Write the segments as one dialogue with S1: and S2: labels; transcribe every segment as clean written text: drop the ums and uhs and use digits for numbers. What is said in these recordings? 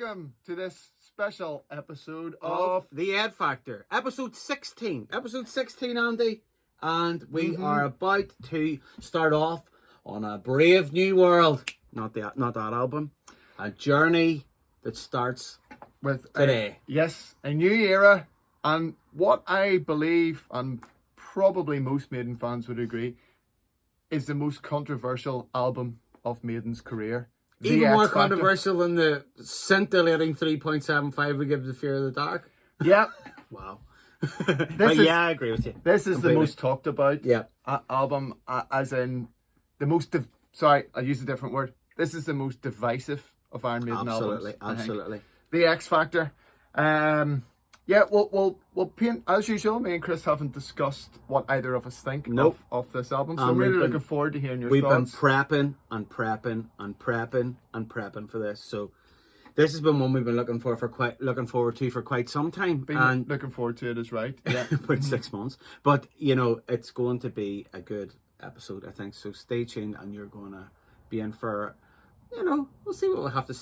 S1: welcome to this special episode of
S2: The Ed Factor, episode 16. Episode 16, Andy. And we are about to start off on a brave new world. Not that album. A journey that starts
S1: with
S2: today.
S1: A new era, and what I believe, and probably most Maiden fans would agree, is the most controversial album of Maiden's career.
S2: Even more controversial than the scintillating 3.75 we give to Fear of the Dark.
S1: Yeah.
S2: Wow.
S1: I
S2: agree with you.
S1: This is the most talked about album, as in the most... Sorry, I'll use a different word. This is the most divisive of Iron Maiden albums.
S2: Absolutely.
S1: The X Factor. We'll paint, as usual. Me and Chris haven't discussed what either of us think of this album, so I'm really looking forward to hearing your thoughts.
S2: We've been prepping for this, so this has been one we've been looking forward to for quite some time.
S1: Looking forward to it is right. Yeah,
S2: about 6 months, but you know it's going to be a good episode, I think. So stay tuned, and you're going to be in for. We'll see what we have to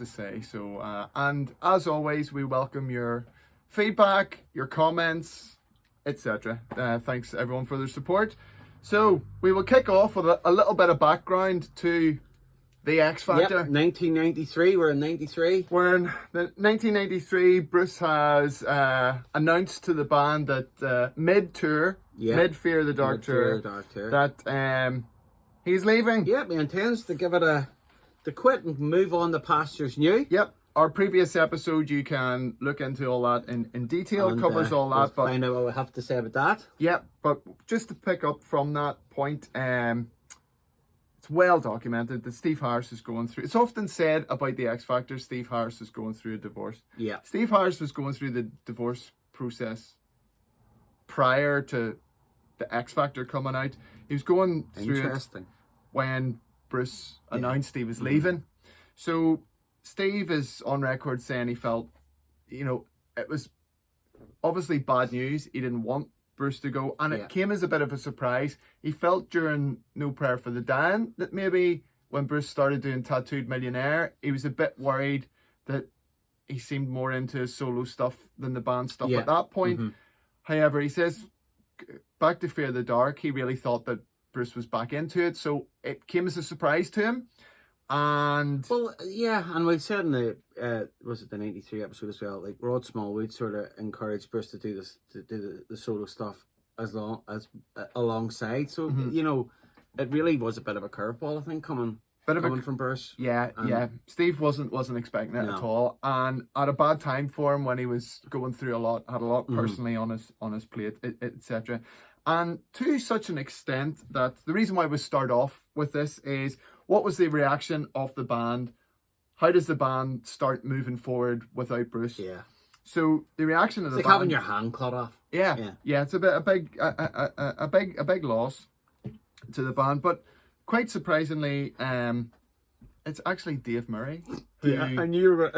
S2: say.
S1: So, and as always, we welcome your feedback, your comments, etc. Thanks everyone for their support. So, we will kick off with a little bit of background to the X Factor.
S2: Yep, 1993, we're in 93.
S1: We're in 1993. Bruce has announced to the band that mid-tour, mid-Fear of the Dark tour, that he's leaving.
S2: Yep, he intends to give it to quit and move on to pastures new.
S1: Yep. Our previous episode, you can look into all that in detail.
S2: And,
S1: covers all that.
S2: But find out what we have to say about that.
S1: Yep. But just to pick up from that point, it's well documented that Steve Harris is going through. It's often said about the X Factor, Steve Harris is going through a divorce.
S2: Yeah.
S1: Steve Harris was going through the divorce process prior to the X Factor coming out. He was going through it when Bruce announced he was leaving. So Steve is on record saying he felt, it was obviously bad news. He didn't want Bruce to go, and it came as a bit of a surprise. He felt during No Prayer for the Dying that maybe when Bruce started doing Tattooed Millionaire, he was a bit worried that he seemed more into his solo stuff than the band stuff at that point. However, he says, back to Fear of the Dark, he really thought that Bruce was back into it, so it came as a surprise to him. And
S2: and we said in the was it the 93 episode as well, like Rod Smallwood sort of encouraged Bruce to do this, to do the solo stuff alongside. So it really was a bit of a curveball, I think, coming from Bruce.
S1: Steve wasn't expecting it at all, and at a bad time for him when he was going through had a lot personally on his plate, etc. And to such an extent that the reason why we start off with this is, what was the reaction of the band? How does the band start moving forward without Bruce? Yeah. So the reaction of the band,
S2: having your hand cut off.
S1: Yeah. It's a big loss to the band, but quite surprisingly, it's actually Dave Murray.
S2: I knew.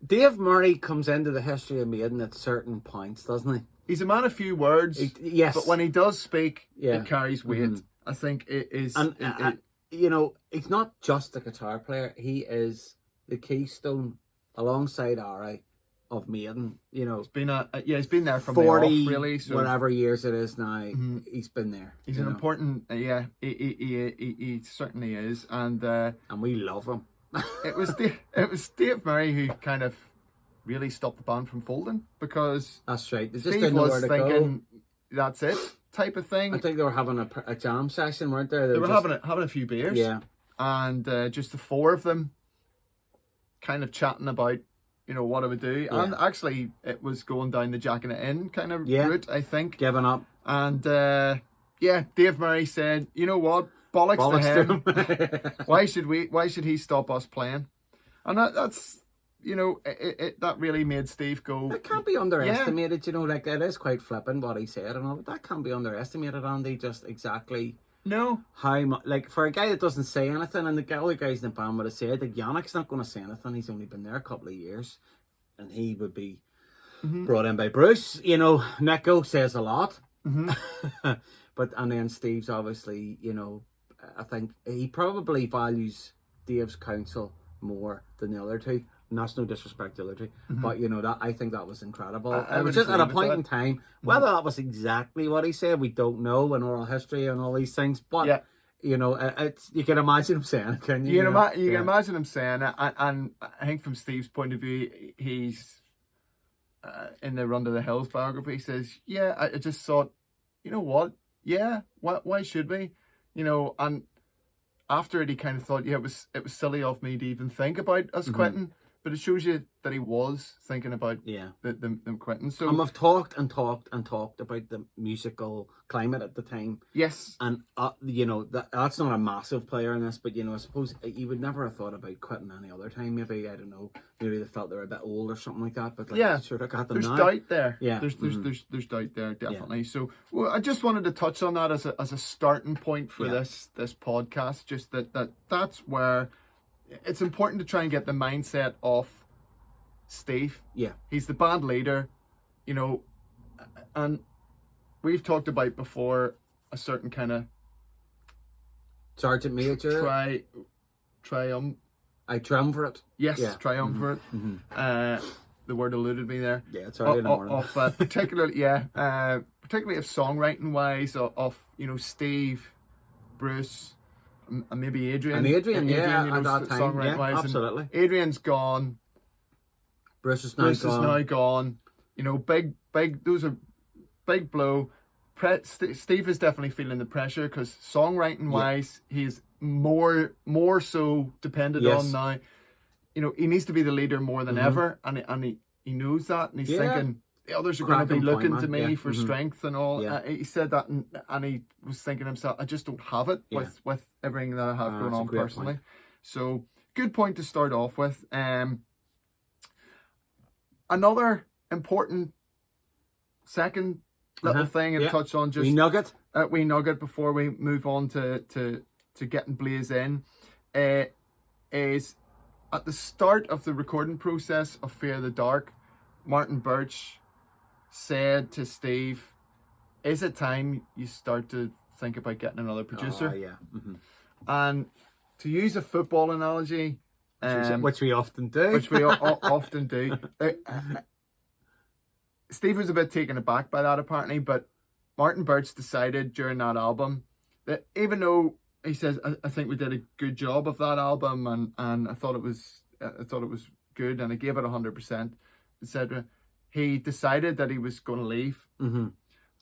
S2: Dave Murray comes into the history of Maiden at certain points, doesn't he?
S1: He's a man of few words.
S2: Yes.
S1: But when he does speak, it carries weight. I think it is.
S2: And, he's not just a guitar player. He is the keystone alongside Ari of Maiden.
S1: He's been there from
S2: 40,
S1: the off, really. So
S2: whatever years it is now, he's been there.
S1: He's an important, he certainly is. And
S2: we love him.
S1: it was Dave Murray who kind of really stopped the band from folding, because
S2: that's right. They just
S1: Steve
S2: didn't know
S1: was
S2: where to
S1: thinking,
S2: go.
S1: That's it, type of thing.
S2: I think they were having a jam session, weren't they?
S1: They were having a few beers.
S2: Yeah.
S1: And just the four of them kind of chatting about, what I would do. Yeah. And actually, it was going down the jacking it in kind of route, I think.
S2: Giving up.
S1: And Dave Murray said, you know what? Bollocks to him. Why should he stop us playing? And that's... that really made Steve go...
S2: It can't be underestimated, it is quite flippant what he said and all, but that can't be underestimated, Andy, just exactly...
S1: No.
S2: How much... for a guy that doesn't say anything, and the other guys in the band would have said, Yannick's not going to say anything, he's only been there a couple of years, and he would be brought in by Bruce. Nico says a lot. And then Steve's obviously, I think he probably values Dave's counsel more than the other two. And that's no disrespect to the other two, but that I think that was incredible.
S1: I
S2: It was
S1: would
S2: just at a
S1: agree with
S2: point
S1: that.
S2: in time, whether that was exactly what he said, we don't know, in oral history and all these things. But it's you can imagine him saying, can you?
S1: You can imagine him saying it, and I think from Steve's point of view, he's in the Run to the Hills biography. He says, "Yeah, I just thought, you know what? Yeah, why should we? And after it, he kind of thought, yeah, it was silly of me to even think about us quitting." But it shows you that he was thinking about them quitting. So,
S2: and we've talked and talked and talked about the musical climate at the time.
S1: Yes.
S2: And, that's not a massive player in this, but, I suppose you would never have thought about quitting any other time. Maybe, I don't know, maybe they felt they were a bit old or something like that. But, sure, I got them
S1: there's
S2: now.
S1: doubt there.
S2: Yeah.
S1: There's doubt there, definitely. Yeah. So, I just wanted to touch on that as a starting point for this podcast. Just that's where it's important to try and get the mindset of Steve. Yeah. He's the band leader, and we've talked about before a certain kind of
S2: Sergeant Major. Triumvirate.
S1: Yes, triumvirate. The word eluded me there.
S2: Yeah, it's early in the morning.
S1: Particularly of songwriting wise, of Steve, Bruce, and maybe Adrian.
S2: And Adrian, at that time,
S1: songwriting-wise.
S2: absolutely.
S1: And Adrian's gone.
S2: Bruce is
S1: now gone. Big. Those are big blow. Steve is definitely feeling the pressure because songwriting-wise, he's more so dependent on now. He needs to be the leader more than ever, and he knows that, and he's thinking the others are going to be looking to me for strength and all. He said that, and he was thinking himself, I just don't have it with everything that I have going on personally. Point. So good point to start off with. Another important second little thing and touch on just wee nugget before we move on to getting Blaze in is at the start of the recording process of Fear the Dark, Martin Birch said to Steve, "Is it time you start to think about getting another producer?" And to use a football analogy,
S2: which we often do.
S1: Often do. Steve was a bit taken aback by that apparently, but Martin Birch decided during that album that even though he says, I think we did a good job of that album and I thought it was good and I gave it 100%, etc. He decided that he was going to leave.
S2: Mm-hmm.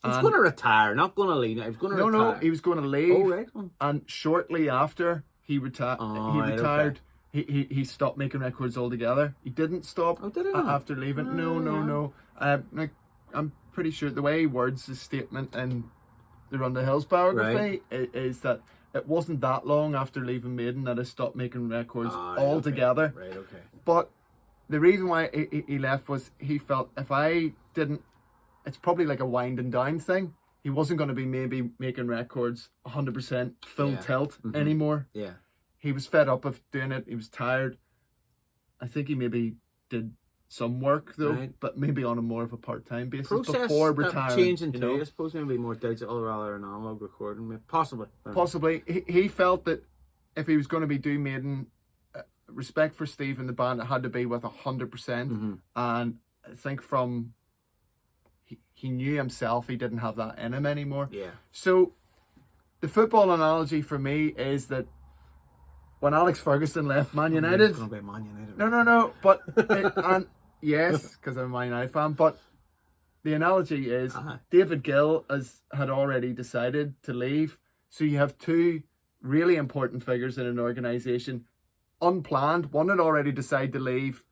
S2: He was going to retire, not going to leave. He was going to retire.
S1: No, he was going to leave.
S2: Oh, right.
S1: And shortly after he retired,
S2: okay.
S1: he stopped making records altogether. He didn't stop after leaving. No. I'm pretty sure the way he words his statement in the Run the Hills biography is that it wasn't that long after leaving Maiden that I stopped making records altogether.
S2: Okay. Right, okay.
S1: But the reason why he left was he felt if I didn't, it's probably like a winding down thing. He wasn't going to be maybe making records 100% full tilt anymore. Yeah. He was fed up of doing it. He was tired. I think he maybe did some work though, but maybe on a more of a part-time basis before retiring.
S2: Changing too. I suppose maybe more digital rather than analog recording. Possibly.
S1: He felt that if he was going to be doing Maiden, respect for Steve and the band, it had to be with 100%. And I think from he knew himself he didn't have that in him anymore. Yeah. So the football analogy for me is that when Alex Ferguson left Man United,
S2: it's going to be Man United.
S1: No. But and yes, because I'm a Man United fan. But the analogy is David Gill had already decided to leave. So you have two really important figures in an organisation, unplanned. One had already decided to leave,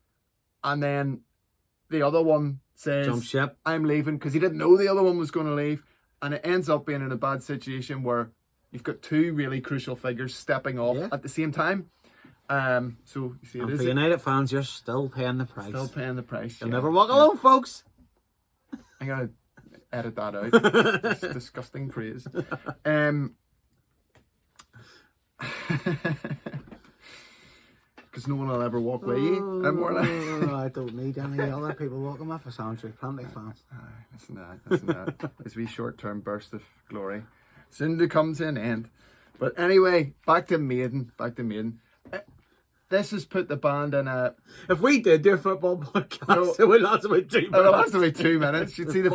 S1: and then the other one says,
S2: "Jump ship.
S1: I'm leaving," because he didn't know the other one was going to leave, and it ends up being in a bad situation where you've got two really crucial figures stepping off at the same time. So you see,
S2: and for United fans, you're still paying the price.
S1: You'll
S2: never walk alone, folks.
S1: I'm gonna edit that out. It's disgusting phrase. Because no one will ever walk with you.
S2: I don't need any other people walking with us, Andrew. Plenty of fans.
S1: Listen to that. This wee short-term burst of glory, soon to come to an end. But anyway, back to Maiden. this has put the band in a...
S2: If we did do a football podcast, it would last about 2 minutes.
S1: It would last about 2 minutes. You'd see the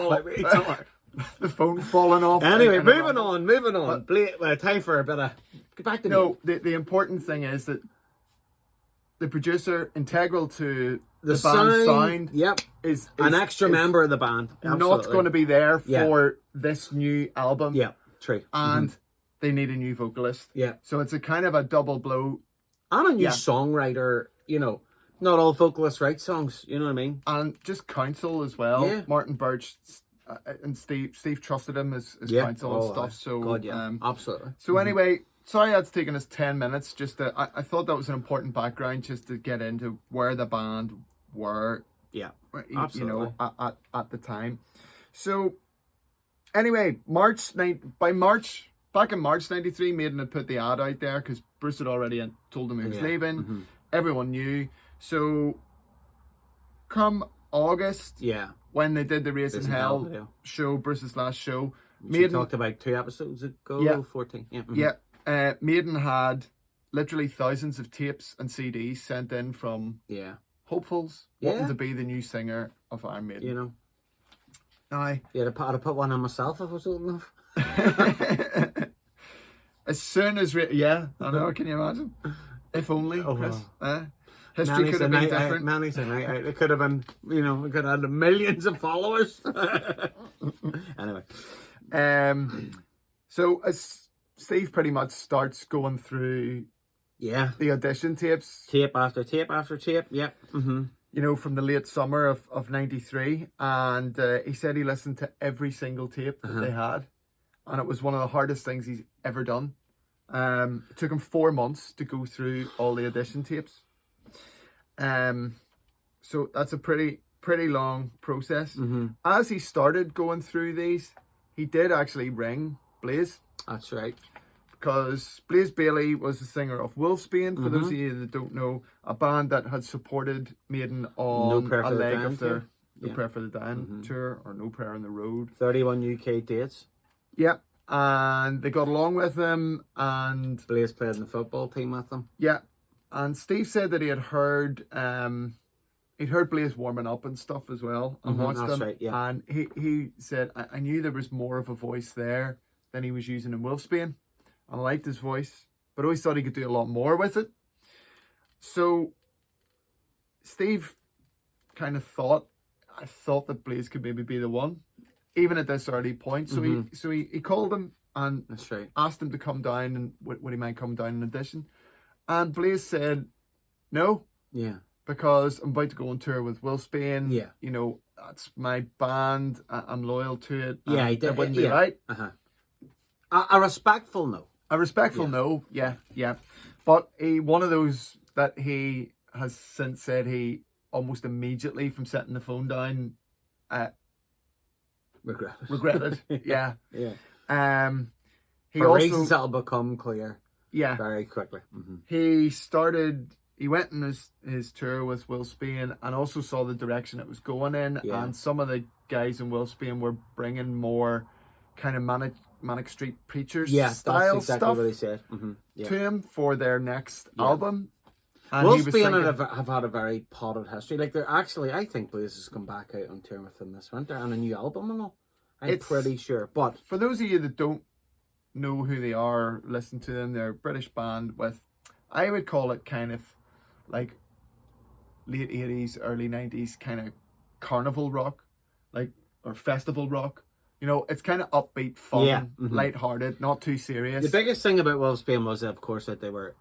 S1: phone falling off.
S2: Anyway, moving on. Time for a bit of... Get back to me.
S1: The important thing is that the producer, integral to the band's sound, is
S2: an extra member of the band. Absolutely.
S1: Not going to be there for this new album.
S2: Yeah, true.
S1: And they need a new vocalist.
S2: Yeah.
S1: So it's a kind of a double blow.
S2: And a new songwriter, you know. Not all vocalists write songs, you know what I mean?
S1: And just counsel as well. Yeah. Martin Birch and Steve trusted him as counsel and stuff. So
S2: God, absolutely.
S1: So anyway, sorry that's taken us 10 minutes. Just I thought that was an important background just to get into where the band were.
S2: Yeah,
S1: absolutely. You know, at the time. So anyway, back in March 93, Maiden had put the ad out there because Bruce had already told him he was leaving. Everyone knew. So come August, when they did the Race in Hell show, Bruce's last show,
S2: Maiden talked about 2 episodes ago, 14.
S1: Maiden had literally thousands of tapes and CDs sent in from hopefuls wanting to be the new singer of Iron Maiden.
S2: You know,
S1: I'd
S2: have put one on myself if I was old enough.
S1: As soon as I know, can you imagine? If only, Chris. History could have been different.
S2: Many's a night out. It could have been, you know, we could have had millions of followers. Anyway.
S1: So as Steve pretty much starts going through the audition tapes.
S2: Tape after tape after tape, you
S1: know, from the late summer of 93. And he said he listened to every single tape that they had. And it was one of the hardest things he's ever done. It took him 4 months to go through all the audition tapes. So that's a pretty long process. As he started going through these, he did actually ring Blaze.
S2: That's right.
S1: Because Blaze Bayley was the singer of Wolfsbane, for those of you that don't know, a band that had supported Maiden on a leg of their No Prayer for the Dying tour, or No Prayer on the Road.
S2: 31 UK dates.
S1: Yeah, and they got along with him, and
S2: Blaze played in the football team with them.
S1: Yeah, and Steve said that he had heard Blaze warming up and stuff as well, and watched them.
S2: Right, yeah.
S1: And he said, I knew there was more of a voice there than he was using in Wolfsbane. I liked his voice, but I always thought he could do a lot more with it. So Steve kind of thought that Blaze could maybe be the one, even at this early point. So he called him and asked him to come down, and would he mind coming down in audition. And Blaze said no. Yeah. Because I'm about to go on tour with Wolfsbane. Yeah. You know, that's my band. I'm loyal to it.
S2: Yeah, he did.
S1: It wouldn't be right.
S2: A respectful no.
S1: A respectful no. Yeah, yeah. But one of those that he has since said he almost immediately from setting the phone down regretted. Yeah.
S2: Yeah.
S1: He
S2: For
S1: also,
S2: reasons that'll become clear.
S1: Yeah.
S2: Very quickly.
S1: He went on his tour with Wolfsbane and also saw the direction it was going in. Yeah. And some of the guys in Wolfsbane were bringing more kind of Manic Street Preachers style
S2: that's exactly
S1: stuff
S2: what he said.
S1: To him for their next album.
S2: And Wolfsbane have had a very potted history. Like they're actually, I think Blaze has come back out on tour with them this winter and a new album and all. I'm pretty sure. But
S1: for those of you that don't know who they are, listen to them. They're a British band with, I would call it kind of like late 80s, early 90s kind of carnival rock, like, or festival rock. You know, it's kind of upbeat, fun, light-hearted, not too serious.
S2: The biggest thing about Wolfsbane was, of course, that they did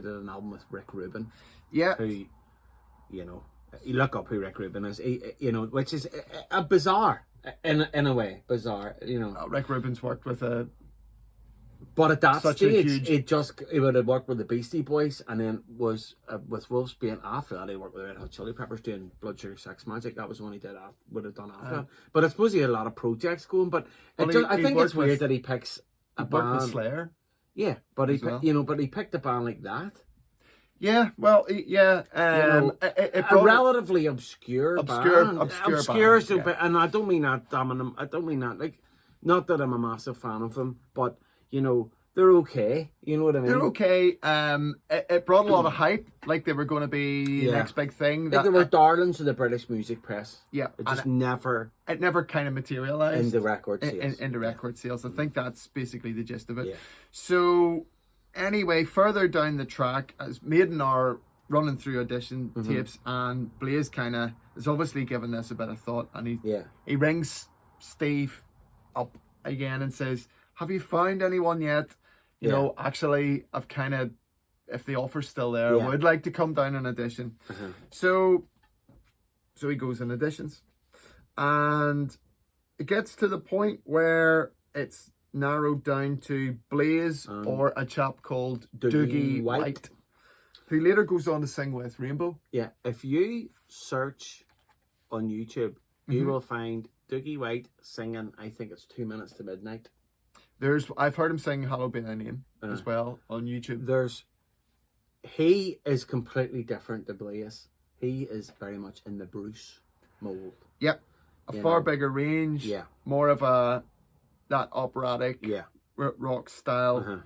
S2: an album with Rick Rubin.
S1: Yeah.
S2: Who, you know, you look up who Rick Rubin is, you know, which is a bizarre, in a way, bizarre, you know.
S1: Rick Rubin's worked with
S2: But at that stage, it would have worked with the Beastie Boys, and then was with Wolfsbane after that. He worked with Red Hot Chili Peppers doing Blood Sugar Sex Magic. That was the one he would have done after that. But I suppose he had a lot of projects going. But I think it's weird that he picks a band.
S1: With Slayer.
S2: Yeah, but he picked a band like that.
S1: Yeah, well, yeah,
S2: a relatively obscure band. Obscure, band, yeah. And I don't mean that, I don't mean that, like, not that I'm a massive fan of them, but, you know, they're okay. You know what I mean?
S1: They're okay. It brought a lot of hype, like they were going to be the next big thing.
S2: Like they were darlings of the British music press.
S1: Yeah,
S2: it just never
S1: kind of materialized
S2: in the record sales.
S1: In the record sales, I think that's basically the gist of it. Yeah. So, anyway, further down the track, as Maiden are running through audition tapes, and Blaze kind of is obviously giving this a bit of thought, and he rings Steve up again and says, "Have you found anyone yet? You know, actually, I've kind of, if the offer's still there, I would like to come down and audition." So he goes and auditions. And it gets to the point where it's narrowed down to Blaze or a chap called Dougie White, who later goes on to sing with Rainbow.
S2: Yeah, if you search on YouTube, you will find Dougie White singing, I think it's 2 minutes to midnight.
S1: I've heard him sing "Hallowed Be Thy Name" as well on YouTube.
S2: He is completely different to Blaze. He is very much in the Bruce mold.
S1: Yep, far bigger range. Yeah, more of that operatic rock style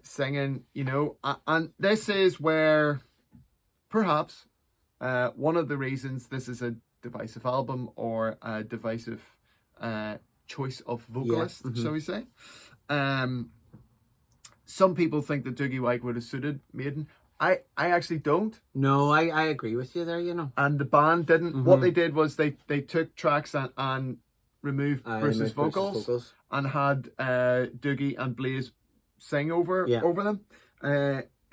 S1: singing. You know, and this is where perhaps one of the reasons this is a divisive album or a divisive choice of vocalist, shall we say. Some people think that Dougie White would have suited Maiden. I actually don't.
S2: No, I agree with you there, you know.
S1: And the band didn't. What they did was they took tracks and removed Bruce's vocals and had Dougie and Blaze sing over them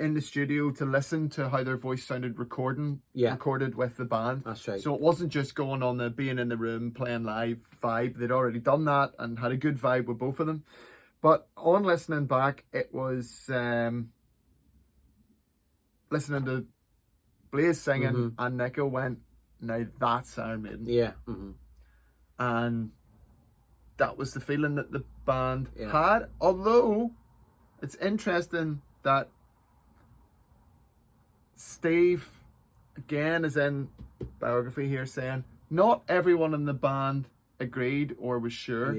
S1: in the studio to listen to how their voice sounded recorded with the band.
S2: That's right.
S1: So it wasn't just going on the being in the room playing live vibe. They'd already done that and had a good vibe with both of them. But on listening back, it was listening to Blaze singing and Nico went, "Now that's Iron Maiden."
S2: Yeah.
S1: And that was the feeling that the band had. Although it's interesting that Steve, again, is in biography here saying not everyone in the band agreed or was sure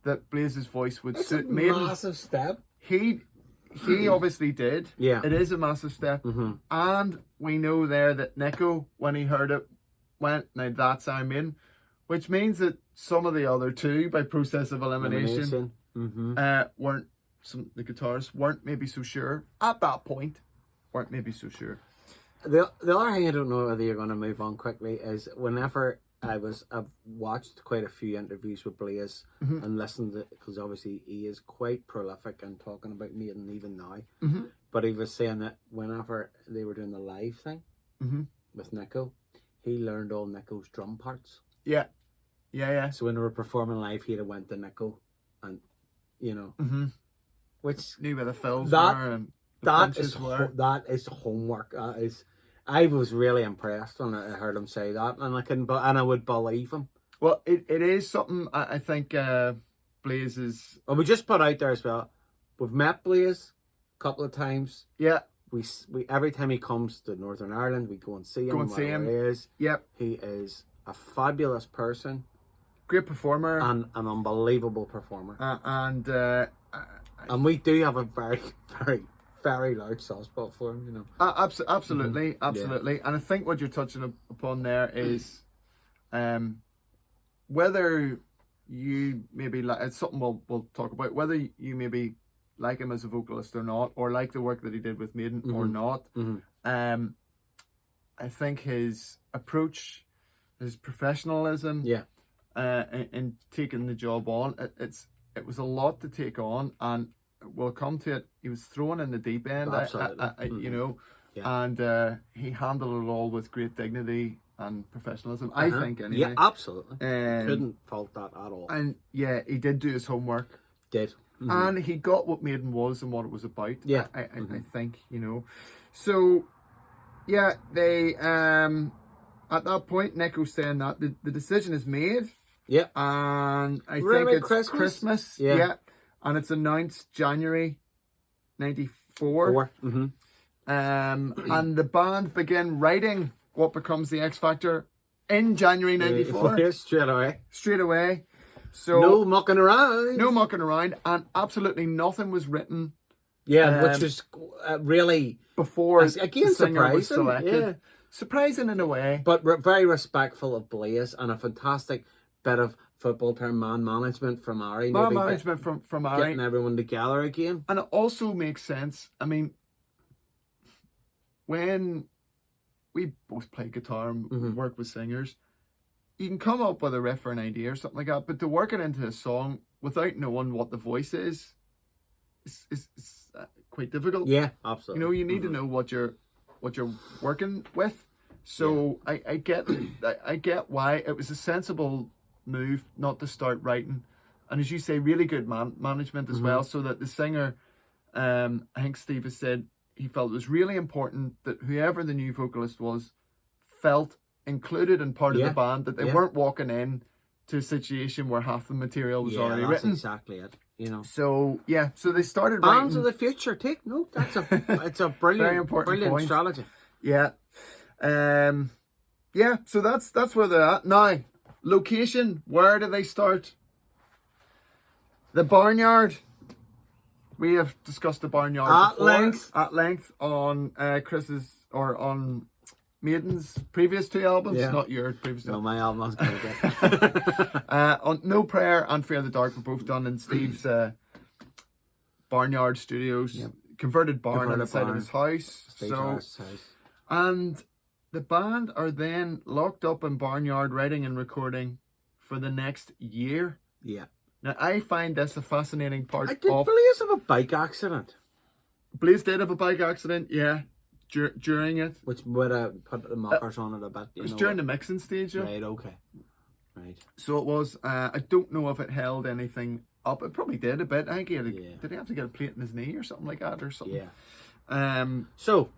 S1: that Blaze's voice would suit Maiden.
S2: Massive step.
S1: He obviously did. Yeah. It is a massive step. And we know there that Nico, when he heard it, went, "Now that's Iron Maiden," which means that some of the other two, by process of elimination. Weren't, the guitarists weren't maybe so sure at that point. Weren't maybe so sure.
S2: The other thing I don't know whether you're going to move on quickly is whenever I've watched quite a few interviews with Blaze and listened to, because obviously he is quite prolific in talking about Maiden even now. But he was saying that whenever they were doing the live thing with Nico, he learned all Nico's drum parts.
S1: Yeah.
S2: So when they were performing live, he'd have went to Nico and, you know, which
S1: knew where the fills were and
S2: that is homework. I was really impressed when I heard him say that, and I would believe him.
S1: Well, it is something I think Blaze is.
S2: Well, we just put out there as well. We've met Blaze a couple of times.
S1: Yeah.
S2: We every time he comes to Northern Ireland, we go and see him.
S1: Go and see him.
S2: He is.
S1: Yep.
S2: He is a fabulous person.
S1: Great performer.
S2: And an unbelievable performer. And we do have a very, very, very large soft spot for him, you know.
S1: Absolutely. Yeah. And I think what you're touching upon there is whether you maybe like, it's something we'll talk about, whether you maybe like him as a vocalist or not, or like the work that he did with Maiden or not. I think his approach, his professionalism, in taking the job on, it was a lot to take on, and we'll come to it. He was thrown in the deep end, you know, and he handled it all with great dignity and professionalism. I think, anyway.
S2: Yeah, absolutely. Couldn't fault that at all.
S1: And yeah, he did do his homework.
S2: Did.
S1: And he got what Maiden was and what it was about. Yeah. I think, you know. So, yeah, they, at that point, Nico's saying that the decision is made.
S2: Yeah.
S1: And I think it's Christmas. Yeah. And it's announced January 94. And the band begin writing what becomes the X Factor in January 94.
S2: Straight away.
S1: So
S2: no mucking around.
S1: No mucking around, and absolutely nothing was written.
S2: Yeah, which was really
S1: before
S2: again
S1: the singer was
S2: surprising.
S1: selected.
S2: Yeah.
S1: Surprising in a way,
S2: but very respectful of Blaze, and a fantastic bit of football term man management from Ari.
S1: Man management from Ari,
S2: getting everyone together again,
S1: and it also makes sense. I mean, when we both play guitar and work with singers, you can come up with a riff or an idea or something like that, but to work it into a song without knowing what the voice is quite difficult.
S2: Yeah, absolutely.
S1: You know, you need to know what you're working with. So yeah. I get why it was a sensible move not to start writing, and as you say, really good management as well, so that the singer, I think Steve has said he felt it was really important that whoever the new vocalist was felt included and part of the band, that they weren't walking in to a situation where half the material was already written.
S2: Exactly it. You know.
S1: So so they started
S2: bands
S1: writing.
S2: of the future. Take note. It's a brilliant,
S1: very important
S2: brilliant
S1: point.
S2: strategy.
S1: Yeah. So that's where they're at now. Location. Where do they start? The Barnyard. We have discussed the Barnyard at length on Chris's or on Maiden's previous two albums, not your previous.
S2: No, my album was going to get.
S1: On No Prayer and Fear the Dark were both done in Steve's Barnyard Studios, converted barn on the side of his house. And the band are then locked up in Barnyard, writing and recording for the next year.
S2: Yeah.
S1: Now I find this a fascinating part.
S2: Did Blaze have a bike accident?
S1: Blaze did have a bike accident, yeah. During it,
S2: which would have put the mockers on it a bit.
S1: It was during the mixing stage,
S2: right? Okay, right.
S1: So it was. I don't know if it held anything up. It probably did a bit. I think he had did he have to get a plate in his knee or something like that or something?
S2: Yeah.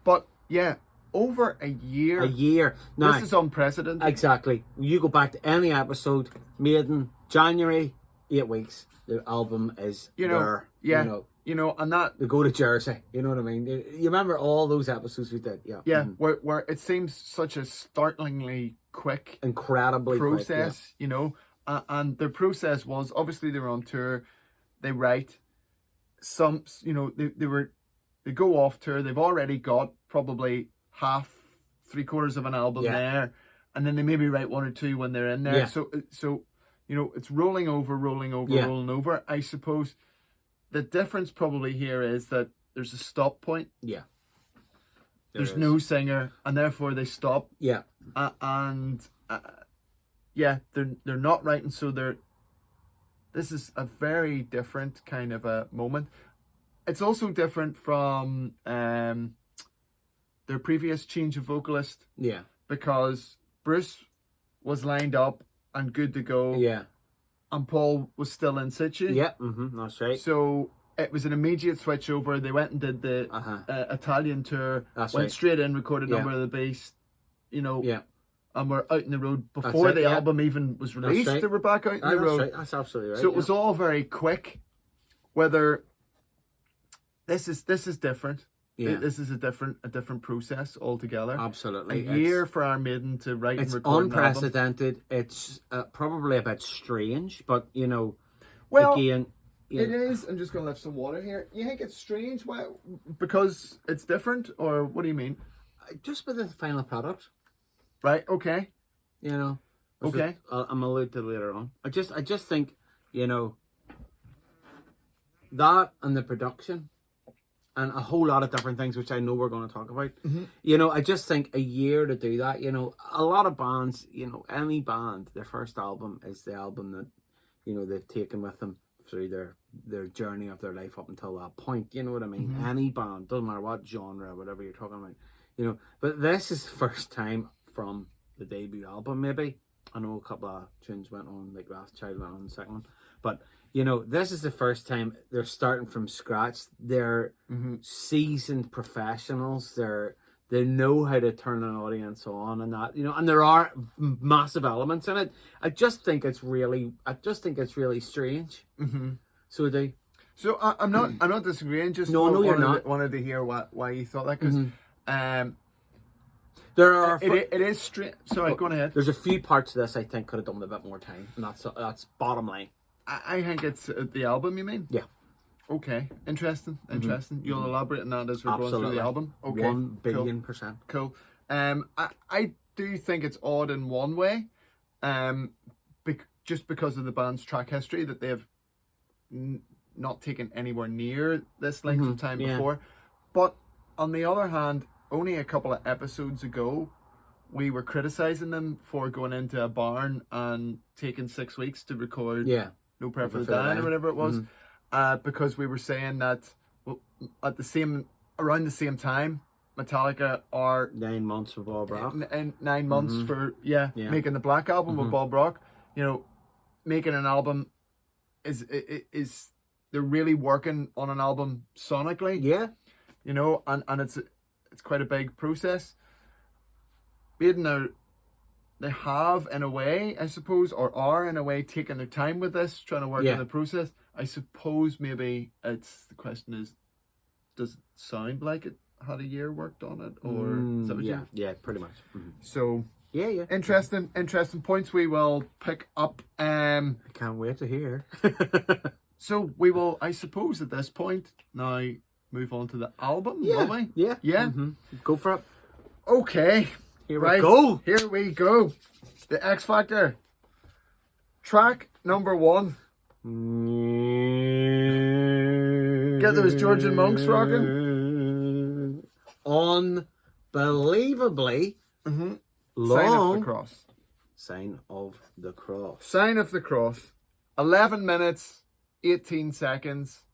S1: But yeah, over a year.
S2: A year. Now,
S1: this is unprecedented.
S2: Exactly. You go back to any episode, Maiden, January, 8 weeks. The album is there.
S1: Yeah. You know, and that
S2: they go to Jersey. You know what I mean? You remember all those episodes we did? Yeah.
S1: Yeah. Where it seems such a startlingly quick,
S2: incredibly
S1: process.
S2: Quick,
S1: you know, and their process was obviously they were on tour. They write some. You know, they go off tour. They've already got probably half, 3/4 of an album there, and then they maybe write one or two when they're in there.
S2: Yeah.
S1: So you know, it's rolling over. I suppose. The difference probably here is that there's a stop point.
S2: Yeah.
S1: There's no singer, and therefore they stop.
S2: Yeah.
S1: They're not writing, so this is a very different kind of a moment. It's also different from their previous change of vocalist.
S2: Yeah.
S1: Because Bruce was lined up and good to go.
S2: Yeah.
S1: And Paul was still in situ.
S2: Yeah, that's right.
S1: So it was an immediate switch over. They went and did the Italian tour. Went straight in, recorded Number of the Beast. You know. Yeah. And we're out in the road before the album even was released. They were back out in the road.
S2: Right. That's absolutely right.
S1: So it was all very quick. Whether this is different. Yeah. This is a different process altogether.
S2: Absolutely.
S1: A year for Iron Maiden to write and record
S2: unprecedented. An album. It's probably a bit strange, but you know,
S1: again, it is. I'm just going to lift some water here. You think it's strange? Why? Because it's different, or what do you mean?
S2: Just with the final product,
S1: right? Okay.
S2: You know.
S1: Okay.
S2: I'm alluded to later on. I just think, you know, that and the production. And a whole lot of different things, which I know we're going to talk about. Mm-hmm. You know, I just think a year to do that, you know, a lot of bands, you know, any band, their first album is the album that, you know, they've taken with them through their journey of their life up until that point. You know what I mean? Mm-hmm. Any band, doesn't matter what genre, whatever you're talking about, you know. But this is the first time from the debut album, maybe. I know a couple of tunes went on, like Wrathchild went on the second one. But you know, this is the first time they're starting from scratch. They're seasoned professionals. They know how to turn an audience on, and that, you know, and there are massive elements in it. I just think it's really strange. Mm-hmm. So they.
S1: So I'm not disagreeing. Just
S2: you're not.
S1: Wanted to hear why you thought that, because
S2: there are.
S1: It is strange. Sorry, go on ahead.
S2: There's a few parts of this I think could have done with a bit more time, and that's bottom line.
S1: I think it's the album, you mean?
S2: Yeah.
S1: Okay, interesting. You'll elaborate on that as we're going through the album. Okay,
S2: 1 billion %.
S1: Cool. I do think it's odd in one way, just because of the band's track history that they've not taken anywhere near this length of time before. But on the other hand, only a couple of episodes ago, we were criticizing them for going into a barn and taking 6 weeks to record No Prayer for the Dying or whatever it was, because we were saying that around the same time, Metallica are
S2: 9 months with Bob Rock.
S1: 9 months for making the Black Album with Bob Rock. You know, making an album is they're really working on an album sonically.
S2: Yeah.
S1: You know, and it's quite a big process. Maiden they have in a way, I suppose, or are in a way taking their time with this, trying to work on the process. I suppose maybe the question is, does it sound like it had a year worked on it, or is that what
S2: yeah, pretty much.
S1: So
S2: yeah,
S1: interesting points we will pick up.
S2: I can't wait to hear.
S1: So we will, I suppose, at this point now move on to the album. Will we?
S2: Yeah. Go for it.
S1: Okay.
S2: Here we go.
S1: Here we go. The X Factor. Track number 1. Get those Georgian monks rocking.
S2: Unbelievably long.
S1: Sign of the Cross.
S2: Sign of the Cross.
S1: Sign of the Cross. 11 minutes, 18 seconds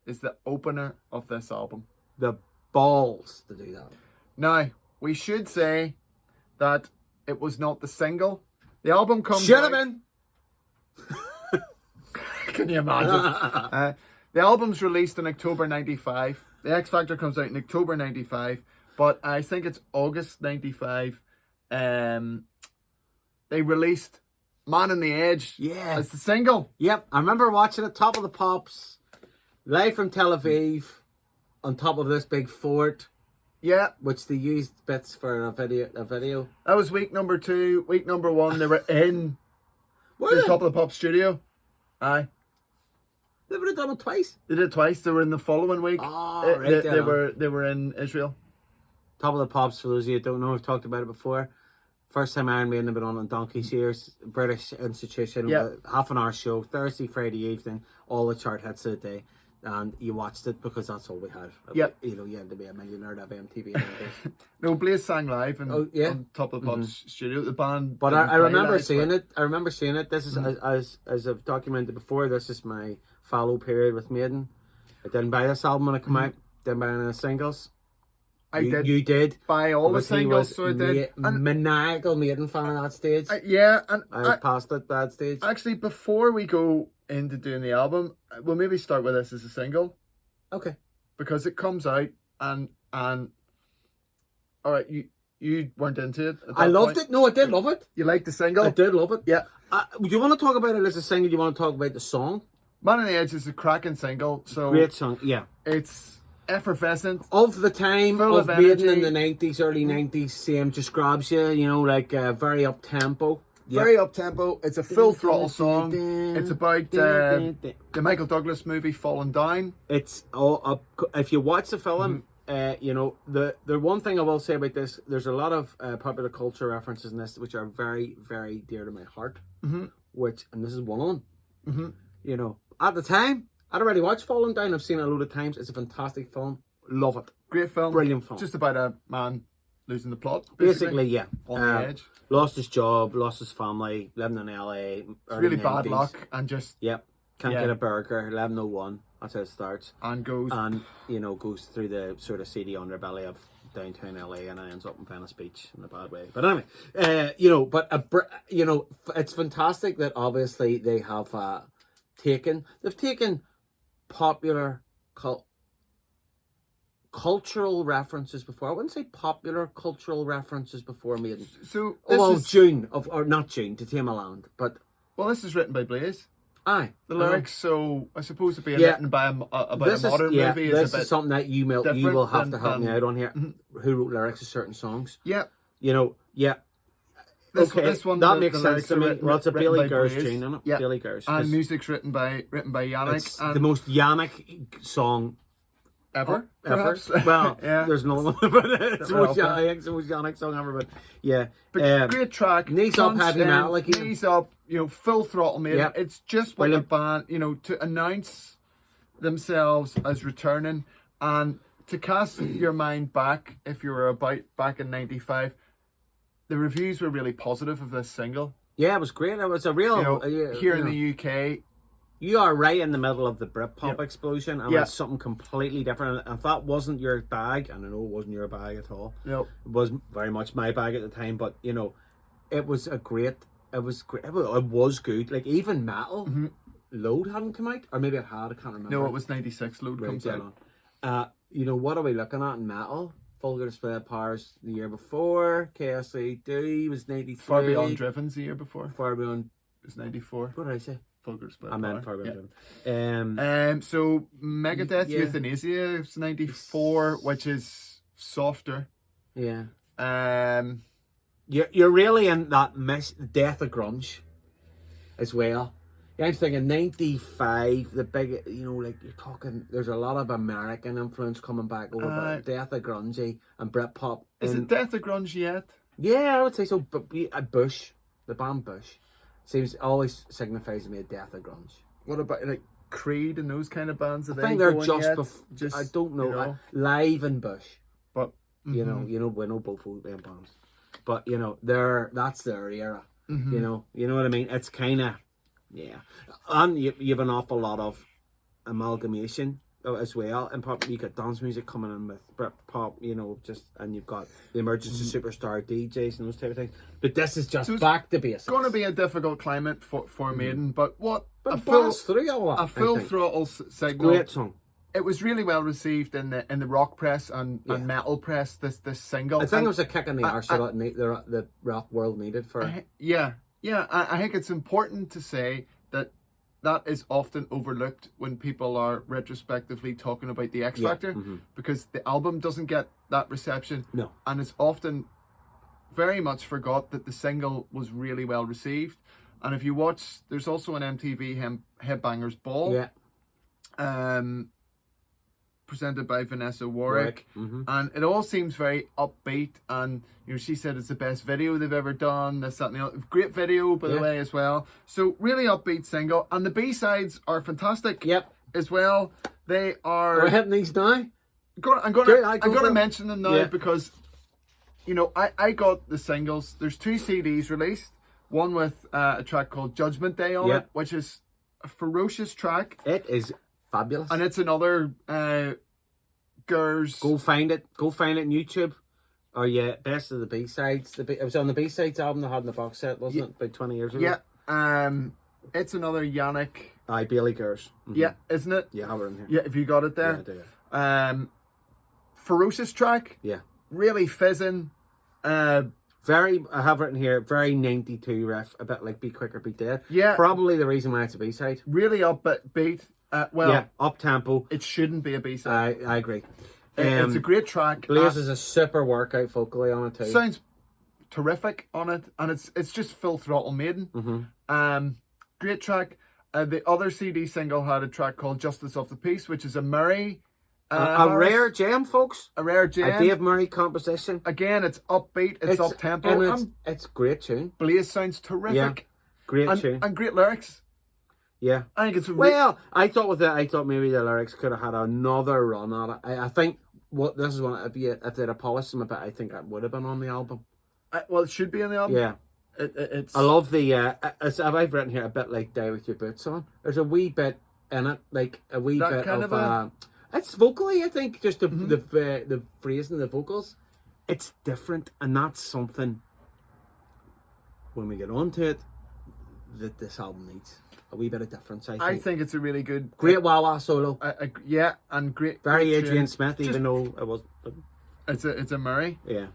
S1: is the opener of this album.
S2: The balls to do that.
S1: Now, we should say that it was not the single. The album comes
S2: Should
S1: out...
S2: have been.
S1: Can you imagine? The album's released in October 95. The X Factor comes out in October 95. But I think it's August 95. They released Man on the Edge as the single.
S2: Yep. I remember watching it, Top of the Pops, live from Tel Aviv, on top of this big fort.
S1: Yeah.
S2: Which they used bits for a video.
S1: That was week number 2. Week number 1, they were in the Top of the Pop studio. Aye.
S2: They would have done it twice.
S1: They did it twice. They were in the following week.
S2: Oh, right.
S1: They were in Israel.
S2: Top of the Pops, for those of you who don't know, we've talked about it before. First time Iron Maiden have been on Donkey's Years, British institution, half an hour show, Thursday, Friday evening, all the chart hits of the day. And you watched it because that's all we had.
S1: Yep.
S2: You know, you had to be a millionaire to have MTV.
S1: No, Blaze sang live on Top of the Pops studio. The band.
S2: But I remember seeing it. I remember seeing it. This is, as I've documented before, this is my fallow period with Maiden. I didn't buy this album when it came out. Didn't buy any of the singles. You did.
S1: Buy all the singles, so I did.
S2: Maniacal Maiden fan at that stage.
S1: And
S2: I was past that stage.
S1: Actually, before we go into doing the album, we'll maybe start with this as a single.
S2: Okay. Because
S1: it comes out and all right, you weren't into it.
S2: I loved it. No, I did love it.
S1: You liked the single?
S2: I did love it.
S1: Yeah.
S2: Do you want to talk about it as a single? Do you want to talk about the song?
S1: Man on the Edge is a cracking single. So
S2: great song. Yeah.
S1: It's effervescent.
S2: Of the time of Maiden in the 90s, early 90s, same just grabs you, you know, like very up tempo.
S1: Very up tempo. It's a full throttle song. It's about the Michael Douglas movie Falling Down.
S2: It's all up. If you watch the film, you know, the one thing I will say about this, there's a lot of popular culture references in this which are very, very dear to my heart. And this is one of them. You know, at the time, I'd already watched Falling Down. I've seen it a load of times. It's a fantastic film. Love it.
S1: Great film.
S2: Brilliant film.
S1: Just about a man losing the plot.
S2: Basically, yeah.
S1: On the edge.
S2: Lost his job, lost his family, living in LA.
S1: It's really 90s. Bad luck and just...
S2: Yep. Can't get a burger. 11:01. That's how it starts.
S1: And goes...
S2: And, you know, goes through the sort of seedy underbelly of downtown LA and ends up in Venice Beach in a bad way. But anyway, you know, it's fantastic that obviously they have taken popular cultural references before. I wouldn't say popular cultural references before Maiden.
S1: So
S2: June or not June to Tame a Land, but
S1: this is written by Blaze.
S2: Aye,
S1: the lyrics. So I suppose it'd be written by a modern movie.
S2: This is something that you will have to help me out on here. Who wrote lyrics to certain songs?
S1: Yeah,
S2: you know,
S1: This one
S2: that
S1: the
S2: makes sense to me. Well, it's a Billy Gers tune, isn't it?
S1: Yeah.
S2: Billy Gers.
S1: And music's written by Yannick.
S2: It's the most Yannick song
S1: ever.
S2: Well,
S1: yeah.
S2: There's another one, but it's the most Yannick song ever. But yeah,
S1: but great track.
S2: Knees up, heavy metal, like
S1: knees up. Full throttle Maiden.
S2: Yep.
S1: It's just what the band, to announce themselves as returning and to cast your mind back, if you were back in '95, the reviews were really positive of this single.
S2: Yeah, it was great. It was a real
S1: here in the UK.
S2: You are right in the middle of the Britpop explosion, and it's something completely different. And if that wasn't your bag, and I know it wasn't your bag at all,
S1: it
S2: was very much my bag at the time. But it was great. It was good. Like even metal, Load hadn't come out, or maybe it had. I can't remember.
S1: No, it was '96. Load comes out.
S2: What are we looking at in metal? Vulgar Display of Powers the year before. KSAD was '93.
S1: Far Beyond Driven's the year before.
S2: Far Beyond
S1: was '94.
S2: What did I say?
S1: Vulgar Display.
S2: I meant Far Beyond Driven.
S1: So Megadeth Euthanasia is '94, which is softer.
S2: Yeah.
S1: You're
S2: really in that death of grunge as well. Yeah, I'm thinking '95, the big, like you're talking, there's a lot of American influence coming back over, but death of grungy and Britpop.
S1: Is it death of grunge yet?
S2: Yeah, I would say so. But Bush, the band Bush, always signifies to me a death of grunge.
S1: What about like Creed and those kind of bands?
S2: I think they're just I don't know. Live and Bush, but we know both of them bands, but that's their era. Mm-hmm. You know what I mean. It's kind of. Yeah, and you have an awful lot of amalgamation as well, and pop. You got dance music coming in with Britpop, and you've got the emergence of superstar DJs and those type of things. But this is just back to basics.
S1: It's going to be a difficult climate for Maiden, but a
S2: full
S1: throttle signal.
S2: Great song.
S1: It was really well received in the rock press and metal press. This single,
S2: I think it was a kick in the arse that the rock world needed for.
S1: Yeah, I think it's important to say that is often overlooked when people are retrospectively talking about the X Factor, because the album doesn't get that reception.
S2: No.
S1: And it's often very much forgot that the single was really well received. And if you watch, there's also an MTV Headbangers Ball. Yeah. Presented by Vanessa Warwick, and it all seems very upbeat, and she said it's the best video they've ever done, this, that, and the other. Great video, by the way, as well. So really upbeat single, and the B-sides are fantastic as well. They are...
S2: We're hitting these now?
S1: I'm going to mention them now because, I got the singles. There's 2 CDs released, one with a track called Judgment Day on it, which is a ferocious track.
S2: It is fabulous.
S1: And it's another Gers.
S2: Go find it on YouTube. Best of the B-sides. It was on the B-sides album they had in the box set, wasn't it? About 20 years ago.
S1: Yeah. It's another Yannick.
S2: Billy Gers.
S1: Yeah, isn't it?
S2: Yeah, I have it in here.
S1: Yeah, if you got it there.
S2: Yeah, I do.
S1: Ferocious track.
S2: Yeah.
S1: Really fizzing.
S2: I have written here, very 92 riff, a bit like Be Quicker, Be Dead.
S1: Yeah.
S2: Probably the reason why it's a B-side.
S1: Really upbeat.
S2: Up tempo.
S1: It shouldn't be a B-side.
S2: I agree.
S1: It's a great track.
S2: Blaze is a super workout vocally on it too.
S1: Sounds terrific on it, and it's just full throttle Maiden. Great track. The other CD single had a track called Justice of the Peace, which is a Murray.
S2: A rare gem, folks.
S1: A rare gem.
S2: A Dave Murray composition.
S1: Again, it's upbeat, it's up tempo.
S2: It's a great tune.
S1: Blaze sounds terrific.
S2: Yeah, great tune.
S1: And great lyrics.
S2: Yeah,
S1: I think it's
S2: I thought maybe the lyrics could have had another run at it. I think if they'd have polished them a bit, I think it would have been on the album.
S1: It should be on the album.
S2: Yeah,
S1: it's.
S2: I love the. I've written here a bit like "Die with Your Boots On." There's a wee bit in it, like a wee bit kind of. It's vocally, I think, just the phrasing, the vocals. It's different, and that's something. When we get onto it, that this album needs. A wee bit of difference,
S1: I think it's a really good...
S2: Great wah-wah solo.
S1: And great...
S2: Very Adrian Smith, even though it was...
S1: It's a Murray.
S2: Yeah.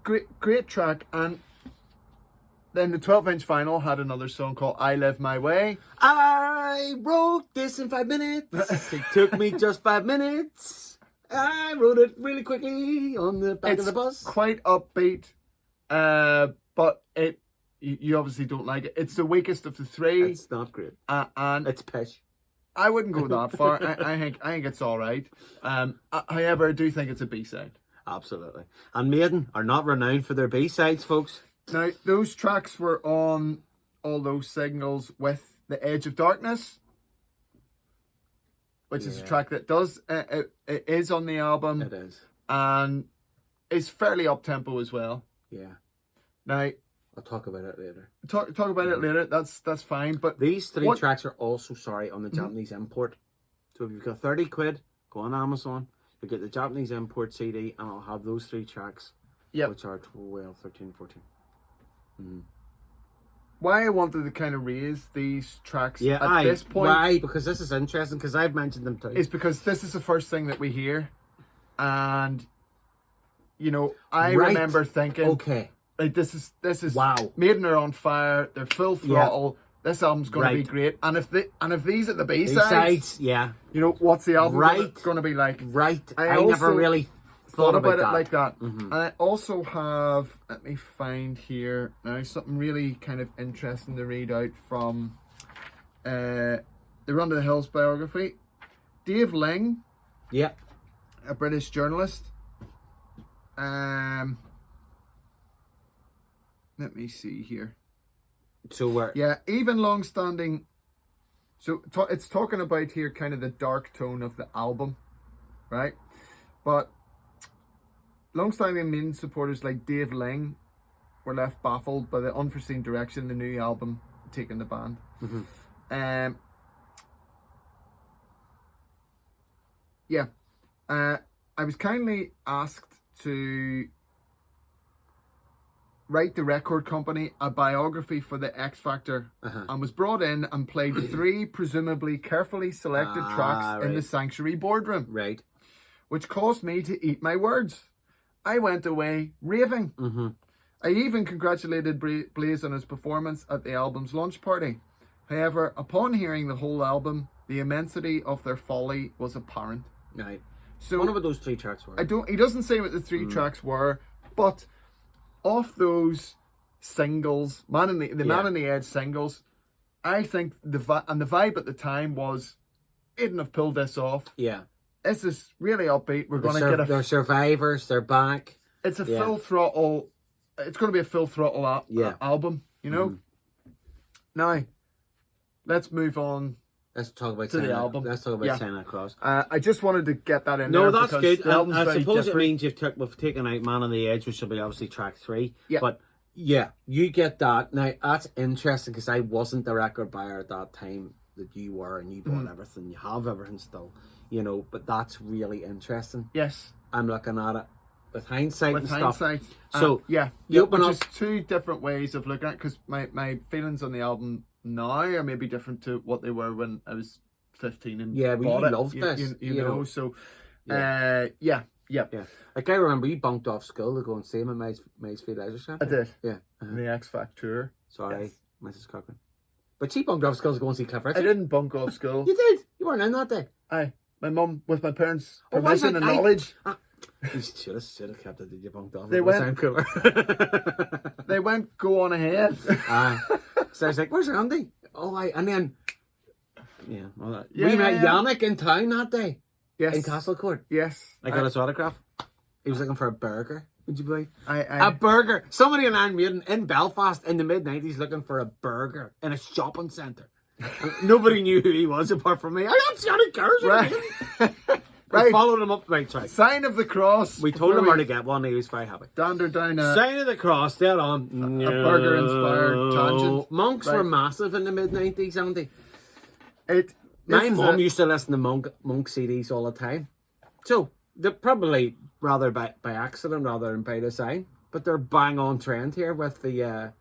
S1: Great track, and then the 12-inch final had another song called I Live My Way.
S2: I wrote this in 5 minutes. It took me just 5 minutes. I wrote it really quickly on the back of the bus.
S1: Quite upbeat, but you obviously don't like it. It's the weakest of the three.
S2: It's not great.
S1: And
S2: it's pish.
S1: I wouldn't go that far. I think it's all right. However, I do think it's a B-side.
S2: Absolutely. And Maiden are not renowned for their B-sides, folks.
S1: Now, those tracks were on all those singles with The Edge of Darkness, which is a track that it is on the album.
S2: It is.
S1: And is fairly up-tempo as well.
S2: Yeah.
S1: Now,
S2: I'll talk about it later.
S1: Talk about it later. That's fine. But
S2: these three tracks are also on the Japanese import. So if you've got 30 quid, go on Amazon. You get the Japanese import CD, and I'll have those three tracks. Yeah. Which are 12, 13, 14. Mm-hmm.
S1: Why I wanted to kind of raise these tracks at this point?
S2: Why? Because this is interesting. Because I've mentioned them too.
S1: Is because this is the first thing that we hear, and I remember thinking,
S2: okay.
S1: Like this is
S2: wow.
S1: Maiden are on fire. They're full throttle. Yeah. This album's going to be great. And if these are the B-sides, what's the album going to be like?
S2: Right. I never really thought about
S1: it like that. Mm-hmm. And I also have, let me find here now something really kind of interesting to read out from the Run to the Hills biography. Dave Ling, a British journalist. Let me see here.
S2: So where?
S1: Yeah, even long-standing. So it's talking about here kind of the dark tone of the album, right? But long-standing Maiden supporters like Dave Ling were left baffled by the unforeseen direction the new album taken the band. Mm-hmm. I was kindly asked to write the record company a biography for the X Factor, and was brought in and played 3 presumably carefully selected tracks in the Sanctuary boardroom.
S2: Right.
S1: Which caused me to eat my words. I went away raving. Mm-hmm. I even congratulated Blaze on his performance at the album's launch party. However, upon hearing the whole album, the immensity of their folly was apparent.
S2: Right.
S1: So,
S2: what about those 3 tracks were?
S1: He doesn't say what the 3 tracks were, but off those singles, Man on the Edge singles, I think the vibe at the time was, Maiden have pulled this off.
S2: Yeah.
S1: This is really upbeat. We're going to get
S2: they're survivors. They're back.
S1: It's a full throttle. It's going to be a full throttle album. Now, let's move on.
S2: Let's talk about
S1: the album.
S2: Let's talk about Santa Claus.
S1: I just wanted to get that in
S2: there.
S1: No,
S2: that's good. I suppose
S1: different.
S2: It means we've taken out Man on the Edge, which will be obviously track 3.
S1: Yeah.
S2: But you get that. Now, that's interesting because I wasn't the record buyer at that time that you were, and you bought everything. You have everything still, but that's really interesting.
S1: Yes.
S2: I'm looking at it with hindsight and stuff.
S1: So,
S2: open
S1: up 2 different ways of looking at it, because my feelings on the album now are maybe different to what they were when I was 15 and bought it.
S2: Loved this.
S1: You know, so
S2: Like I remember you bunked off school to go and see him at Maysfield Leisure Centre.
S1: I did.
S2: Yeah.
S1: The X Factor.
S2: Sorry, Mrs. Cochran. But she bunked off school to go and see Cliff Richard.
S1: I didn't bunk off school.
S2: You did. You weren't in that day.
S1: Aye. My mum, with my parents' permission and knowledge.
S2: You should have kept it that you bunked off.
S1: They went cooler. They went, go on ahead.
S2: So I was like, where's Andy? Oh, and then, we met Yannick in town that day.
S1: Yes.
S2: In Castlecourt.
S1: Yes.
S2: I got his autograph. He was looking for a burger. Would you believe?
S1: A
S2: burger. Somebody in Iron Maiden in Belfast in the mid-90s looking for a burger in a shopping centre. Nobody knew who he was apart from me. I got Johnny Kerr.
S1: Right.
S2: I followed him up. Right, sorry.
S1: Sign of the Cross.
S2: We told him where to get one. He was very happy.
S1: Dander down
S2: Sign of the Cross. Dead on.
S1: A burger-inspired tangent.
S2: Monks were massive in the mid-90s, Andy.
S1: My
S2: mum used to listen to monk CDs all the time. So, they're probably rather by accident rather than by design. But they're bang on trend here with the...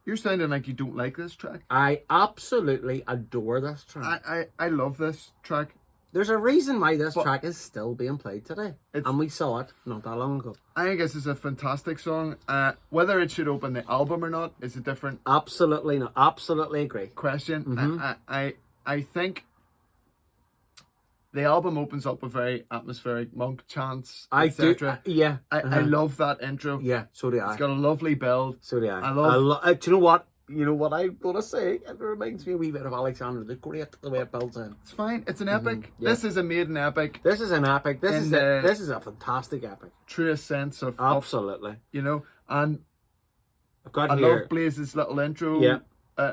S1: You're sounding like you don't like this track.
S2: I absolutely adore this track.
S1: I love this track.
S2: There's a reason why this track is still being played today. And we saw it not that long ago.
S1: I think this is a fantastic song. Whether it should open the album or not is a different...
S2: Absolutely not. Absolutely agree.
S1: ...question. Mm-hmm. I think the album opens up with very atmospheric monk chants, etc.
S2: Yeah.
S1: I love that intro.
S2: Yeah, so do I.
S1: It's got a lovely build.
S2: So do I.
S1: I love...
S2: do you know what? you know what I'm going to say? It reminds me a wee bit of Alexander the Great, the way it builds in.
S1: It's fine. It's an epic. Yeah. This is a Maiden epic.
S2: This is an epic. This is a fantastic epic.
S1: Truest sense of...
S2: Absolutely.
S1: You know, and I
S2: here.
S1: love Blaze's little intro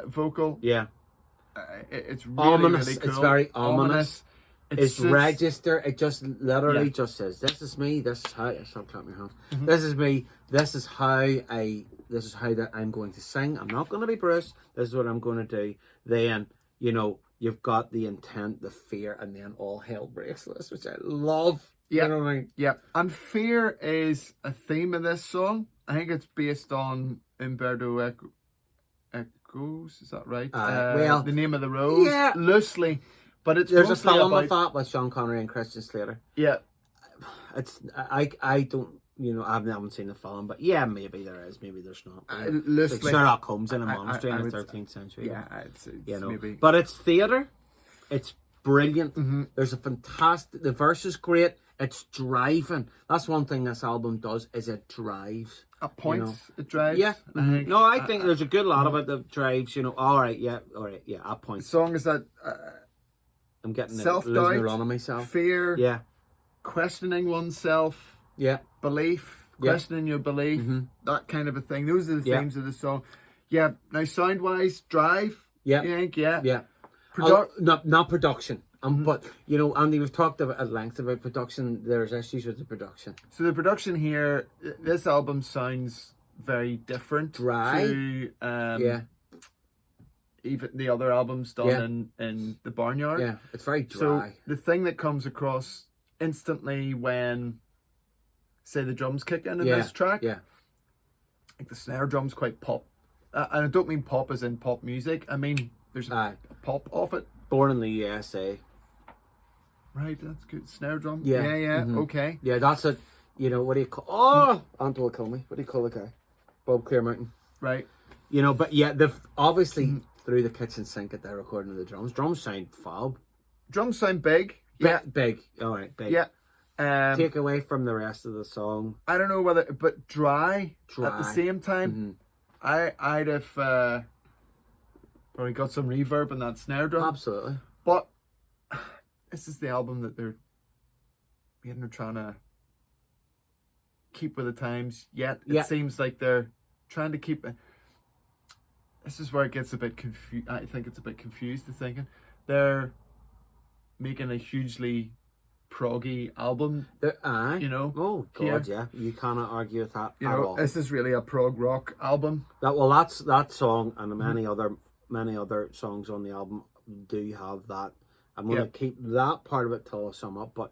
S1: vocal.
S2: Yeah.
S1: It's really,
S2: ominous.
S1: really cool.
S2: It's very ominous. It's register. It just literally just says, "This is me. This is how." Stop clapping your hands. This is me. This is how that I'm going to sing. I'm not going to be Bruce. This is what I'm going to do. Then you've got the intent, the fear, and then all hell breaks loose, which I love.
S1: Yeah,
S2: you know what I mean?
S1: Yeah. And fear is a theme of this song. I think it's based on Umberto Eco's. Is that right?
S2: Well,
S1: The Name of the Rose. Yeah, loosely. But there's
S2: a film with that with Sean Connery and Christian Slater.
S1: Yeah,
S2: it's I don't I haven't seen the film, but yeah, maybe there is, maybe there's not. Like Sherlock Holmes in a monastery in the 13th century.
S1: Yeah, it's maybe.
S2: But it's theatre. It's brilliant. There's a fantastic. The verse is great. It's driving. That's one thing this album does is it drives.
S1: At points, it drives.
S2: Yeah. I think there's a good lot of it that drives. All right. At points.
S1: The song is that.
S2: I'm getting
S1: self-doubt,
S2: on myself.
S1: Fear, questioning oneself, belief, questioning your belief, that kind of a thing. Those are the themes of the song. Yeah. Now, sound-wise, drive.
S2: Yeah.
S1: You think? Yeah.
S2: Yeah. Not production. But Andy, we've talked at length about production. There's issues with the production.
S1: So the production here, this album sounds very different.
S2: Dry.
S1: To even the other albums done in the Barnyard.
S2: Yeah, it's very dry.
S1: So the thing that comes across instantly when, say, the drums kick in this track, like the snare drum's quite pop. And I don't mean pop as in pop music. I mean there's a pop off it.
S2: Born in the USA.
S1: Right, that's good. Snare drum.
S2: Yeah.
S1: Okay.
S2: Yeah, that's it. What do you call? Oh, Anto will kill me. What do you call the guy? Bob Clearmountain.
S1: Right.
S2: But yeah, they've obviously through the kitchen sink at their recording of the drums. Drums sound fab.
S1: Drums sound big.
S2: Yeah, big. All right, big.
S1: Yeah.
S2: Take away from the rest of the song.
S1: I don't know whether, but dry. At the same time. I'd have probably got some reverb in that snare drum.
S2: Absolutely.
S1: But this is the album that they're trying to keep with the times. Yet it seems like they're trying to keep. This is where it gets a bit confused. I think it's a bit confused. The thinking they're making a hugely proggy album.
S2: Oh God, yeah. You cannot argue with that at all.
S1: This is really a prog rock album.
S2: That's that song and many other songs on the album do have that. I'm going to keep that part of it till I sum up. But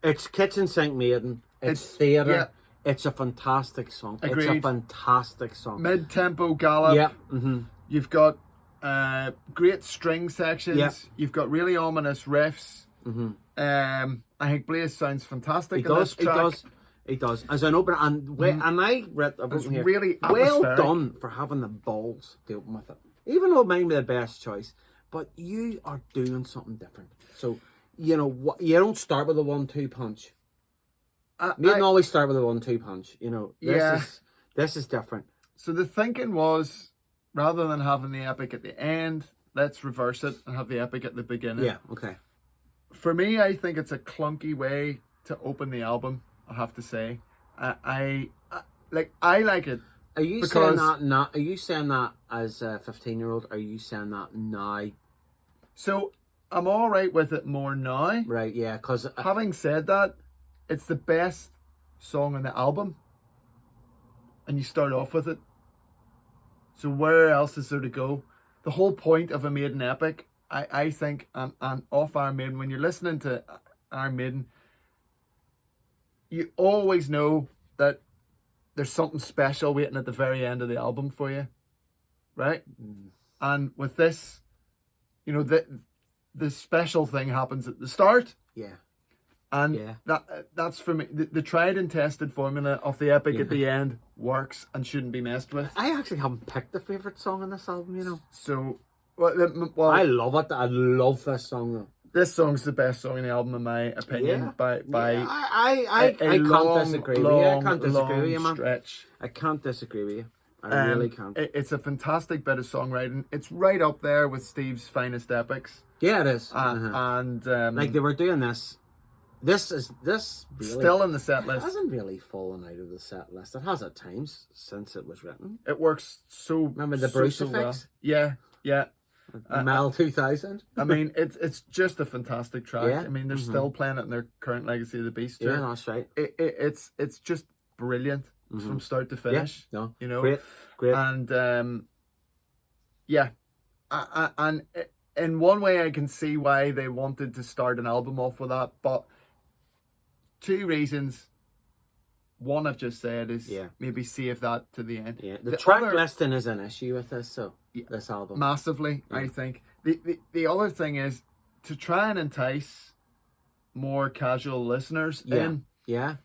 S2: it's Kitchen Sink Maiden. It's theatre. Yeah. It's a fantastic song.
S1: Agreed.
S2: It's a fantastic song.
S1: Mid-tempo gallop.
S2: Yeah.
S1: You've got great string sections.
S2: Yeah.
S1: You've got really ominous riffs. I think Blaze sounds fantastic in this track.
S2: He does. As an opener, and I read here,
S1: really
S2: well done for having the balls to open with it. Even though it might be the best choice, but you are doing something different. So, you don't start with a 1-2 punch. You don't always start with a 1-2 punch. This is different.
S1: So the thinking was, rather than having the epic at the end, let's reverse it and have the epic at the beginning.
S2: Yeah, okay.
S1: For me, I think it's a clunky way to open the album, I have to say. I like it.
S2: Are you saying that not? Are you saying that as a 15-year-old? Are you saying that now?
S1: So I'm all right with it more now.
S2: Right, yeah. Because
S1: having said that, it's the best song on the album, and you start off with it. So where else is there to go? The whole point of a Maiden epic, I think, and off Iron Maiden, when you're listening to Iron Maiden, you always know that there's something special waiting at the very end of the album for you, right? And with this, the special thing happens at the start.
S2: Yeah.
S1: And that's for me. The tried and tested formula of the epic at the end works and shouldn't be messed with.
S2: I actually haven't picked a favourite song in this album,
S1: So,
S2: I love it. I love this song, though.
S1: This song's the best song in the album, in my opinion.
S2: I can't disagree with you. I can't disagree with you, man.
S1: Stretch.
S2: I can't disagree with you. I really can't.
S1: It's a fantastic bit of songwriting. It's right up there with Steve's finest epics.
S2: Yeah, it is.
S1: And
S2: like they were doing this. This really
S1: still in the set list.
S2: It hasn't really fallen out of the set list. It has at times since it was written.
S1: It works so.
S2: Remember the Bruce effects?
S1: Well. Yeah.
S2: Mel 2000.
S1: I mean, it's just a fantastic track.
S2: Yeah.
S1: I mean, they're still playing it in their current Legacy of the Beast tour.
S2: Yeah, that's right.
S1: It's just brilliant from start to finish.
S2: Yeah, no,
S1: you know,
S2: great.
S1: And yeah, and in one way, I can see why they wanted to start an album off with that, but two reasons. One I've just said is maybe save that to the end.
S2: Yeah, the track listing is an issue with this, this album
S1: massively. I think the other thing is to try and entice more casual listeners in.
S2: Yeah,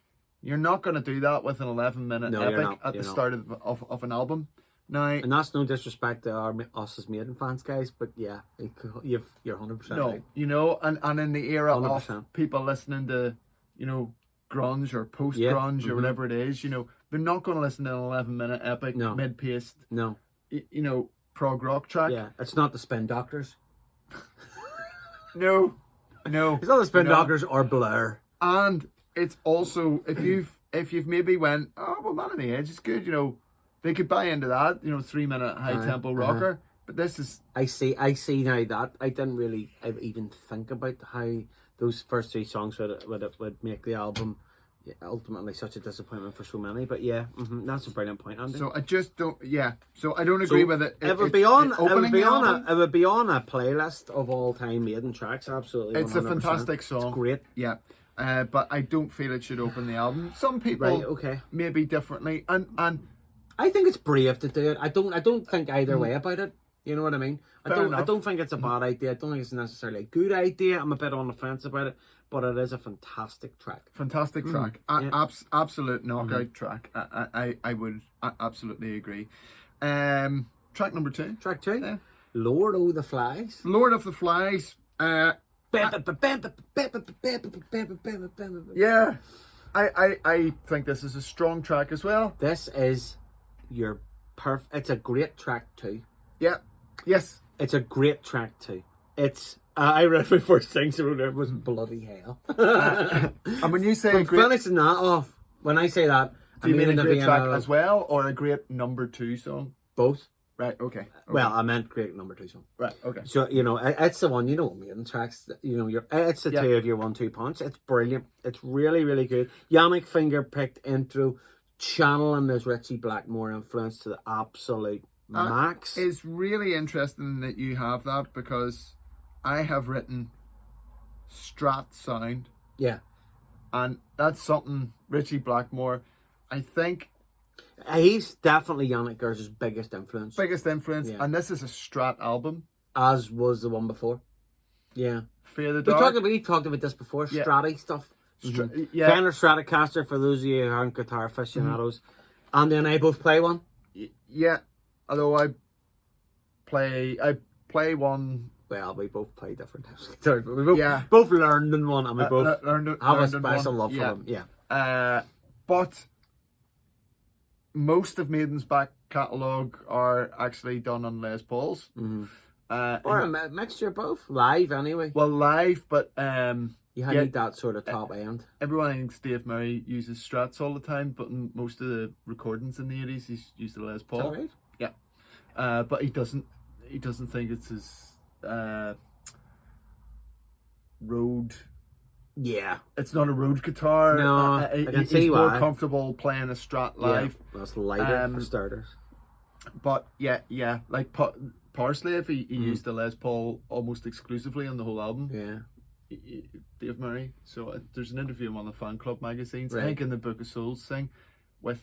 S1: you're not going to do that with an 11-minute epic at the start of an album. Now,
S2: and that's no disrespect to us as Maiden fans, guys, but yeah, you're 100% right.
S1: You know, and in the era
S2: 100%.
S1: of people listening to, you know, grunge or post-grunge or whatever it is, you know, they're not going to listen to an 11-minute epic, mid-paced, you know, prog rock track.
S2: Yeah, it's not the Spin Doctors.
S1: No.
S2: It's not the Spin Doctors or Blur.
S1: And it's also, if you've maybe went, oh, well, Man on the Edge is good, you know, they could buy into that, you know, 3-minute high-tempo rocker. But this is...
S2: I see now that. I didn't really even think about how those first three songs would make the album ultimately such a disappointment for so many. But yeah, that's a brilliant point, Andy.
S1: So I just don't. Yeah. So I don't agree with it.
S2: It would be on a playlist of all time Maiden tracks. Absolutely, 100%.
S1: It's a fantastic song.
S2: It's great.
S1: Yeah. But I don't feel it should open the album. Some people maybe differently, and
S2: I think it's brave to do it. I don't think either way about it. You know what I mean? I don't think it's a bad idea. I don't think it's necessarily a good idea. I'm a bit on the fence about it, but it is a fantastic track.
S1: Fantastic track. Absolute knockout track. I would absolutely agree. Track number 2.
S2: Track 2. Yeah. Lord of the Flies.
S1: Lord of the Flies. Yeah. I think this is a strong track as well.
S2: This is your it's a great track too.
S1: Yeah. Yes.
S2: It's a great track too. It's I read my first thing, so it was bloody hell.
S1: And when you say
S2: from finishing that off, when I say that,
S1: do you mean a great track as well, or a great number 2 song?
S2: Both.
S1: Right. Okay.
S2: Well, I meant great number 2 song.
S1: Right. Okay.
S2: So you know, it's the one. You know, Maiden tracks. You know, it's the two of your 1-2 punch. It's brilliant. It's really, really good. Yannick finger-picked intro, channeling this Ritchie Blackmore influence to the absolute max.
S1: It's really interesting that you have that, because I have written Strat sound.
S2: Yeah.
S1: And that's something Ritchie Blackmore, I think...
S2: He's definitely Yannick Gers's biggest influence.
S1: Yeah. And this is a Strat album.
S2: As was the one before. Yeah.
S1: Fear the Dark.
S2: We talked about this before, Stratty stuff.
S1: Yeah.
S2: Fender Stratocaster, for those of you who aren't guitar aficionados. Andy and I both play one.
S1: Yeah. Although I play one...
S2: Well, we both play different types of guitars, but we both learned in one, and we both have a special love for them. Yeah.
S1: But most of Maiden's back catalogue are actually done on Les Pauls.
S2: Or a mixture of both. Live, anyway.
S1: Well, live, but...
S2: you need that sort of top end.
S1: Everyone thinks Dave Murray uses Strats all the time, but in most of the recordings in the 80s, he's used the Les Paul.
S2: Is that right?
S1: Yeah. But he doesn't think it's his... road.
S2: Yeah,
S1: it's not a road guitar.
S2: No, I can see
S1: he's
S2: why.
S1: more comfortable playing a Strat live.
S2: Yeah, that's lighter for starters.
S1: But yeah, like Powerslave, he used the Les Paul almost exclusively on the whole album.
S2: Yeah,
S1: Dave Murray. So there's an interview on the Fan Club magazines,
S2: right.
S1: I think in the Book of Souls thing, with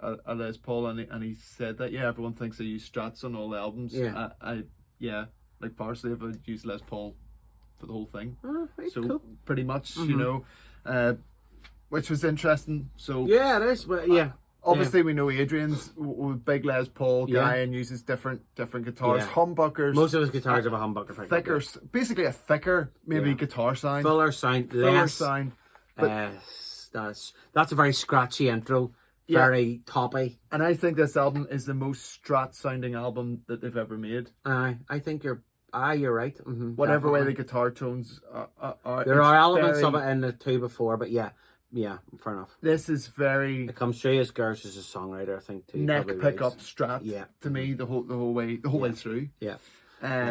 S1: a Les Paul, and he said that everyone thinks I use Strats on all the albums.
S2: Yeah,
S1: like Powerslave, I use Les Paul for the whole thing.
S2: So cool.
S1: Pretty much, you know, which was interesting. So
S2: yeah, it is. But
S1: obviously we know Adrian's big Les Paul guy and uses different guitars. Humbuckers.
S2: Most of his guitars have a humbucker.
S1: Thicker, basically a thicker guitar sound.
S2: Fuller sound.
S1: Fuller sound.
S2: That's a very scratchy intro. very toppy.
S1: And I think this album is the most Strat sounding album that they've ever made.
S2: I think you're right. Mm-hmm,
S1: Whatever way the guitar tones are.
S2: There are elements of it in the two before, but yeah, fair enough.
S1: This is very.
S2: It comes through as Gersh as a songwriter, I think, too.
S1: Neck pickup Strat. To me, the whole way through.
S2: Yeah.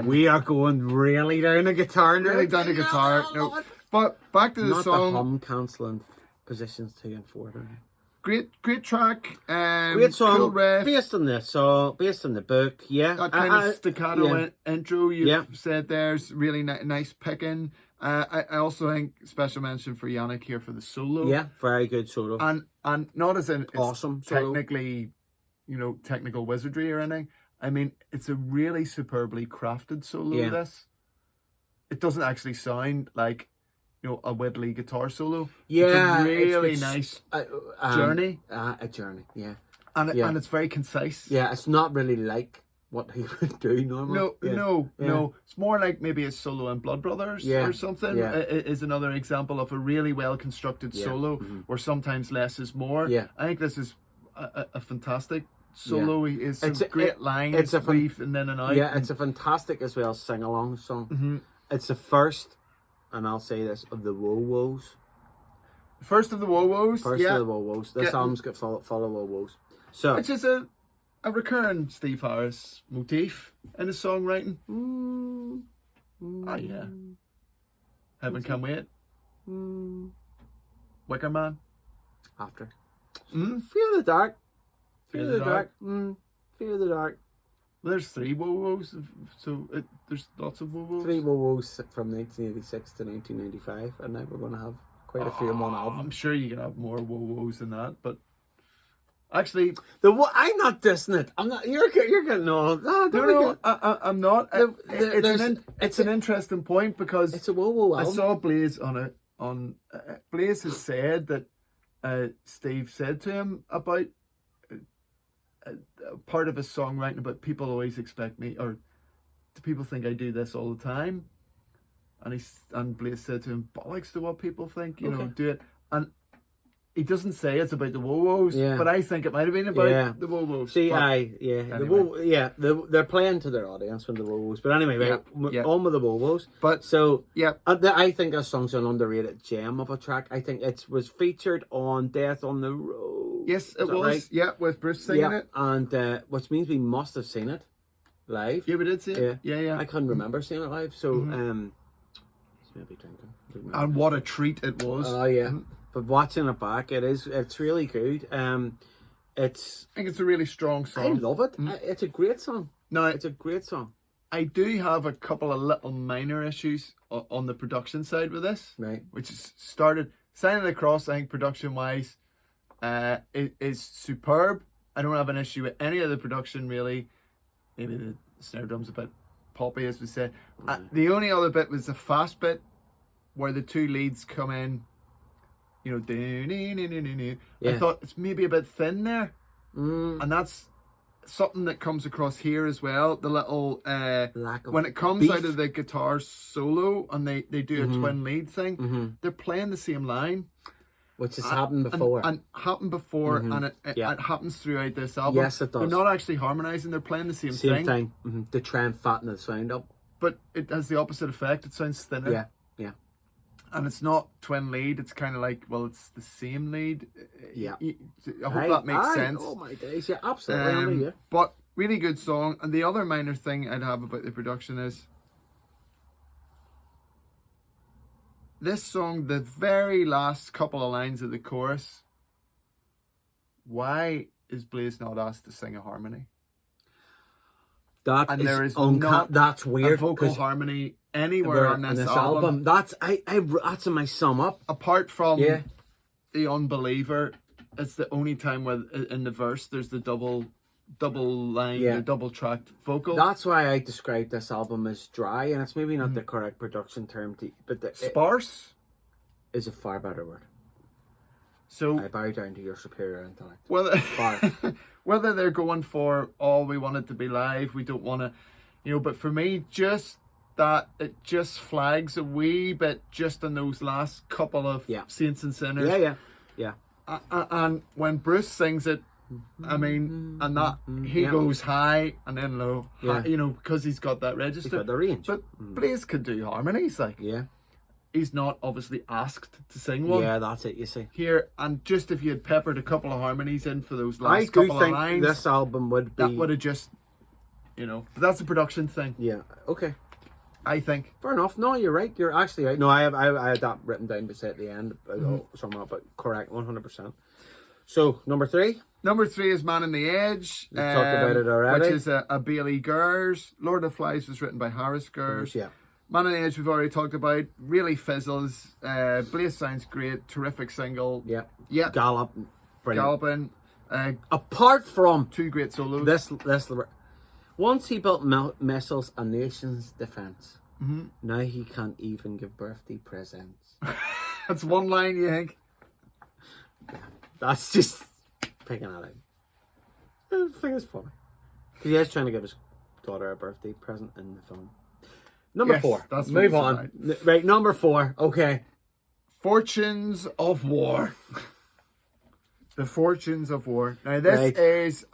S1: We
S2: are going really down the guitar now.
S1: Really down the guitar. No, but back to the song.
S2: Not the hum cancelling positions 2 and 4.
S1: Great track.
S2: Great song. Cool riff. Based on the book. Yeah.
S1: That kind of staccato intro you've said there's really nice picking. I also think special mention for Yannick here for the solo.
S2: Yeah, very good solo.
S1: And not as in it's
S2: awesome
S1: technically, technical wizardry or anything. I mean, it's a really superbly crafted solo. This. It doesn't actually sound like a Whitley guitar solo.
S2: Yeah,
S1: it's a really nice journey.
S2: A journey, yeah.
S1: And it's very concise.
S2: Yeah, it's not really like what he would do normally.
S1: No. It's more like maybe a solo in Blood Brothers or something. Is another example of a really well constructed solo where sometimes less is more.
S2: Yeah.
S1: I think this is a fantastic solo. It's a great line. It's a brief and then an out.
S2: Yeah, it's a fantastic as well sing along song. Mm-hmm. It's the first. And I'll say this, of the Wo-Wo's.
S1: First of the Wo-Wo's?
S2: First of the Wo-Wo's. This album's got full of Wo-Wo's. So,
S1: which is a recurring Steve Harris motif in his songwriting. Yeah. Heaven Can Wait. Wicker Man.
S2: After. Fear the Dark.
S1: Fear the Dark.
S2: Fear the Dark.
S1: There's 3 Wo-Wo's, so there's lots of Wo-Wo's.
S2: 3 Wo-Wo's from 1986 to 1995, and now we're going to have quite a few on one album.
S1: I'm sure you can have more Wo-Wo's than that, but actually,
S2: I'm not dissing it. I'm not. You're getting no.
S1: I'm not. It's an interesting point because
S2: it's a Wo-Wo album.
S1: I saw Blaze on Blaze has said that Steve said to him about. Part of his songwriting, but people always expect me, or do people think I do this all the time? And Blaze said to him, bollocks to what people think, do it. And he doesn't say it's about the Wo-Wo's, but I think it might have been about the Wo-Wo's.
S2: See,
S1: anyway.
S2: They're playing to their audience with the Wo-Wo's. But anyway, on with the Wo-Wo's.
S1: But
S2: so I think this song's an underrated gem of a track. I think it was featured on Death on the Road.
S1: Yes, it was. Right? Yeah, with Bruce singing it.
S2: And which means we must have seen it live.
S1: Yeah, we did see it. Yeah.
S2: I couldn't remember seeing it live, so he's maybe drinking.
S1: And what a treat it was.
S2: Oh yeah. But watching it back, it's really good. I
S1: think it's a really strong song.
S2: I love it. It's a great song.
S1: No,
S2: it's a great song.
S1: I do have a couple of little minor issues on the production side with this.
S2: Right.
S1: Which is started Signing Across, I think production wise is superb. I don't have an issue with any of the production really. Maybe the snare drum's a bit poppy, as we said. The only other bit was the fast bit where the 2 leads come in. I thought it's maybe a bit thin there, and that's something that comes across here as well. The little when it comes out of the guitar solo and they do a twin lead thing, they're playing the same line.
S2: Which has happened before.
S1: And it happens throughout this album.
S2: Yes, it does.
S1: They're not actually harmonising, they're playing the same thing.
S2: To try and fatten the sound up.
S1: But it has the opposite effect. It sounds thinner.
S2: Yeah.
S1: And it's not twin lead, it's kind of like, well, it's the same lead.
S2: Yeah.
S1: I hope that makes sense.
S2: Oh my days, yeah, absolutely.
S1: But really good song. And the other minor thing I'd have about the production is this song, the very last couple of lines of the chorus, why is Blaze not asked to sing a harmony? There is not
S2: that's weird.
S1: A vocal harmony anywhere on this album.
S2: That's in my sum up.
S1: Apart from The Unbeliever, it's the only time where in the verse there's the double line, the double tracked vocal.
S2: That's why I described this album as dry, and it's maybe not the correct production term, but
S1: sparse
S2: is a far better word.
S1: So
S2: I bow down to your superior intellect.
S1: Whether they're going for, we want it to be live, we don't want to, but for me, just that it just flags a wee bit just in those last couple of Saints and Sinners.
S2: Yeah.
S1: And when Bruce sings it, I mean, and that he goes high and then low, high, you know, because he's got that register.
S2: He's got the range.
S1: But Blaze can do harmonies, like.
S2: Yeah.
S1: He's not obviously asked to sing one.
S2: Yeah, that's it, you see.
S1: Here, and just if you had peppered a couple of harmonies in for those last couple of lines.
S2: I do think this album would be...
S1: That would have just, you know, but that's a production thing.
S2: Yeah, okay.
S1: I think.
S2: Fair enough. No, you're right. You're actually right. No, I had that written down to say at the end somehow, but correct, 100%. So, number 3?
S1: Number 3 is Man on the Edge.
S2: We talked about it already.
S1: Which is a Bailey Gers. Lord of Flies was written by Harris Gers.
S2: Yeah.
S1: Man on the Edge we've already talked about. Really fizzles. Blaze sounds great. Terrific single.
S2: Yeah.
S1: Yeah.
S2: Gallop. Brilliant.
S1: Galloping.
S2: Apart from
S1: 2 great solos.
S2: This once he built missiles a nation's defense. Now he can't even give birthday presents.
S1: That's one line, you think?
S2: Yeah, that's just picking it out. I think it's funny. Because he is trying to give his daughter a birthday present in the film. Number 4.
S1: That's
S2: Move on. Right, number 4. Okay.
S1: Fortunes of War. The Fortunes of War. Now this is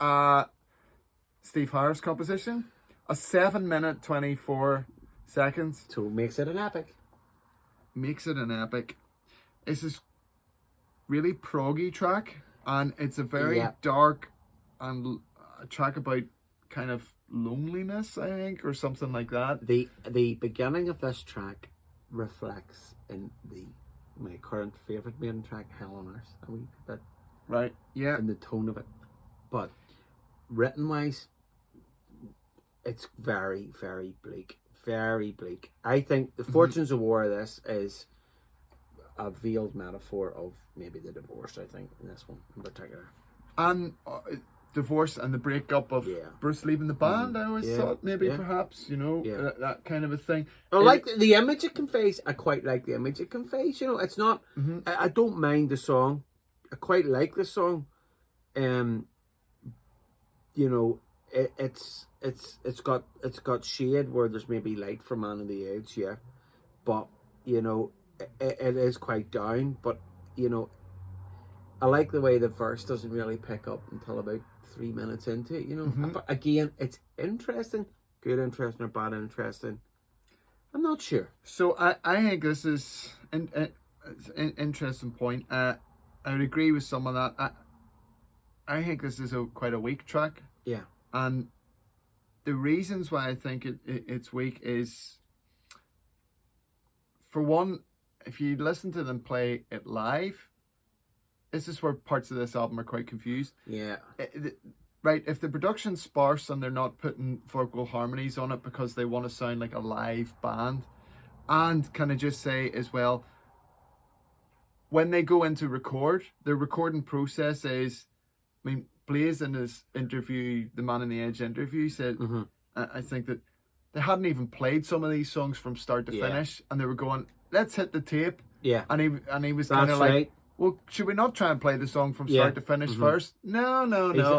S1: Steve Harris composition. A 7-minute 24 seconds.
S2: So makes it an epic.
S1: Makes it an epic. It's this really proggy track, and it's a very dark and a track about kind of loneliness, I think, or something like that.
S2: The beginning of this track reflects in my current favourite Maiden track, Hell on Earth, a wee bit.
S1: Right, yeah.
S2: In the tone of it. But written wise, it's very, very bleak. Very bleak. I think the Fortunes of War of this is a veiled metaphor of maybe the divorce, I think, in this one in particular.
S1: And divorce and the breakup of Bruce leaving the band, I always thought maybe perhaps, you know, that kind of a thing.
S2: I like the image it conveys. I quite like the image it conveys. You know, it's not, I don't mind the song. I quite like the song. You know, it's got shade where there's maybe light for Man on the Edge, but you know it is quite down. But you know, I like the way the verse doesn't really pick up until about 3 minutes into it. You know, again, it's interesting, good interesting or bad interesting. I'm not sure.
S1: So I think this is an interesting point. I would agree with some of that. I think this is quite a weak track.
S2: Yeah.
S1: And the reasons why I think it's weak is, for one, if you listen to them play it live, this is where parts of this album are quite confused.
S2: Yeah.
S1: Right, if the production's sparse and they're not putting vocal harmonies on it because they want to sound like a live band, and can I just say as well, when they go into record, the recording process is, I mean, Blaze in his interview, the Man on the Edge interview, said, I think that they hadn't even played some of these songs from start to finish, and they were going, let's hit the tape.
S2: Yeah.
S1: And he was kind of like, well, should we not try and play the song from start to finish first? No.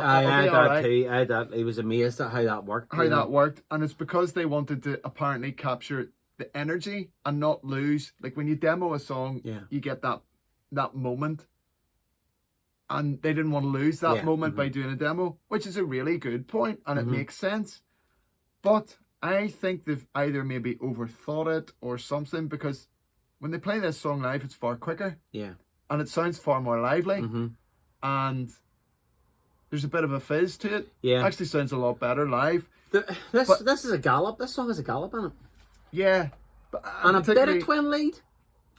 S2: I had that too. I had that. He was amazed at how that worked.
S1: That worked. And it's because they wanted to apparently capture the energy and not lose. Like when you demo a song, you get that moment. And they didn't want to lose that moment by doing a demo, which is a really good point, and it makes sense. But I think they've either maybe overthought it or something, because when they play this song live, it's far quicker.
S2: Yeah.
S1: And it sounds far more lively. And there's a bit of a fizz to it.
S2: Yeah.
S1: It actually sounds a lot better live.
S2: This is a gallop. This song has a gallop in it.
S1: Yeah.
S2: And a bit of twin lead.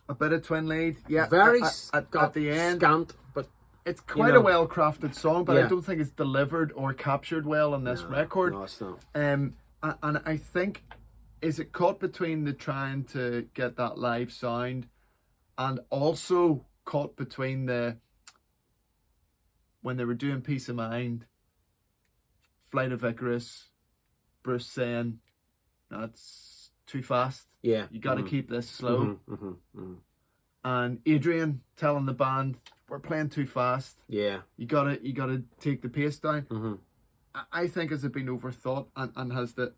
S1: A bit of twin lead. Yeah.
S2: Very
S1: at the end.
S2: Scant, but
S1: it's quite a well-crafted song, but I don't think it's delivered or captured well on this record.
S2: No, it's not.
S1: And I think, is it caught between the trying to get that live sound and also caught between when they were doing Peace of Mind, Flight of Icarus, Bruce saying, that's too fast.
S2: Yeah.
S1: You got to keep this slow. And Adrian telling the band, we're playing too fast.
S2: Yeah. You
S1: gotta take the pace down. I think has it been overthought and has the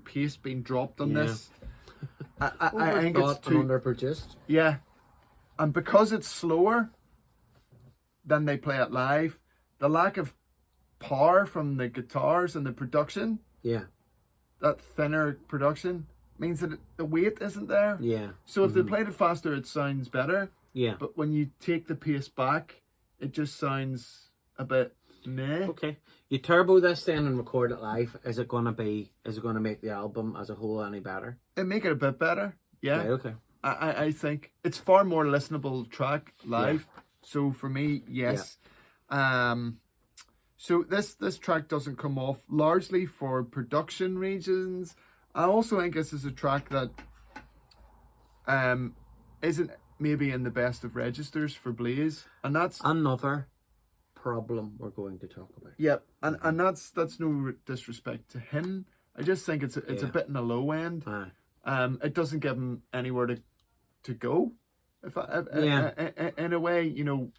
S1: pace been dropped on this? I think it's too
S2: underproduced.
S1: Yeah. And because it's slower, then they play it live. The lack of power from the guitars and the production, that thinner production, means that the weight isn't there.
S2: Yeah.
S1: So if they played it faster, it sounds better.
S2: Yeah.
S1: But when you take the pace back, it just sounds a bit meh.
S2: Okay. You turbo this then and record it live. Is it gonna make the album as a whole any better?
S1: It make it a bit better. Yeah.
S2: Right, okay.
S1: I think it's far more listenable track live. Yeah. So for me, yes. Yeah. So this track doesn't come off largely for production reasons. I also think this is a track that isn't maybe in the best of registers for Blaze, and that's
S2: another problem we're going to talk about.
S1: Yep, and that's no disrespect to him. I just think it's a bit in the low end. It doesn't give him anywhere to go. In a way, you know,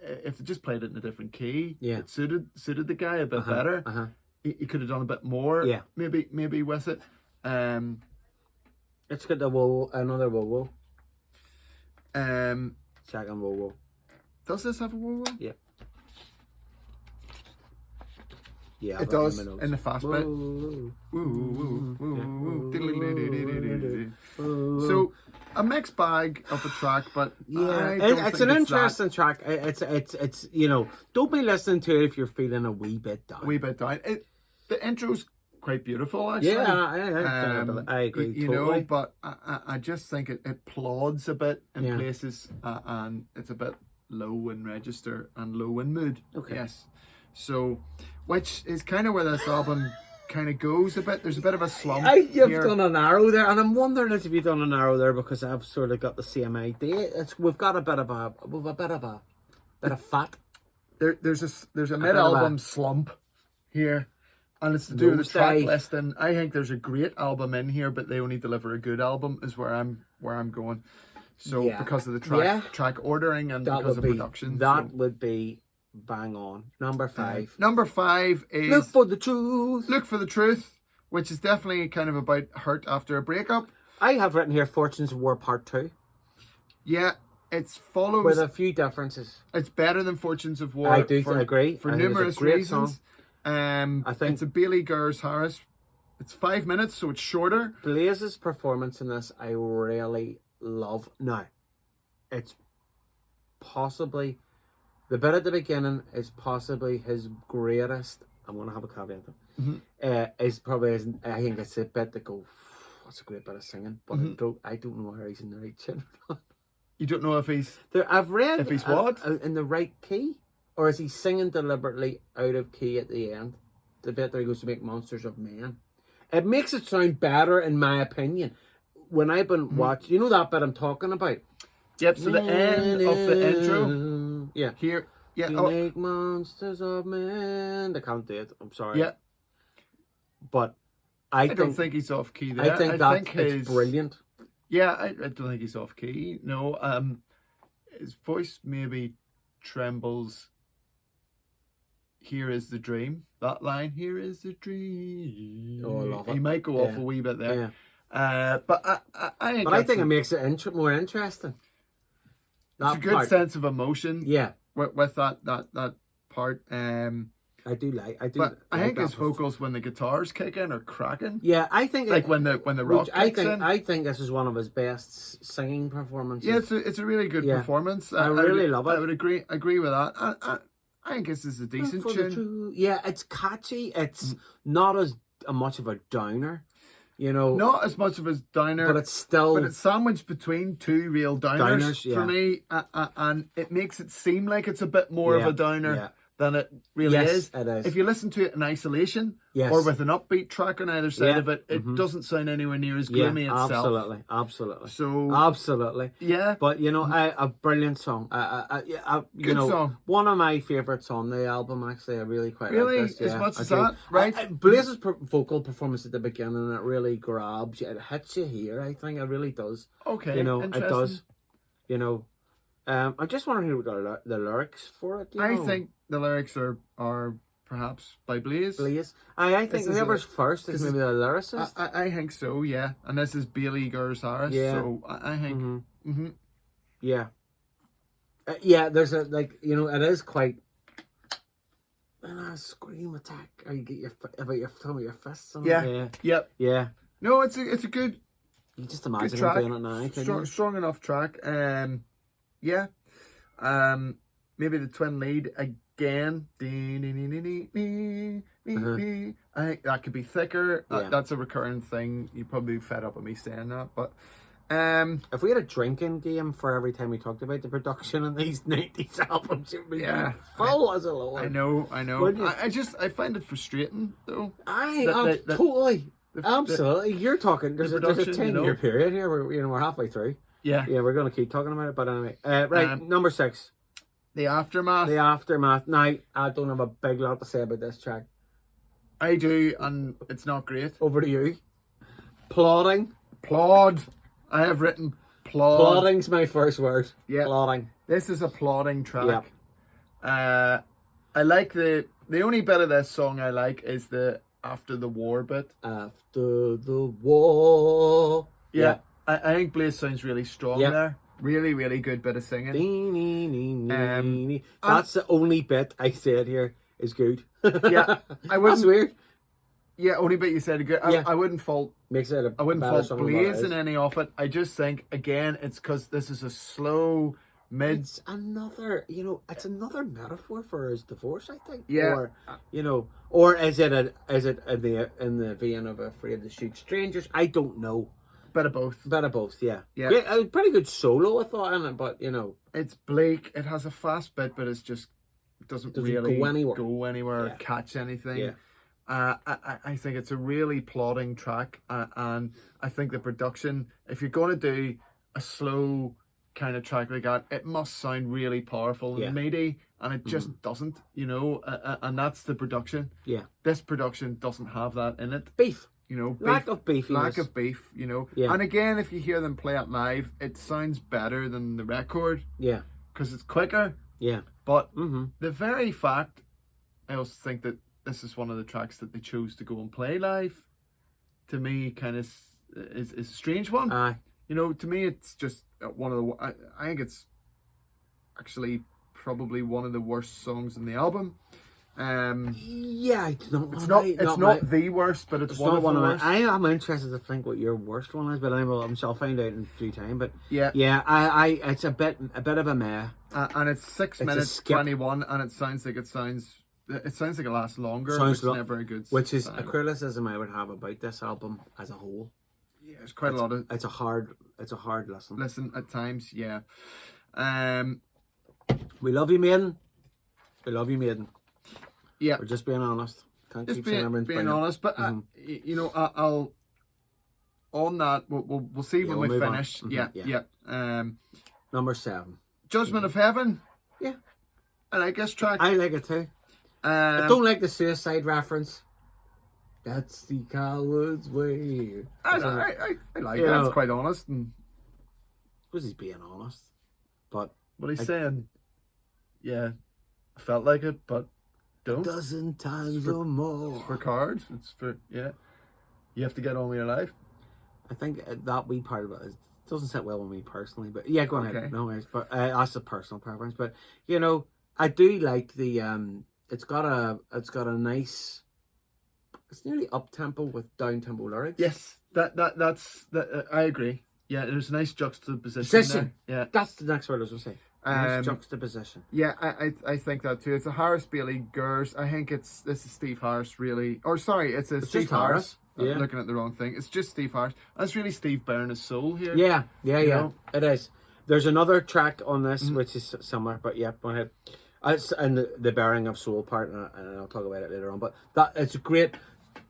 S1: if they just played it in a different key, it suited the guy a bit better. He could have done a bit more. Maybe with it.
S2: It's got the another whoa. Second whoa.
S1: Does this have a whoa?
S2: Yeah. Yeah,
S1: it does in the fast bit. So a mixed bag of a track, but
S2: it's an interesting track. It's you know, don't be listening to it if you're feeling a wee bit down.
S1: The intro's quite beautiful, actually.
S2: Yeah, I agree.
S1: You
S2: totally.
S1: know, but I just think it plods a bit in places, and it's a bit low in register and low in mood.
S2: Okay.
S1: Yes. So, which is kind of where this album kind of goes a bit. There's a bit of a slump.
S2: You've done an arrow there, and I'm wondering if you've done an arrow there because I've sort of got the same idea. We've got a bit of fat.
S1: There's a mid-album slump here, and it's to do with the track listing. I think there's a great album in here, but they only deliver a good album. Is where I'm going. So because of the track ordering and because of production,
S2: would be bang on. Number 5.
S1: Number 5 is
S2: Look for the Truth.
S1: Look for the Truth, which is definitely kind of about hurt after a breakup.
S2: I have written here Fortunes of War Part 2.
S1: Yeah, it follows
S2: with a few differences.
S1: It's better than Fortunes of War.
S2: I do agree.
S1: For numerous reasons. I think it's a Bailey Gers Harris. It's 5 minutes, so it's shorter.
S2: Blaze's performance in this I really love. Now, it's possibly the bit at the beginning is possibly his greatest. I'm going to have a caveat though. Is probably I think it's a bit that go. That's a great bit of singing, but I don't know how he's in the right tune.
S1: You don't know if he's.
S2: I've read
S1: if he's what
S2: in the right key, or is he singing deliberately out of key at the end? The bit that he goes to make monsters of men. It makes it sound better, in my opinion. When I've been watching, you know that bit I'm talking about.
S1: Yep. So the end of the intro.
S2: Yeah.
S1: Here. Yeah.
S2: Make monsters of men. I can't do it. I'm sorry.
S1: Yeah.
S2: But
S1: I don't think he's off key there.
S2: I think it's brilliant.
S1: Yeah, I don't think he's off key. No. His voice maybe trembles. Here is the dream. That line. Here is the dream.
S2: Oh, I love it.
S1: He might go off a wee bit there.
S2: Yeah.
S1: But I think
S2: it makes it more interesting.
S1: It's a good sense of emotion.
S2: Yeah.
S1: With that part.
S2: I do.
S1: But I think his vocals when the guitars kick in are cracking.
S2: Yeah, I think
S1: when the rock kicks in.
S2: I think this is one of his best singing performances.
S1: Yeah, it's a really good performance.
S2: I really love it.
S1: I would agree with that. I think this is a decent tune.
S2: Yeah, it's catchy. It's not as much of a downer. You know,
S1: not as much of a downer,
S2: but it's
S1: sandwiched between two real downers for me, and it makes it seem like it's a bit more of a downer than it really is.
S2: It is.
S1: If you listen to it in isolation or with an upbeat track on either side of it, it doesn't sound anywhere near as gloomy itself.
S2: Absolutely.
S1: So
S2: absolutely,
S1: yeah.
S2: But you know, a brilliant song. Good
S1: song.
S2: One of my favourites on the album. Actually, I really quite
S1: like
S2: this.
S1: As much as that, right?
S2: Blaze's vocal performance at the beginning, it really grabs you. It hits you here. I think it really does.
S1: Okay,
S2: you know, it does. You know, I'm just wondering who wrote the lyrics for it.
S1: I think the lyrics are perhaps by Blaze.
S2: I think whoever's first is maybe the lyricist.
S1: I think so, yeah. And this is Bailey Gers Harris.
S2: Yeah.
S1: So I think.
S2: Yeah. Yeah, there's a it is quite. Scream attack. Or you get your talking about your fists on
S1: Yeah.
S2: it.
S1: Yep.
S2: Yeah.
S1: No, it's a good.
S2: You just imagine
S1: track.
S2: him doing it now.
S1: Strong enough track. Yeah. Maybe the twin lead again. I think that could be thicker. That's a recurring thing. You'd probably be fed up with me saying that, but
S2: if we had a drinking game for every time we talked about the production in these 90s albums, it would be full as a Lord.
S1: I know. I find it frustrating though.
S2: Totally. Absolutely. You're talking. There's a 10-year period here. We're halfway through.
S1: Yeah.
S2: Yeah, we're going to keep talking about it. But anyway, right, number 6.
S1: The Aftermath.
S2: The Aftermath. Now, I don't have a big lot to say about this track.
S1: I do, and it's not great.
S2: Over to you. Plodding.
S1: Plod. I have written plod.
S2: Plodding's my first word. Yeah. Plodding.
S1: This is a plodding track. Yeah. I like the only bit of this song I like is the after the war bit.
S2: After the war.
S1: Yeah. I think Blaze sounds really strong there. Really, really good bit of singing.
S2: That's the only bit I said here is good.
S1: Yeah.
S2: That's weird.
S1: Yeah, only bit you said good. I wouldn't fault.
S2: Makes it
S1: I wouldn't fault Blaze in any of it. I just think again, it's because this is a slow mid.
S2: It's another, it's another metaphor for his divorce. I think.
S1: Yeah.
S2: Or is it in the vein of Afraid to Shoot Strangers? I don't know.
S1: Bit of both.
S2: Yeah. A pretty good solo, I thought, in it, but
S1: it's bleak. It has a fast bit, but it doesn't really
S2: go anywhere
S1: or catch anything. Yeah. I think it's a really plodding track, and I think the production, if you're going to do a slow kind of track like that, it must sound really powerful and meaty, and it just doesn't, and that's the production.
S2: Yeah.
S1: This production doesn't have that in it.
S2: Beef.
S1: Lack
S2: of beef.
S1: Yeah. And again, if you hear them play it live, it sounds better than the record.
S2: Yeah.
S1: Because it's quicker.
S2: Yeah.
S1: But the very fact, I also think that this is one of the tracks that they chose to go and play live, to me, kind of is a strange one. To me, it's just one of the. I think it's actually probably one of the worst songs in the album.
S2: It's
S1: not the worst, but it's one of the worst.
S2: I am interested to think what your worst one is, but I'll find out in due time. But it's a bit of a meh.
S1: And it's 6 minutes 21, and it sounds like it lasts longer, which is never a good.
S2: Which is a criticism I would have about this album as a whole.
S1: Yeah, there's quite a lot of.
S2: It's a hard listen.
S1: Listen at times, yeah.
S2: We love you, Maiden. We love you, Maiden.
S1: Yeah,
S2: we're just being honest. Can't
S1: just
S2: keep
S1: being honest, but I'll on that we'll see when we finish. Yeah.
S2: Number 7,
S1: Judgment of Heaven.
S2: Yeah,
S1: I like this track.
S2: I like it too. I don't like the suicide reference. That's the coward's way.
S1: I like that. It's quite honest, and
S2: because he's being honest. But
S1: what he's saying, I felt like it, but. Don't.
S2: A dozen times or more.
S1: It's for cards. It's for you have to get on with your life.
S2: I think that wee part of it doesn't sit well with me personally, but go on ahead. No worries. But that's a personal preference. But I do like the it's got a nice. It's nearly up tempo with down tempo lyrics.
S1: Yes, that's I agree. Yeah, there's a nice juxtaposition there. Yeah,
S2: that's the next word I was going to say. Juxtaposition.
S1: Yeah, I think that too. It's a Harris Bailey Gers. I think this is Steve Harris really. Or sorry, it's Steve Harris.
S2: Yeah.
S1: I'm looking at the wrong thing. It's just Steve Harris. That's really Steve bearing his soul here.
S2: Yeah. It is. There's another track on this which is similar, but go ahead. And the bearing of soul part, and I'll talk about it later on. But it's great.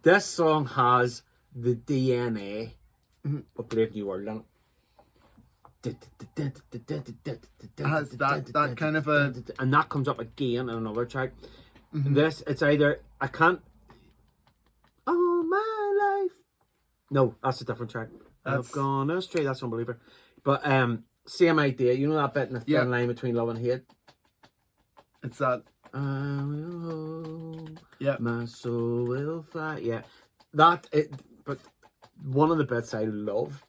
S2: This song has the DNA of Brave New World on it.
S1: Has that kind of a,
S2: and that comes up again in another track. This, it's either I can't all my life. No, that's a different track. I've gone astray. That's Unbeliever. But same idea. You know that bit in the thin line between love and hate.
S1: It's that.
S2: My soul will fly. Yeah, that it. But one of the bits I love,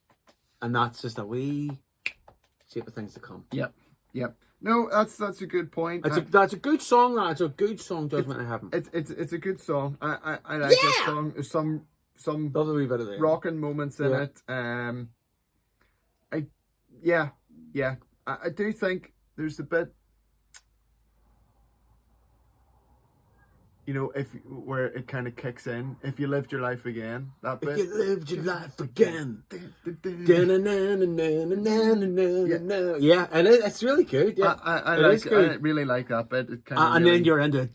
S2: and that's just a wee shape of things to come.
S1: Yep. No, that's a good point.
S2: That's a good song. That's a good song. Judgment of Heaven.
S1: It's a good song. I like this song. There's some
S2: love a wee bit of there.
S1: rocking moments in it. I do think there's a bit, you know, where it kind of kicks in. If you lived your life again, that bit.
S2: If you lived your life again. Yeah, and it's really good. Yeah,
S1: I really like that bit. It kind of
S2: and then you're into with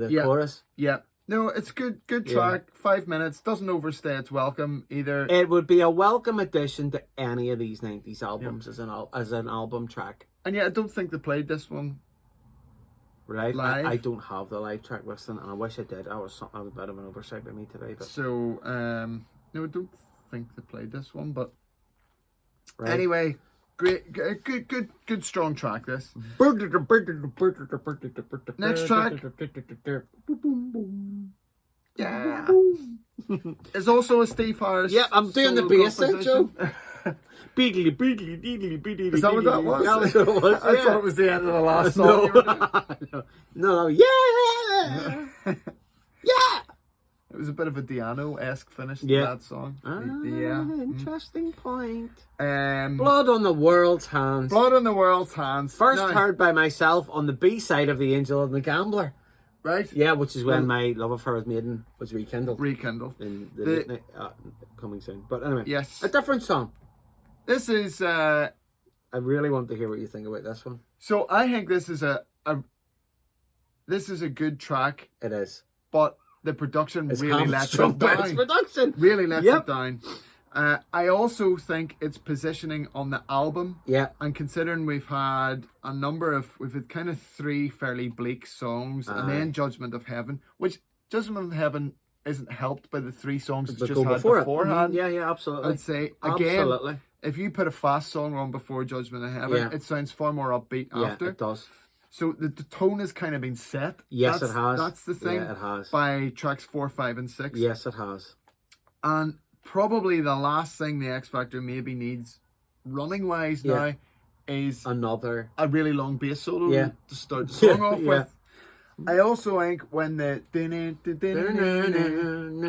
S2: the chorus.
S1: Yeah. No, it's good track. 5 minutes, doesn't overstay its welcome either.
S2: It would be a welcome addition to any of these 90s albums as an album track.
S1: And yeah, I don't think they played this one
S2: live.
S1: Live.
S2: I don't have the live track listing, and I wish I did. I was a bit of an oversight by me today. But
S1: so, no, I don't think they played this one, but
S2: right.
S1: Anyway, great, good, strong track. This next track, yeah, it's also a Steve Harris.
S2: Yeah, I'm doing the bass intro. Beedly.
S1: Is that what that was?
S2: Yeah, that's what it was.
S1: I thought it was the end of the last song.
S2: No, yeah.
S1: It was a bit of a Diano-esque finish to that song.
S2: Interesting point.
S1: Blood
S2: Blood on the World's Hands.
S1: Blood on the World's Hands.
S2: First heard by myself on the B side of The Angel and the Gambler.
S1: Right?
S2: Yeah, which is when my love affair with Maiden was rekindled.
S1: In
S2: the coming soon. But anyway,
S1: yes,
S2: a different song.
S1: This is.
S2: I really want to hear what you think about this one.
S1: So I think this is a good track.
S2: It is,
S1: but the production really lets it down.
S2: Production
S1: really lets it down. I also think its positioning on the album.
S2: Yeah.
S1: And considering we've had kind of 3 fairly bleak songs, and then Judgment of Heaven, which Judgment of Heaven isn't helped by the 3 songs it's just had beforehand.
S2: Yeah, absolutely.
S1: I'd say again, if you put a fast song on before Judgment of Heaven, it sounds far more upbeat after.
S2: Yeah, it does.
S1: So the tone has kind of been set.
S2: Yes, it has.
S1: That's the thing.
S2: Yeah, it has.
S1: By tracks 4, 5, and 6.
S2: Yes, it has.
S1: And probably the last thing the X Factor maybe needs, running wise now, is
S2: a
S1: really long bass solo to start the song off with. I also think when the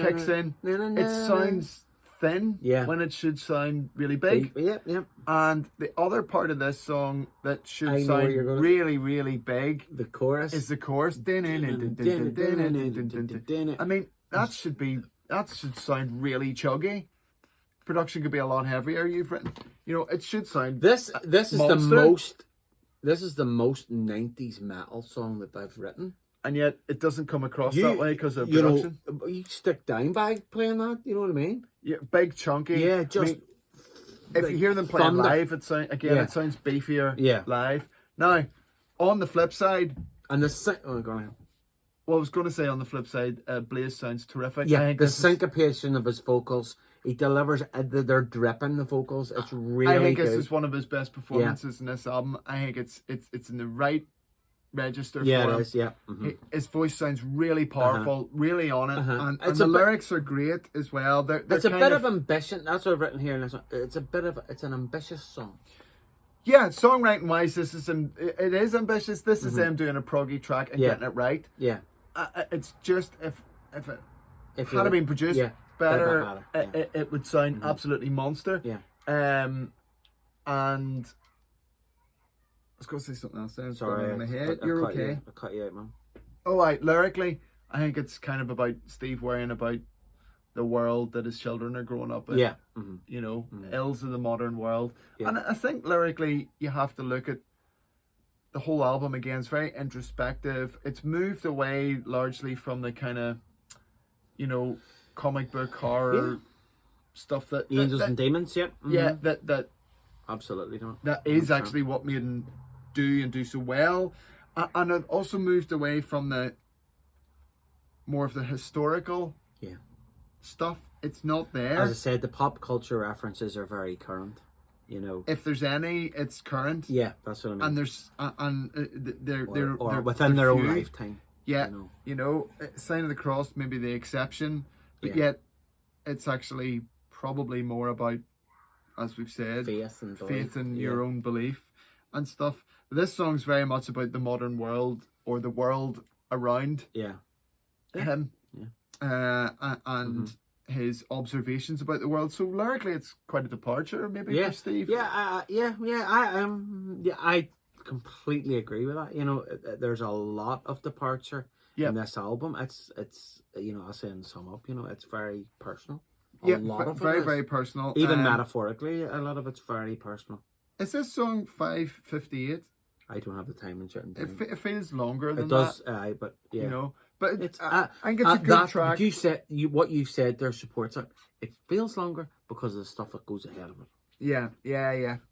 S1: kicks in, it sounds thin when it should sound really big.
S2: Yeah.
S1: And the other part of this song that should sound really, really big,
S2: the chorus,
S1: is the chorus. I mean, that should sound really chuggy. Production could be a lot heavier. You've written, it should sound. This is
S2: the most 90s metal song that I've written.
S1: And yet it doesn't come across that way because of production.
S2: You stick Dimebag playing that, you know what I mean?
S1: Yeah, big, chunky.
S2: Yeah, just...
S1: if you hear them playing live, it sounds beefier live. Now, on the flip side...
S2: And the... go on.
S1: Well, I was going to say on the flip side, Blaze sounds terrific.
S2: Yeah, the syncopation of his vocals, he delivers, they're dripping, the vocals. It's really good.
S1: I think this is one of his best performances in this album. I think it's in the right register for him.
S2: It is, yeah. Mm-hmm.
S1: His voice sounds really powerful, really on it, and the lyrics are great as well.
S2: It's a bit of ambition. That's what I've written here in this one. It's an ambitious song.
S1: Yeah, songwriting wise, it is ambitious. This is them doing a proggy track and getting it right.
S2: Yeah,
S1: it's just if it had been produced better, it would sound absolutely monster.
S2: Yeah,
S1: and I was going to say something else there.
S2: Sorry,
S1: in my head. You're okay.
S2: I cut you out, man.
S1: All right, lyrically, I think it's kind of about Steve worrying about the world that his children are growing up in.
S2: Yeah.
S1: Ills of the modern world.
S2: Yeah.
S1: And I think lyrically, you have to look at the whole album again. It's very introspective. It's moved away largely from the kind of, comic book horror stuff that...
S2: Angels and Demons, yeah. Mm-hmm.
S1: Yeah, that
S2: absolutely not.
S1: That is actually what made him do so well. And it also moved away from the more of the historical stuff. It's not there.
S2: As I said, the pop culture references are very current.
S1: If there's any, it's current.
S2: Yeah, that's what I mean.
S1: And there's they're
S2: within their own lifetime.
S1: Yeah, Sign of the Cross maybe the exception, but yet it's actually probably more about as we've said,
S2: faith
S1: in your own belief and stuff. This song's very much about the modern world or the world around him, and his observations about the world. So lyrically, it's quite a departure, maybe for Steve.
S2: I completely agree with that. You know, there's a lot of departure in this album. It's you know, I'll say in sum up, you know, it's very personal. A lot of
S1: very,
S2: it is.
S1: very personal.
S2: Even metaphorically, a lot of it's very personal.
S1: Is this song 5:58?
S2: I don't have the time in certain time.
S1: It feels longer than
S2: it does,
S1: that.
S2: but yeah.
S1: You know, but it's I think it's a good track.
S2: You said what you said there supports it. It feels longer because of the stuff that goes ahead of it.
S1: Yeah.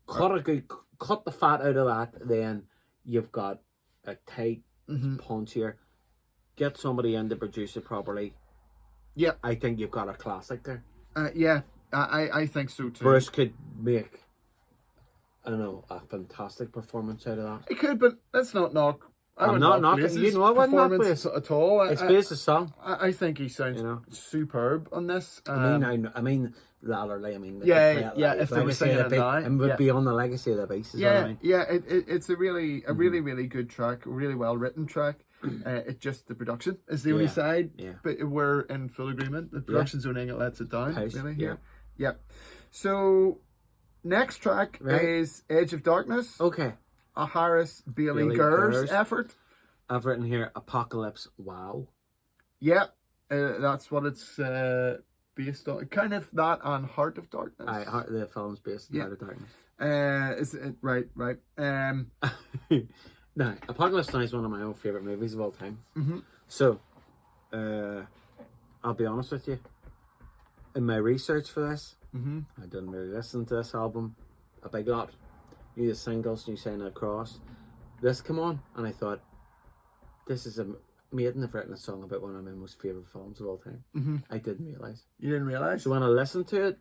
S2: Cut the fat out of that, then you've got a tight punch here. Get somebody in to produce it properly.
S1: Yeah,
S2: I think you've got a classic there.
S1: I think so too.
S2: Bruce could make, I don't know, a fantastic performance out of that.
S1: He could, but let's not knock.
S2: I'm not knocking. You know, I wouldn't knock Blaze
S1: at all.
S2: It's Blaze's song.
S1: I think he sounds superb on this.
S2: I mean, latterly. I mean,
S1: if they were singing it now,
S2: and would be on the legacy of the bass.
S1: It's a really good track, a really well written track. It just the production is the only side, but we're in full agreement. The production's the only thing that lets it down. Really, yeah. So next track is Edge of Darkness.
S2: Okay.
S1: A Harris Bailey Gers effort.
S2: I've written here Apocalypse. Wow.
S1: Yeah, that's what it's based on. Kind of that on Heart of Darkness.
S2: The film's based on Heart of Darkness.
S1: Is it right?
S2: No, Apocalypse Now is one of my own favourite movies of all time. So, I'll be honest with you. In my research for this, I didn't really listen to this album a big lot. Knew the singles, knew Sign of the Cross. This came on, and I thought, this is a Maiden have written a song about one of my most favourite films of all time. I didn't realise.
S1: You didn't realise?
S2: So when I listened to it,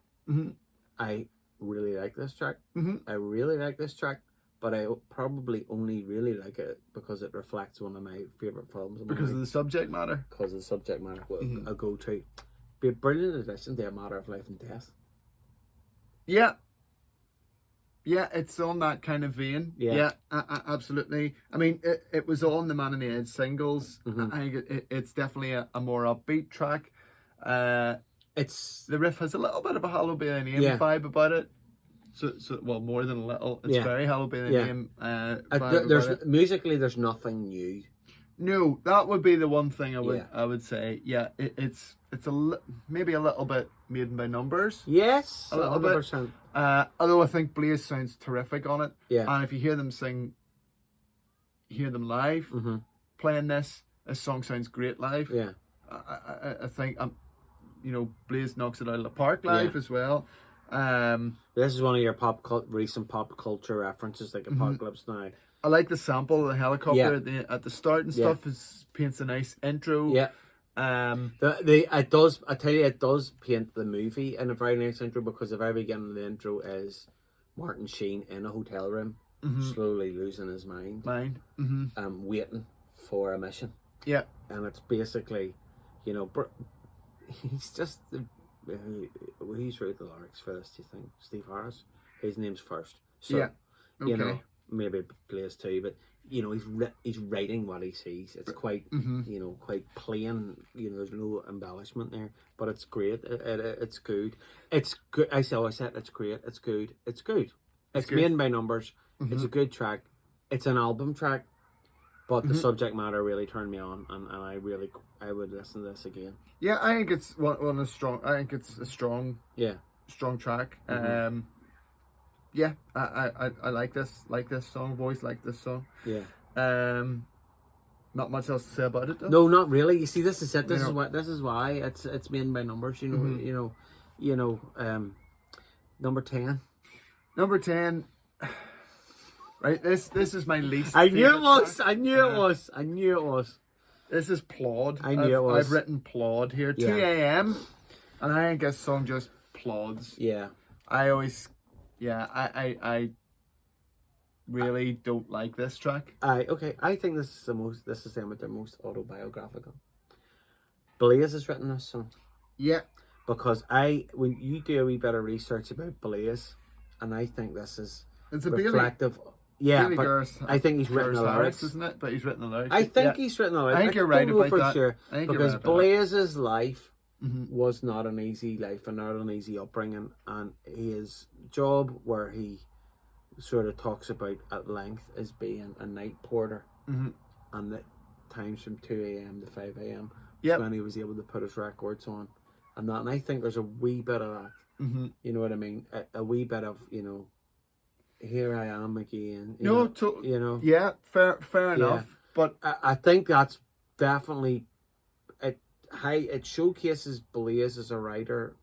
S2: I really like this track. I really like this track. But I probably only really like it because it reflects one of my favourite films.
S1: Because of the subject matter?
S2: Because of the subject matter. A go-to. Be a brilliant addition to A Matter of Life and Death.
S1: Yeah. Yeah, it's on that kind of vein. Yeah, absolutely. I mean, it was on the Man on the Edge singles. I think it's definitely a more upbeat track.
S2: It's
S1: the riff has a little bit of a Hollow Bailey vibe about it. So well, more than a little. It's very Hollow Bailey
S2: there's musically, there's nothing new.
S1: No, that would be the one thing I would say. Yeah, it's maybe a little bit Maiden by numbers.
S2: Yes,
S1: a little 100%. Bit. Although I think Blaze sounds terrific on it. Yeah, and if you hear them live, playing this song sounds great live. Yeah, I think Blaze knocks it out of the park live as well.
S2: This is one of your recent pop culture references, like Apocalypse Now.
S1: I like the sample of the helicopter at the start and stuff. It paints a nice intro. Yeah.
S2: It does paint the movie in a very nice intro, because the very beginning of the intro is Martin Sheen in a hotel room, slowly losing his mind. Waiting for a mission. Yeah. And it's basically, he's just who's wrote the lyrics for this, do you think? Steve Harris? His name's first. So, maybe Blaze too, but he's writing what he sees. It's quite quite plain. There's no embellishment there, but it's great. It's good. It's good. I always said it's great. It's good. It's good. It's Maiden by numbers. It's a good track. It's an album track, but the subject matter really turned me on, and I would listen to this again.
S1: Yeah, I think it's one strong. I think it's a strong track. Yeah, I like this song. Voice like this song. Yeah. Not much else to say about it though.
S2: No, not really. You see, this is it. This is why it's Maiden by numbers. Number 10.
S1: Number 10. Right. This is my least.
S2: I knew it was. I knew it was.
S1: This is Plod.
S2: I knew it was.
S1: I've written Plod here. 2 a.m. And I think this song just plods. Yeah. I really don't like this track.
S2: I think this is them with their most autobiographical. Blaze has written this song.
S1: Yeah.
S2: Because when you do a wee bit of research about Blaze, and I think this is
S1: It's a
S2: reflective. Yeah,
S1: Bailey
S2: but
S1: Gers,
S2: I think he's written the lyrics,
S1: isn't it? But he's written the lyrics.
S2: I think he's written the lyrics.
S1: I think you're right about that.
S2: Sure,
S1: I think
S2: because
S1: you're right about
S2: Blaze's life
S1: Mm-hmm.
S2: was not an easy life and not an easy upbringing, and his job, where he sort of talks about at length, is being a night porter,
S1: Mm-hmm.
S2: and the times from 2 a.m. to 5 a.m.
S1: Yep.
S2: when he was able to put his records on, and that. And I think there's a wee bit of that.
S1: Mm-hmm.
S2: You know what I mean? A wee bit of, you know, here I am again.
S1: You know,
S2: know.
S1: yeah, fair enough. But
S2: I think that's definitely it showcases Blaze as a writer,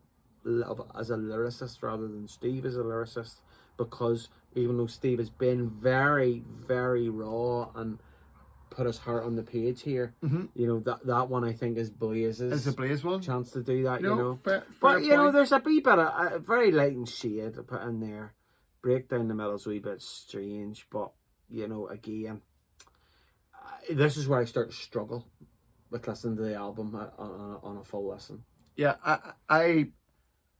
S2: as a lyricist rather than Steve as a lyricist, because even though Steve has been very, very raw and put his heart on the page here,
S1: mm-hmm.
S2: you know, that one I think is Blaze's.
S1: It's a Blaze one.
S2: Chance to do that, you know.
S1: Fair
S2: But you
S1: point.
S2: know, there's a wee bit of a very light and shade to put in there. Breakdown the middle's a wee bit strange, but you know, again, this is where I start to struggle with listening to the album on a full listen.
S1: Yeah, I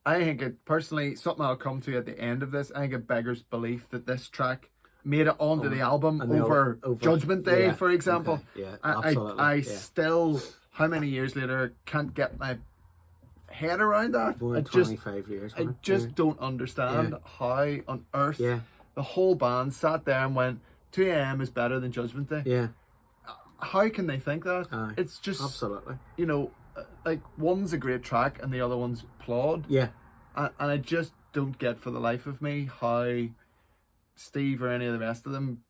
S1: think it personally, something I'll come to at the end of this, I think it beggars belief that this track made it onto the album over Judgment Day, for example.
S2: Okay. Yeah, absolutely.
S1: I still, how many years later, can't get my head around that.
S2: More than 25 years.
S1: I just don't understand how on earth the whole band sat there and went, 2 a.m. is better than Judgment Day.
S2: Yeah.
S1: How can they think that? It's just,
S2: absolutely.
S1: You know, like one's a great track and the other one's plod.
S2: Yeah.
S1: And I just don't get for the life of me how Steve or any of the rest of them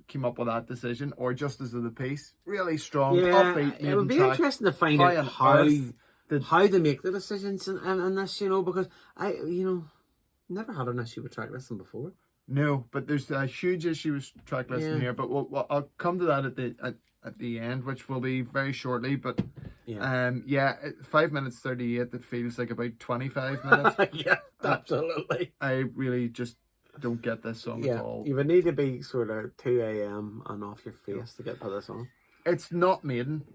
S1: came up with that decision, or just as of the piece. Really strong, upbeat.
S2: It would be
S1: track.
S2: interesting to find out how they make the decisions in this, you know, because I, you know, never had an issue with track listing before.
S1: No, but there's a huge issue with track listing here. But I'll come to that at the end, which will be very shortly. But 5 minutes 38. That feels like about 25 minutes.
S2: Yeah, absolutely.
S1: I really just don't get this song at all.
S2: You would need to be sort of 2 a.m. and off your face to get to this song.
S1: It's not Maiden.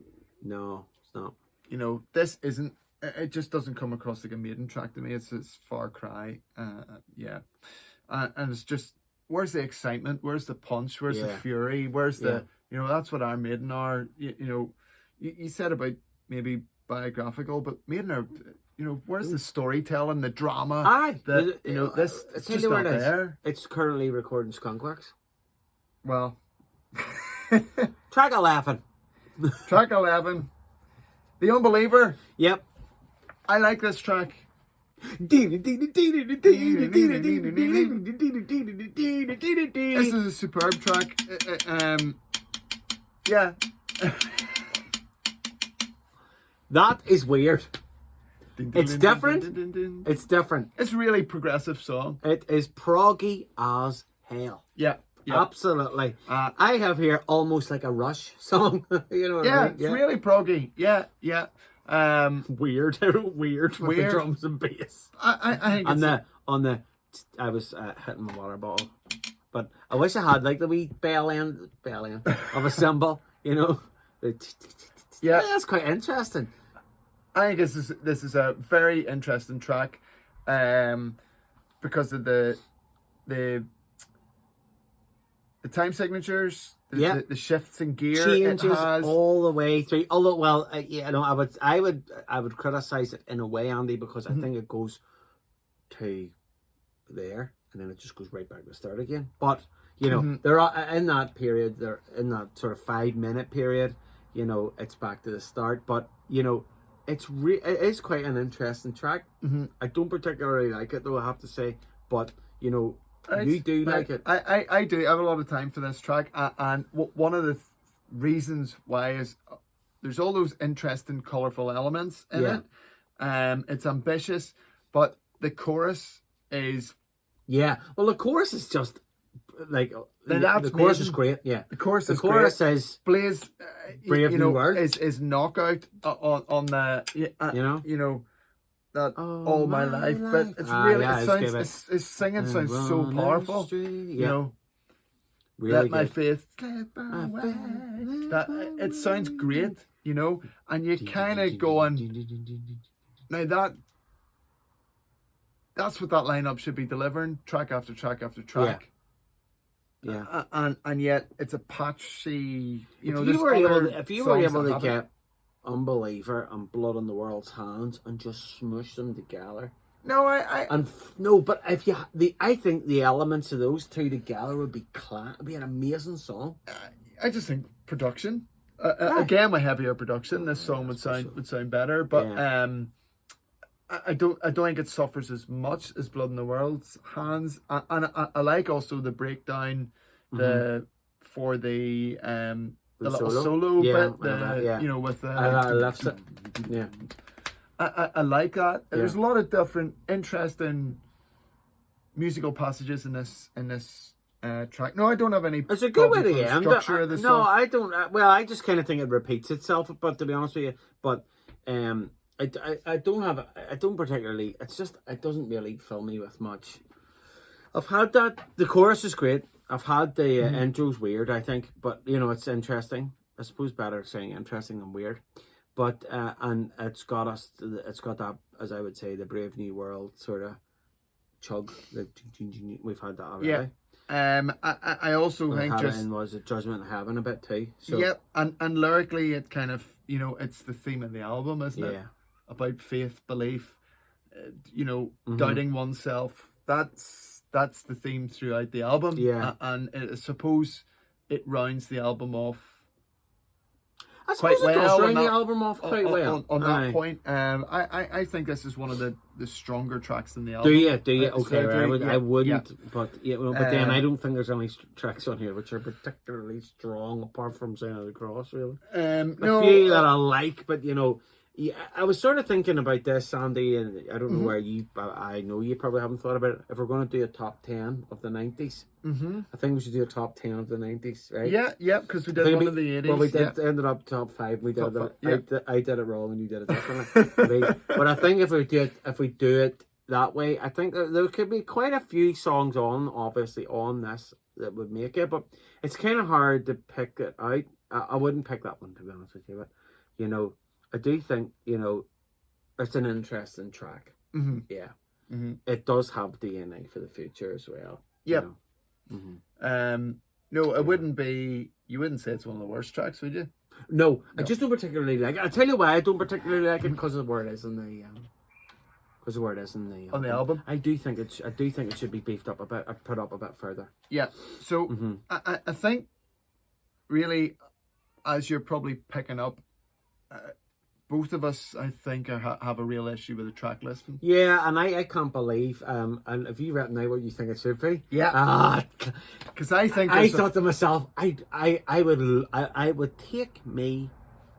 S2: No, it's not.
S1: You know, this isn't. It just doesn't come across like a Maiden track to me. It's Far Cry. And it's just, where's the excitement? Where's the punch? Where's the fury? Where's the, you know, that's what Iron Maiden are. You know, you said about maybe biographical, but Maiden are, you know, where's the storytelling, the drama? You know, this, it's just not there.
S2: It's currently recording Skunkworks.
S1: Well.
S2: Track 11.
S1: Track 11. The Unbeliever.
S2: Yep.
S1: I like this track. This is a superb track. Yeah.
S2: That is weird. It's different. It's different.
S1: It's a really progressive song.
S2: It is proggy as hell.
S1: Yeah.
S2: Absolutely. I have here almost like a Rush song. You know what I mean?
S1: It's really proggy. Yeah.
S2: Weird with the drums and bass.
S1: I think
S2: I was hitting my water bottle, but I wish I had like the wee bell end of a cymbal, you know. Yeah, that's quite interesting.
S1: I think this is a very interesting track, because of the time signatures. The shifts in gear,
S2: changes
S1: it has
S2: all the way through. Although, well, you know, I would criticize it in a way, Andy, because I think it goes to there and then it just goes right back to the start again. But you know, there are in that period, there in that sort of 5-minute period, you know, it's back to the start. But you know, it is quite an interesting track. I don't particularly like it though, I have to say, but you know. You do like it.
S1: I do. I have a lot of time for this track, and one of the reasons why is there's all those interesting, colourful elements in it. It's ambitious, but the chorus is
S2: well, the chorus is just like the chorus is great. Yeah,
S1: the chorus is
S2: great.
S1: Is Blaze,
S2: Brave New World
S1: is knockout on the you know. That all my life, but it's really his singing sounds so powerful. You know,
S2: really
S1: let my faith slip away. That it sounds great, you know, and you kind of going now that's what that lineup should be delivering, track after track after track.
S2: Yeah.
S1: And yet it's a patchy. You know,
S2: if you were able to get Unbeliever and Blood on the World's Hands and just smush them together.
S1: No,
S2: but if you, I think the elements of those two together would be an amazing song.
S1: I just think production. Again, with heavier production, this song would sound better. But I don't think it suffers as much as Blood in the World's Hands. And I like also the breakdown, for the little solo bit, you know, with
S2: I left it. Yeah.
S1: I like that. Yeah. There's a lot of different interesting musical passages in this track. No, I don't have any.
S2: It's a good way to end
S1: structure of the
S2: song. No, I don't. Well, I just kind of think it repeats itself. But to be honest with you, I don't particularly. It's just it doesn't really fill me with much. I've had that. The chorus is great. I've had the intro's weird. I think, but you know, it's interesting. I suppose better saying interesting than weird. But and it's got that, as I would say, the Brave New World sort of chug. We've had that already.
S1: Yeah. I also think
S2: was it Judgment in Heaven a bit too. So.
S1: Yep. And lyrically, it kind of, you know, it's the theme of the album, isn't it? About faith, belief, you know, doubting oneself. That's the theme throughout the album.
S2: Yeah.
S1: And I suppose it rounds the album off.
S2: I suppose it does round the album off quite well.
S1: On that point, I think this is one of the stronger tracks in the album.
S2: Do you? Okay, I wouldn't, but then I don't think there's any tracks on here which are particularly strong, apart from Sign of the Cross, really. A few that I like, but you know, I was sort of thinking about this, Sandy, and I don't know where I know you probably haven't thought about it. If we're going to do a top 10 of the 90s, I think we should do a top 10 of the 90s, right?
S1: Yeah, because we did one of the 80s.
S2: Well, we did ended up top 5. We did it. I did it wrong, and you did it differently. But I think if we do it that way, I think there could be quite a few songs obviously on this that would make it. But it's kind of hard to pick it out. I wouldn't pick that one, to be honest with you. But you know, I do think, you know, it's an interesting track. Yeah. It does have DNA for the future as well.
S1: Yep. You know? No, it wouldn't be. You wouldn't say it's one of the worst tracks, would you?
S2: No, I just don't particularly like it. I'll tell you why I don't particularly like it, because of where it is in the
S1: on the album.
S2: I do think it should be beefed up a bit, or put up a bit further.
S1: Yeah. So I think really, as you're probably picking up, both of us, I think, have a real issue with the track listing.
S2: Yeah, and I can't believe. And have you written out what you think it should be?
S1: Yeah. Because I think
S2: I thought to myself, I would take me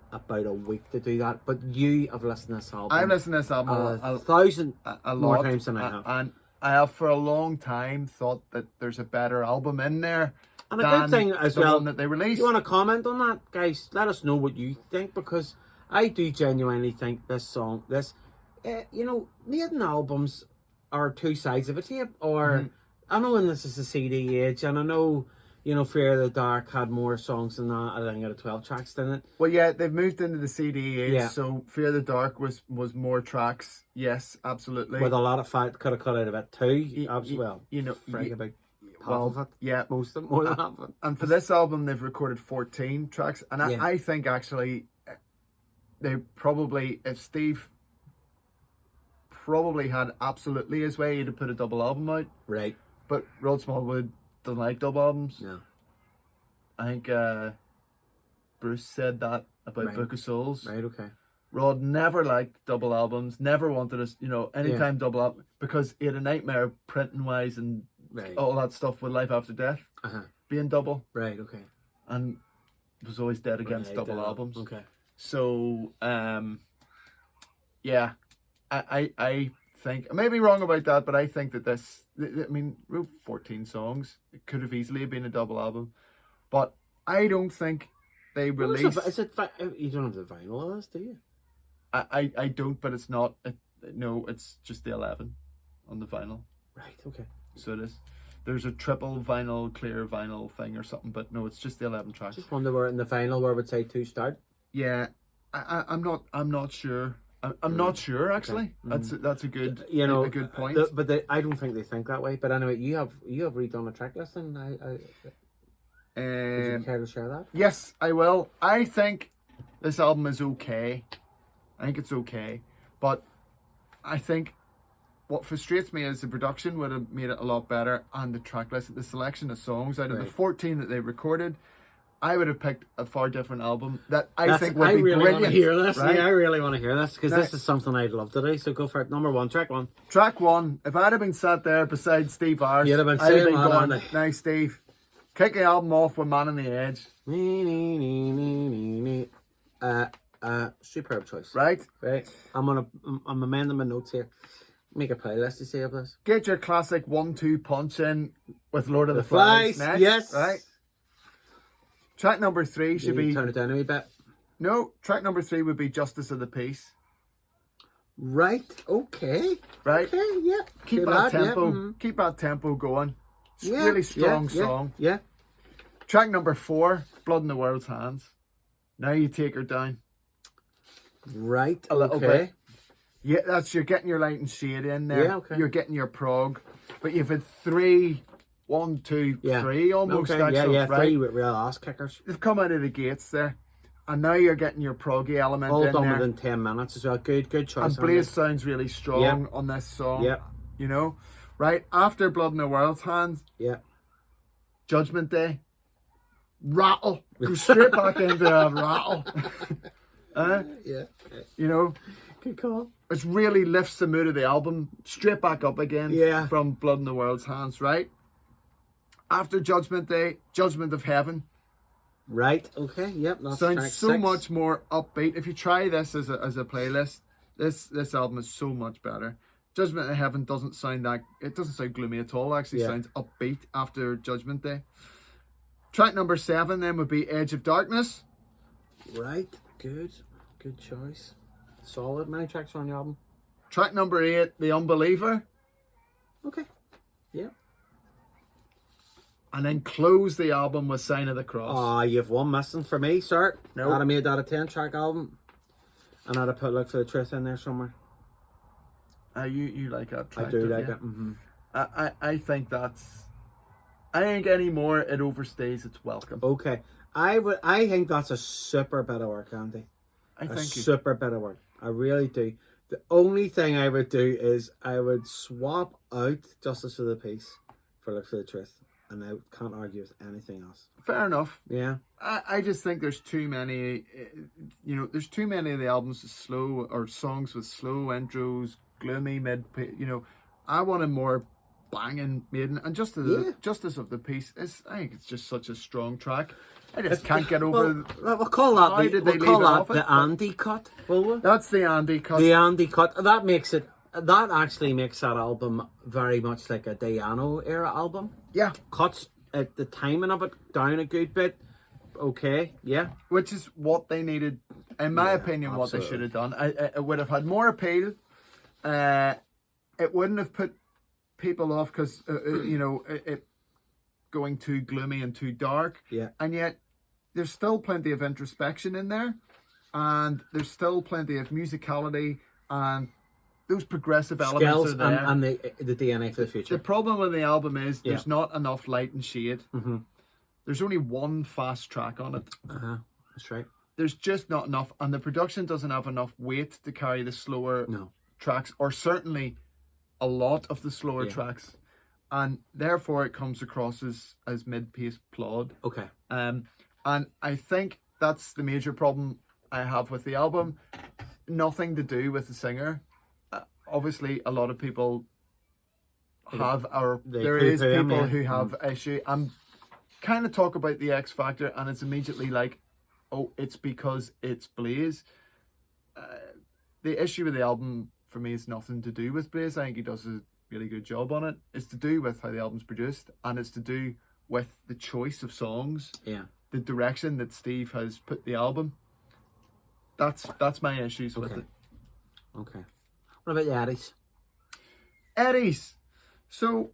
S2: about a week to do that. But you have listened to this album.
S1: I've listened to this album
S2: a lot more times than I have,
S1: and I have for a long time thought that there's a better album in there.
S2: And a good thing as well
S1: that they released.
S2: You want to comment on that, guys? Let us know what you think, because I do genuinely think you know, Maiden albums are two sides of a tape. Or I know when this is the CD age, and I know, you know, Fear of the Dark had more songs than that. I think it had 12 tracks in it.
S1: Well, yeah, they've moved into the CD age, so Fear of the Dark was more tracks. Yes, absolutely.
S2: With a lot of fat could have cut out of it too. Well,
S1: you know,
S2: about half of it.
S1: Yeah,
S2: most of it, more than half of it.
S1: And for this album, they've recorded 14 tracks, and I think actually, they probably, if Steve probably had absolutely his way, he'd have put a double album out.
S2: Right.
S1: But Rod Smallwood doesn't like double albums.
S2: No.
S1: I think Bruce said that about Book of Souls.
S2: Right, okay.
S1: Rod never liked double albums, never wanted us, you know, anytime double album, because he had a nightmare printing wise and all that stuff with Life After Death being double.
S2: Right, okay.
S1: And was always dead against double albums.
S2: Okay.
S1: So, yeah, I think, I may be wrong about that, but I think that this, I mean, wrote 14 songs. It could have easily been a double album, but I don't think they released.
S2: You don't have the vinyl on this, do you?
S1: I don't, but it's not. No, it's just the 11 on the vinyl.
S2: Right. Okay.
S1: So it is. There's a triple vinyl, clear vinyl thing or something, but no, it's just the 11 tracks.
S2: Just wonder where in the vinyl where it would say 2 start.
S1: Yeah, I'm not sure. I'm not sure actually. Okay. That's a good a good point.
S2: I don't think they think that way. But anyway, you have redone a track list, and would you care to share that?
S1: Yes, I will. I think this album is okay. I think it's okay, but I think what frustrates me is the production would have made it a lot better, and the track list, the selection of songs out of the 14 that they recorded. I would have picked a far different album that I think would be brilliant.
S2: I really want to hear this. Right? Yeah, I really want to hear this because this is something I'd love to do. So go for it. Number one, track one.
S1: Track one. If I'd have been sat there beside Steve Harris,
S2: I'd have
S1: been going, "Now, Steve, kick the album off with Man on the Edge."
S2: Superb choice.
S1: Right.
S2: I'm amending my notes here. Make a playlist, you say, of this.
S1: Get your classic 1-2 punch in with Lord of the Flies. Next,
S2: yes.
S1: Right. Track number 3 should be...
S2: Turn it down a wee bit.
S1: No, track number 3 would be Justice of the Peace.
S2: Right, okay.
S1: Right?
S2: Okay, yeah.
S1: Keep that tempo. Yeah. Keep that tempo going. It's a really strong song.
S2: Yeah.
S1: Track number 4, Blood in the World's Hands. Now You Take Her Down.
S2: Right,
S1: a little bit. Yeah, you're getting your light and shade in there.
S2: Yeah, okay.
S1: You're getting your prog. But you've had 3... 1, 2, 3 almost.
S2: Okay.
S1: Actually,
S2: right?
S1: 3
S2: with real ass kickers.
S1: They've come out of the gates there, and now you're getting your proggy element
S2: all
S1: in
S2: done
S1: there.
S2: within 10 minutes as well. Good choice.
S1: And Blaze sounds really strong on this song.
S2: Yep.
S1: You know, right after Blood in the World's Hands.
S2: Yeah.
S1: Judgment Day. Rattle. Go straight back into that rattle.
S2: Yeah.
S1: You know.
S2: Good call.
S1: It really lifts the mood of the album straight back up again.
S2: Yeah.
S1: From Blood in the World's Hands, right? After Judgment Day, Judgment of Heaven.
S2: Right. Okay. Yep. That's
S1: sounds so
S2: 6.
S1: much more upbeat. If you try this as a playlist, this album is so much better. Judgment of Heaven doesn't sound gloomy at all. It actually sounds upbeat after Judgment Day. Track number 7 then would be Edge of Darkness.
S2: Right. Good choice. Solid. Many tracks are on the album.
S1: Track number 8, The Unbeliever.
S2: Okay. Yeah.
S1: And then close the album with Sign of the Cross.
S2: You've one missing for me, sir.
S1: No.
S2: I'd have made that a 10-track album. And I'd have put Look for the Truth in there somewhere.
S1: You like that track?
S2: I do like it. Mm-hmm.
S1: I think anymore it overstays its welcome.
S2: Okay. I think that's a super bit of work, Andy. Super bit of work. I really do. The only thing I would do is I would swap out Justice of the Peace for Look for the Truth. And I can't argue with anything else.
S1: Fair enough.
S2: Yeah.
S1: I just think there's too many, there's too many of the albums with songs with slow intros, gloomy I wanted more banging Maiden, and Justice of the Peace I think it's just such a strong track. I just can't get over.
S2: We'll call that the Andy cut. Will we?
S1: That's the Andy cut.
S2: The Andy cut. That actually makes that album very much like a Diano era album.
S1: Yeah.
S2: Cuts at the timing of it down a good bit. Okay, yeah.
S1: Which is what they needed, in my opinion, absolutely. What they should have done. It would have had more appeal. It wouldn't have put people off because, it going too gloomy and too dark.
S2: Yeah.
S1: And yet, there's still plenty of introspection in there. And there's still plenty of musicality and those progressive elements are there.
S2: And the DNA for the future.
S1: The problem with the album is there's not enough light and shade.
S2: Mm-hmm.
S1: There's only one fast track on it.
S2: That's right.
S1: There's just not enough, and the production doesn't have enough weight to carry the slower tracks, or certainly a lot of the slower tracks, and therefore it comes across as mid-paced plod.
S2: Okay.
S1: And I think that's the major problem I have with the album. Nothing to do with the singer. Obviously, a lot of people have who have issue. I'm kind of talk about the X Factor, and it's immediately like, oh, it's because it's Blaze. The issue with the album for me is nothing to do with Blaze. I think he does a really good job on it. It's to do with how the album's produced, and it's to do with the choice of songs.
S2: Yeah.
S1: The direction that Steve has put the album. That's my issues with it.
S2: Okay. What about the Eddies?
S1: Eddies. So,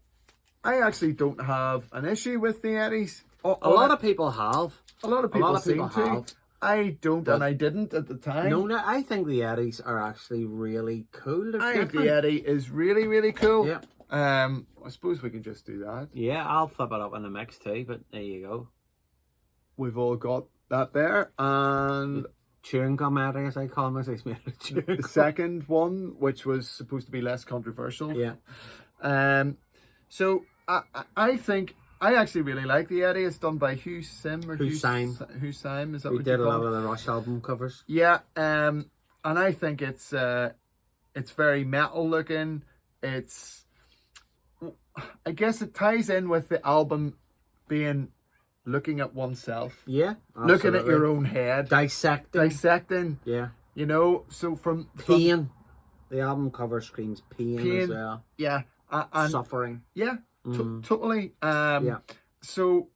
S1: I actually don't have an issue with the Eddies.
S2: A lot of people have.
S1: A lot of people seem to. I don't, and I didn't at the time.
S2: No, I think the Eddies are actually really cool. They're
S1: I think
S2: different.
S1: the Eddie is really, really cool.
S2: Yeah.
S1: I suppose we can just do that.
S2: Yeah, I'll flip it up in the mix too, but there you go.
S1: We've all got that there. And
S2: chewing gum Eddie, as I call them, as I smell it.
S1: the second one, which was supposed to be less controversial.
S2: Yeah.
S1: So I think I actually really like the Eddie. It's done by Hugh Syme.
S2: Is that
S1: We
S2: what did a lot of the Rush album covers.
S1: Yeah. And I think it's very metal looking. I guess it ties in with the album being looking at oneself.
S2: Yeah.
S1: Looking at your own head. Dissecting.
S2: Yeah.
S1: You know, so from
S2: pain. The album cover screams pain as well.
S1: Yeah. And
S2: suffering.
S1: Yeah. Totally. Yeah. So,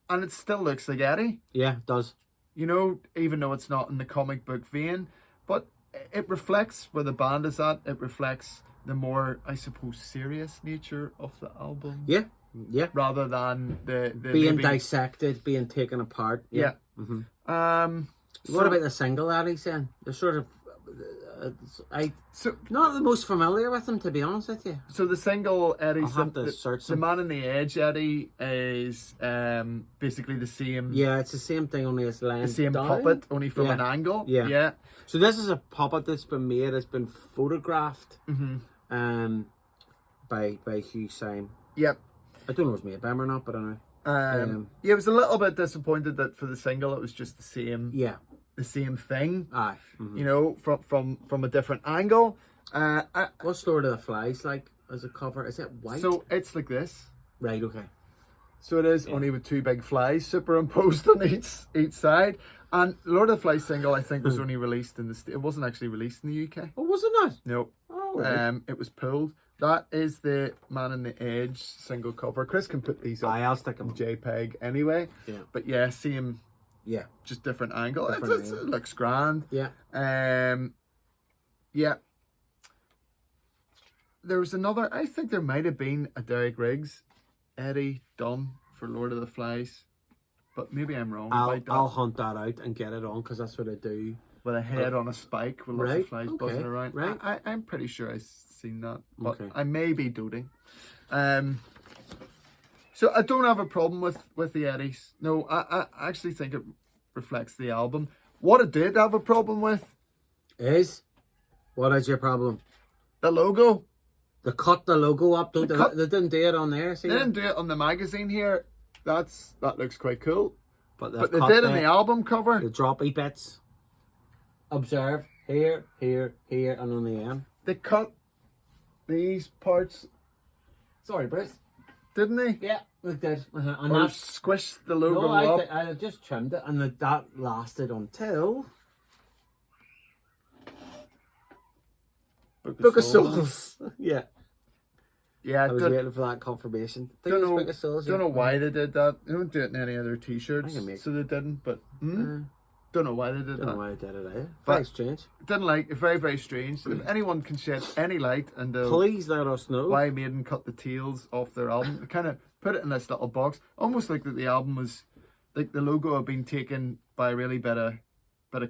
S1: and it still looks like Eddie.
S2: Yeah, it does.
S1: You know, even though it's not in the comic book vein, but it reflects where the band is at. It reflects the more, I suppose, serious nature of the album.
S2: Yeah. Yeah.
S1: Rather than the
S2: being dissected, being taken apart.
S1: Yeah.
S2: What about the single Eddie's then? They're sort of not the most familiar with them, to be honest with you.
S1: So the single Eddie,
S2: the
S1: Man on the Edge Eddie is basically the same.
S2: Yeah, it's the same thing, only it's lying
S1: the same
S2: down.
S1: puppet, only from an angle. Yeah.
S2: So this is a puppet that's been made. It's been photographed. By Hugh Syme.
S1: Yep.
S2: I don't know if it was made by him or not, but I know.
S1: Yeah, I was a little bit disappointed that for the single it was just the same.
S2: Yeah.
S1: The same thing.
S2: Aye.
S1: You know, from a different angle.
S2: What's Lord of the Flies like as a cover? Is it white?
S1: So it's like this.
S2: Right. Okay.
S1: So it is only with two big flies superimposed on each side. And Lord of the Flies single, I think, was only released in the it wasn't actually released in the UK.
S2: Oh, was it not?
S1: No.
S2: Oh, right.
S1: It was pulled. That is the Man on the Edge single cover. Chris can put these up.
S2: I'll stick them
S1: JPEG anyway.
S2: Yeah.
S1: But yeah, same.
S2: Yeah.
S1: Just different angle. It looks grand.
S2: Yeah.
S1: Yeah. There was another. I think there might have been a Derek Riggs Eddie done for Lord of the Flies, but maybe I'm wrong.
S2: I'll hunt that out and get it on, because that's what I do.
S1: With a head on a spike with lots of flies buzzing around.
S2: Right.
S1: I'm pretty sure I've seen that, but I may be doting. So I don't have a problem with the Eddies. No, I actually think it reflects the album. What I did have a problem with
S2: is, what is your problem?
S1: The logo.
S2: They cut the logo up. They didn't do it on there.
S1: They didn't do it on the magazine here. That looks quite cool.
S2: But
S1: they did in the album cover.
S2: The droppy bits. Observe here, here, here, and on the end.
S1: They cut these parts.
S2: Sorry, Bruce.
S1: Didn't they?
S2: Yeah, they did. And
S1: or squished the logo up.
S2: I just trimmed it, and that lasted until Book of Souls. Yeah.
S1: Yeah,
S2: I was waiting for that confirmation.
S1: Don't know why they did that. They don't do it in any other t-shirts, so they didn't. But don't know why they did that.
S2: Don't know why they did it either. Very strange.
S1: Didn't like it. Very, very strange. If anyone can shed any light and
S2: please let us know
S1: why Maiden cut the tails off their album, kind of put it in this little box, almost like that the album was like the logo had been taken by a really bit of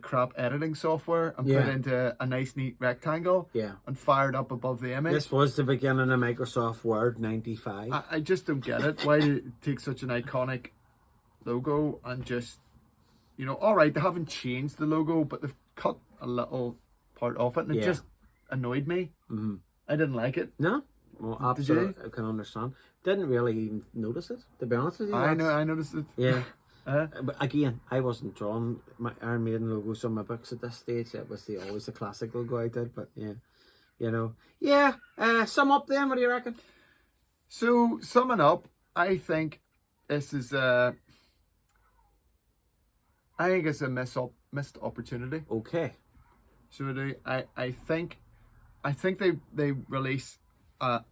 S1: crap editing software and put into a nice neat rectangle and fired up above the image.
S2: This was the beginning of Microsoft Word 95.
S1: I just don't get it. Why did it take such an iconic logo and just, you know, all right, they haven't changed the logo, but they've cut a little part off it, and it just annoyed me. I didn't like it.
S2: No? Well, absolutely. I can understand. Didn't really even notice it, to be honest with you.
S1: I noticed it.
S2: Yeah. But again, I wasn't drawing my Iron Maiden logos on my books at this stage. It was always the classic logo I did, but yeah, you know. Yeah, sum up then, what do you reckon?
S1: So, summing up, I think this is it's a missed opportunity.
S2: Okay.
S1: So I think they release an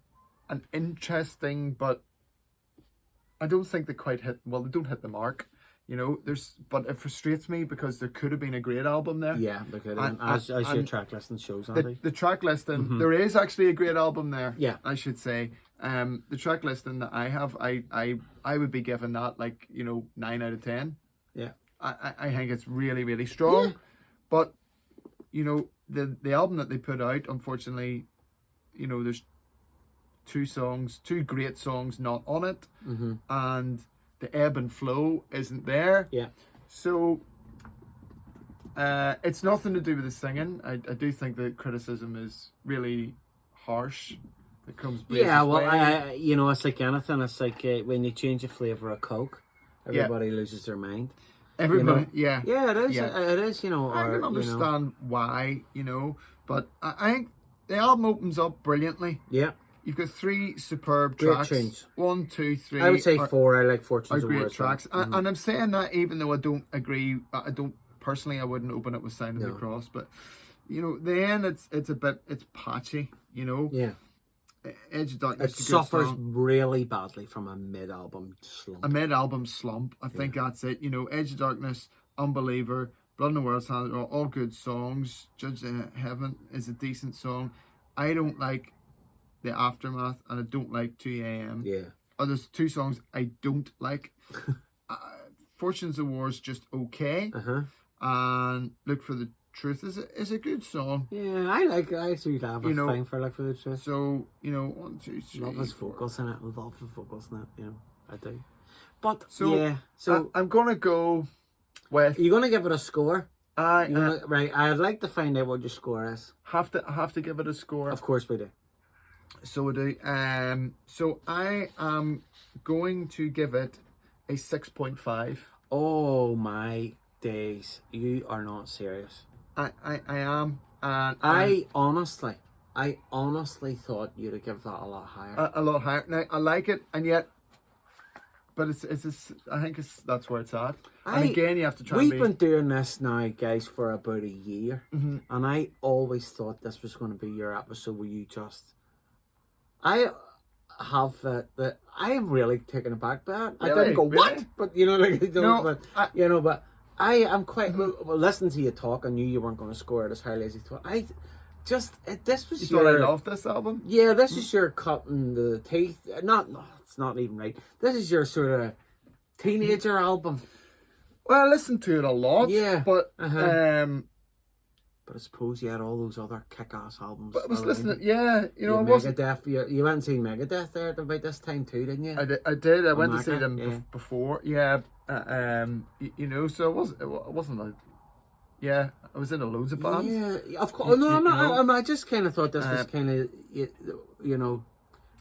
S1: interesting, but I don't think they quite hit. Well, they don't hit the mark. You know, but it frustrates me because there could have been a great album there.
S2: Yeah, there could have been, as your track listing shows, Andy.
S1: The track listing, there is actually a great album there.
S2: Yeah,
S1: I should say. The track listing that I have, I would be giving that 9 out of 10.
S2: Yeah.
S1: I think it's really, really strong.
S2: Yeah.
S1: But, you know, the album that they put out, unfortunately, you know, there's two great songs not on it. And the ebb and flow isn't there.
S2: Yeah.
S1: So it's nothing to do with the singing. I do think the criticism is really harsh. It comes
S2: Yeah, well,
S1: way.
S2: you know, it's like anything. It's like when you change the flavour of Coke, everybody loses their mind.
S1: Everybody,
S2: you know?
S1: yeah.
S2: Yeah, it is.
S1: Yeah.
S2: It is, you know.
S1: I can understand why, you know, but I think the album opens up brilliantly.
S2: Yeah.
S1: You've got 3 superb
S2: Great
S1: tracks.
S2: tunes.
S1: 1, 2, 3.
S2: I would say 4. I like 4 tunes
S1: are great
S2: of
S1: tracks.
S2: Well.
S1: And I'm saying that even though I don't agree. I don't personally. I wouldn't open it with "Sign of the Cross," but you know, the end it's patchy. You know.
S2: Yeah.
S1: Edge of Darkness.
S2: It suffers really badly from a mid-album slump.
S1: I think that's it. You know, Edge of Darkness, Unbeliever, Blood in the World's Hand are all good songs. Judge of Heaven is a decent song. I don't like The Aftermath, and I don't like 2 a.m.
S2: Yeah.
S1: Oh, there's 2 songs I don't like. Fortunes of War is just okay. And Look for the Truth is a good song.
S2: Yeah, I actually have a thing for Look for the Truth.
S1: So, you know, 1, 2, 3.
S2: Love his vocals in it. Love the vocals in it, you know. I do. But,
S1: so I'm going to go with...
S2: Are you going to give it a score?
S1: Right,
S2: I'd like to find out what your score is.
S1: Have to give it a score.
S2: Of course we do.
S1: So I do. So I am going to give it a 6.5.
S2: Oh my days! You are not serious.
S1: I am. And
S2: I honestly thought you'd have given that a lot higher.
S1: A lot higher. Now I like it, and yet, but I think that's where it's at. And again, you have to try.
S2: We've been doing this now, guys, for about a year, and I always thought this was going to be your episode where you just. I have that. I am really taken aback by it. I didn't go what, but you know, like but I am quite. Well, listening to you talk, I knew you weren't going to score it as highly as you thought. This was.
S1: You thought I loved this album?
S2: Yeah, this is your cutting the teeth. It's not even right. This is your sort of teenager album.
S1: Well, I listened to it a lot.
S2: Yeah,
S1: but
S2: But I suppose you had all those other kick-ass albums.
S1: But I was listening. Yeah, you know,
S2: Megadeth. You went and seen Megadeth there about this time too, didn't you?
S1: I did. I went to see them before. Yeah. You know, so it wasn't like. Yeah, I was in loads of bands.
S2: Yeah, of course. No, I'm not. I just kind of thought this was kind of, you know,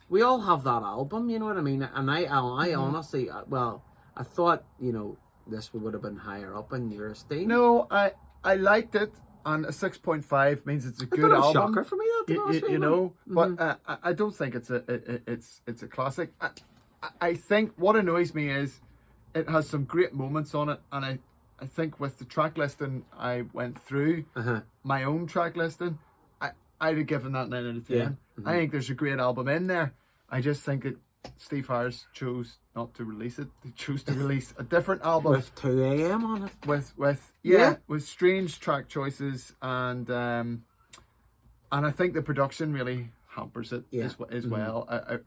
S2: we all have that album. You know what I mean? And I honestly, I thought, you know, this would have been higher up in your esteem.
S1: No, I liked it, and a 6.5 means it's a good album.
S2: Shocker for me, that
S1: you know. But I don't think it's a classic. I think what annoys me is it has some great moments on it, and I think with the track listing I went through, my own track listing, I'd have given that 9 out of 10.
S2: Yeah.
S1: I think there's a great album in there. I just think that Steve Harris chose not to release it. He chose to release a different album
S2: with 2 a.m. on it.
S1: With strange track choices, and I think the production really hampers it as well. I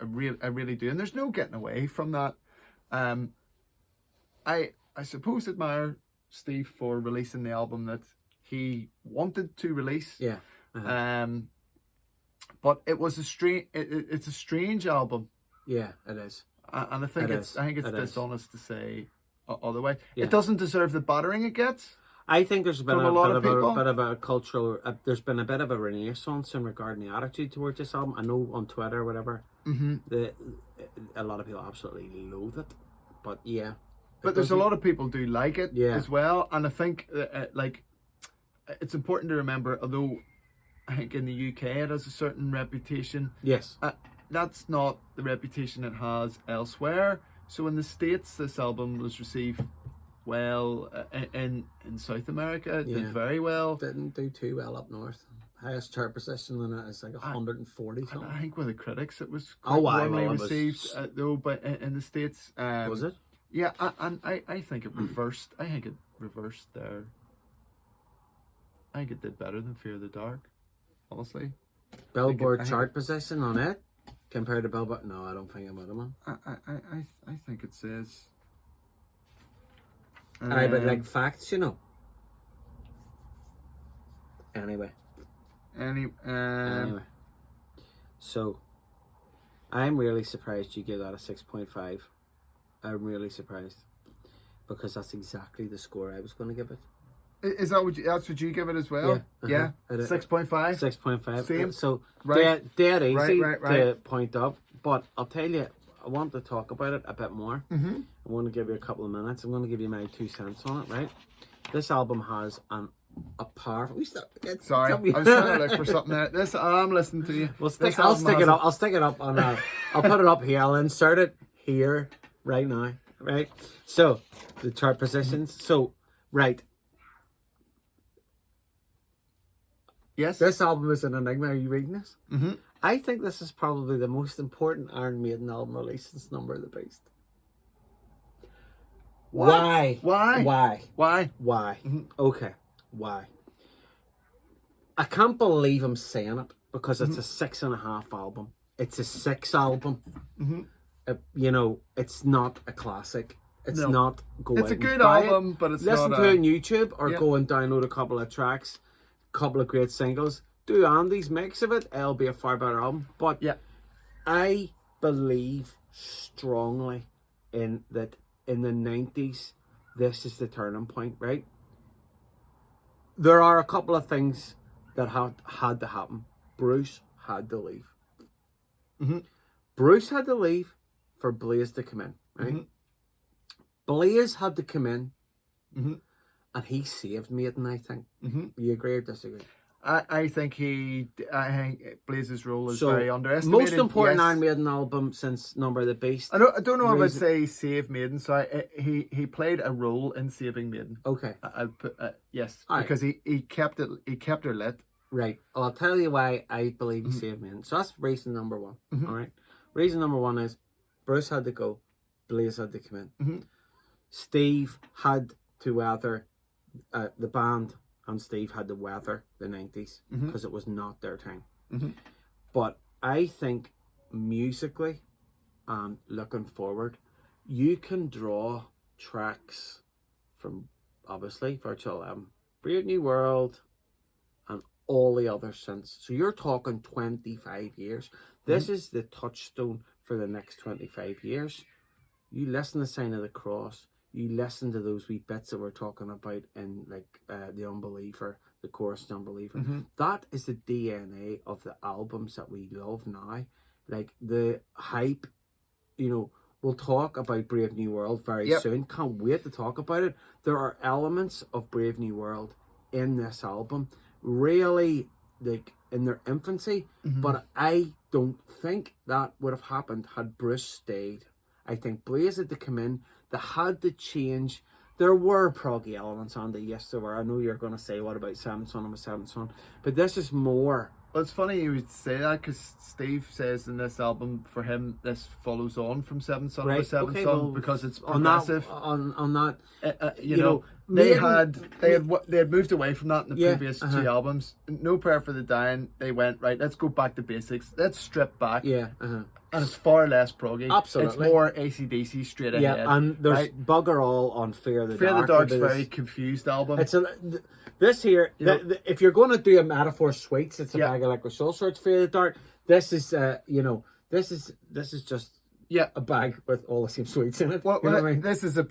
S1: really do, and there's no getting away from that. I suppose admire Steve for releasing the album that he wanted to release.
S2: Yeah.
S1: But it was it's a strange album.
S2: Yeah, it is.
S1: And I think it's dishonest to say otherwise.
S2: Yeah.
S1: It doesn't deserve the battering it gets.
S2: I think there's been
S1: a lot of people.
S2: A bit of a cultural. There's been a bit of a renaissance in regarding the attitude towards this album. I know on Twitter or whatever, a lot of people absolutely loathe it. But yeah.
S1: But there's a lot of people do like it as well, and I think like it's important to remember. Although I think in the UK it has a certain reputation.
S2: Yes.
S1: That's not the reputation it has elsewhere. So in the States, this album was received well. In South America, it did very well.
S2: Didn't do too well up north. Highest chart position in it is like 140 something.
S1: I think with the critics it was
S2: warmly
S1: received though, but in the States,
S2: was it?
S1: Yeah, and I think it reversed. I think it reversed there. I think it did better than Fear the Dark, honestly.
S2: Billboard chart position on it compared to Billboard. No, I don't think I'm with him.
S1: I think it says.
S2: But like facts, you know. Anyway. Anyway. So, I'm really surprised you gave that a 6.5. I'm really surprised. Because that's exactly the score I was going to give it.
S1: Is that that's what you give it as well? Yeah. 6.5?
S2: 6.5.
S1: Same.
S2: So,
S1: right.
S2: dead easy to point up. But I'll tell you, I want to talk about it a bit more. I want to give you a couple of minutes. I'm going to give you my 2 cents on it, right? This album has a powerful...
S1: Sorry, I was trying to look for something there. I'm listening to you.
S2: Well, I'll stick it up on I'll put it up here. I'll insert it here right now, right? So, the chart positions. So, right.
S1: Yes.
S2: This album is an enigma. Are you reading this? I think this is probably the most important Iron Maiden album released since Number of the Beast.
S1: What?
S2: Why?
S1: Mm-hmm.
S2: Okay. Why? I can't believe I'm saying it because it's a 6.5 album. It's a 6 album. You know, it's not a classic. It's not going.
S1: It's a good album, but it's
S2: listen
S1: not
S2: to it on YouTube or go and download a couple of tracks, couple of great singles. Do Andy's mix of it. It'll be a far better album. But I believe strongly in that. In the 90s, this is the turning point, right? There are a couple of things that had to happen. Bruce had to leave. Bruce had to leave for Blaze to come in, right? Blaze had to come in, and he saved Maiden, I think. You agree or disagree?
S1: I think Blaze's role is very underestimated.
S2: Most important Iron Maiden album since Number of the Beast.
S1: I don't know if I'd say save Maiden. So he played a role in saving Maiden.
S2: Okay.
S1: I'll put yes,
S2: right.
S1: because he kept her lit.
S2: Right. Well, I'll tell you why I believe he saved Maiden. So that's reason number 1. All right. Reason number 1 is Bruce had to go, Blaze had to come in. Steve had to weather the band. And Steve had to weather the 90s because it was not their time. But I think musically and looking forward, you can draw tracks from obviously Virtual Eleven, Brave New World, and all the others since. So you're talking 25 years. This is the touchstone for the next 25 years. You listen to Sign of the Cross. You listen to those wee bits that we're talking about in like The Unbeliever, the chorus The Unbeliever. That is the DNA of the albums that we love now. Like the hype, you know, we'll talk about Brave New World very soon. Can't wait to talk about it. There are elements of Brave New World in this album, really like in their infancy, but I don't think that would have happened had Bruce stayed. I think Blaze had to come in. They had to change. There were proggy elements on the yes, there were. I know you're going to say, what about Seventh Son? I'm a Seventh Son. But this is more.
S1: Well, it's funny you would say that because Steve says in this album, for him, this follows on from Seventh Son of a Seventh Son because it's progressive.
S2: On that,
S1: you know, they had moved away from that in the previous 2 albums. No Prayer for the Dying. They went, right, let's go back to basics. Let's strip back. And it's far less proggy.
S2: Absolutely.
S1: It's more AC/DC straight ahead.
S2: Yeah, and there's bugger all on Fear of the Dark.
S1: Fear of the Dark's a very confused album.
S2: It's this here, if you're going to do a metaphor sweets, it's a bag of liquid soul sorts. Fear of the Dark. This is, this is just a bag with all the same sweets in it.
S1: Well,
S2: you know what I mean?
S1: This is a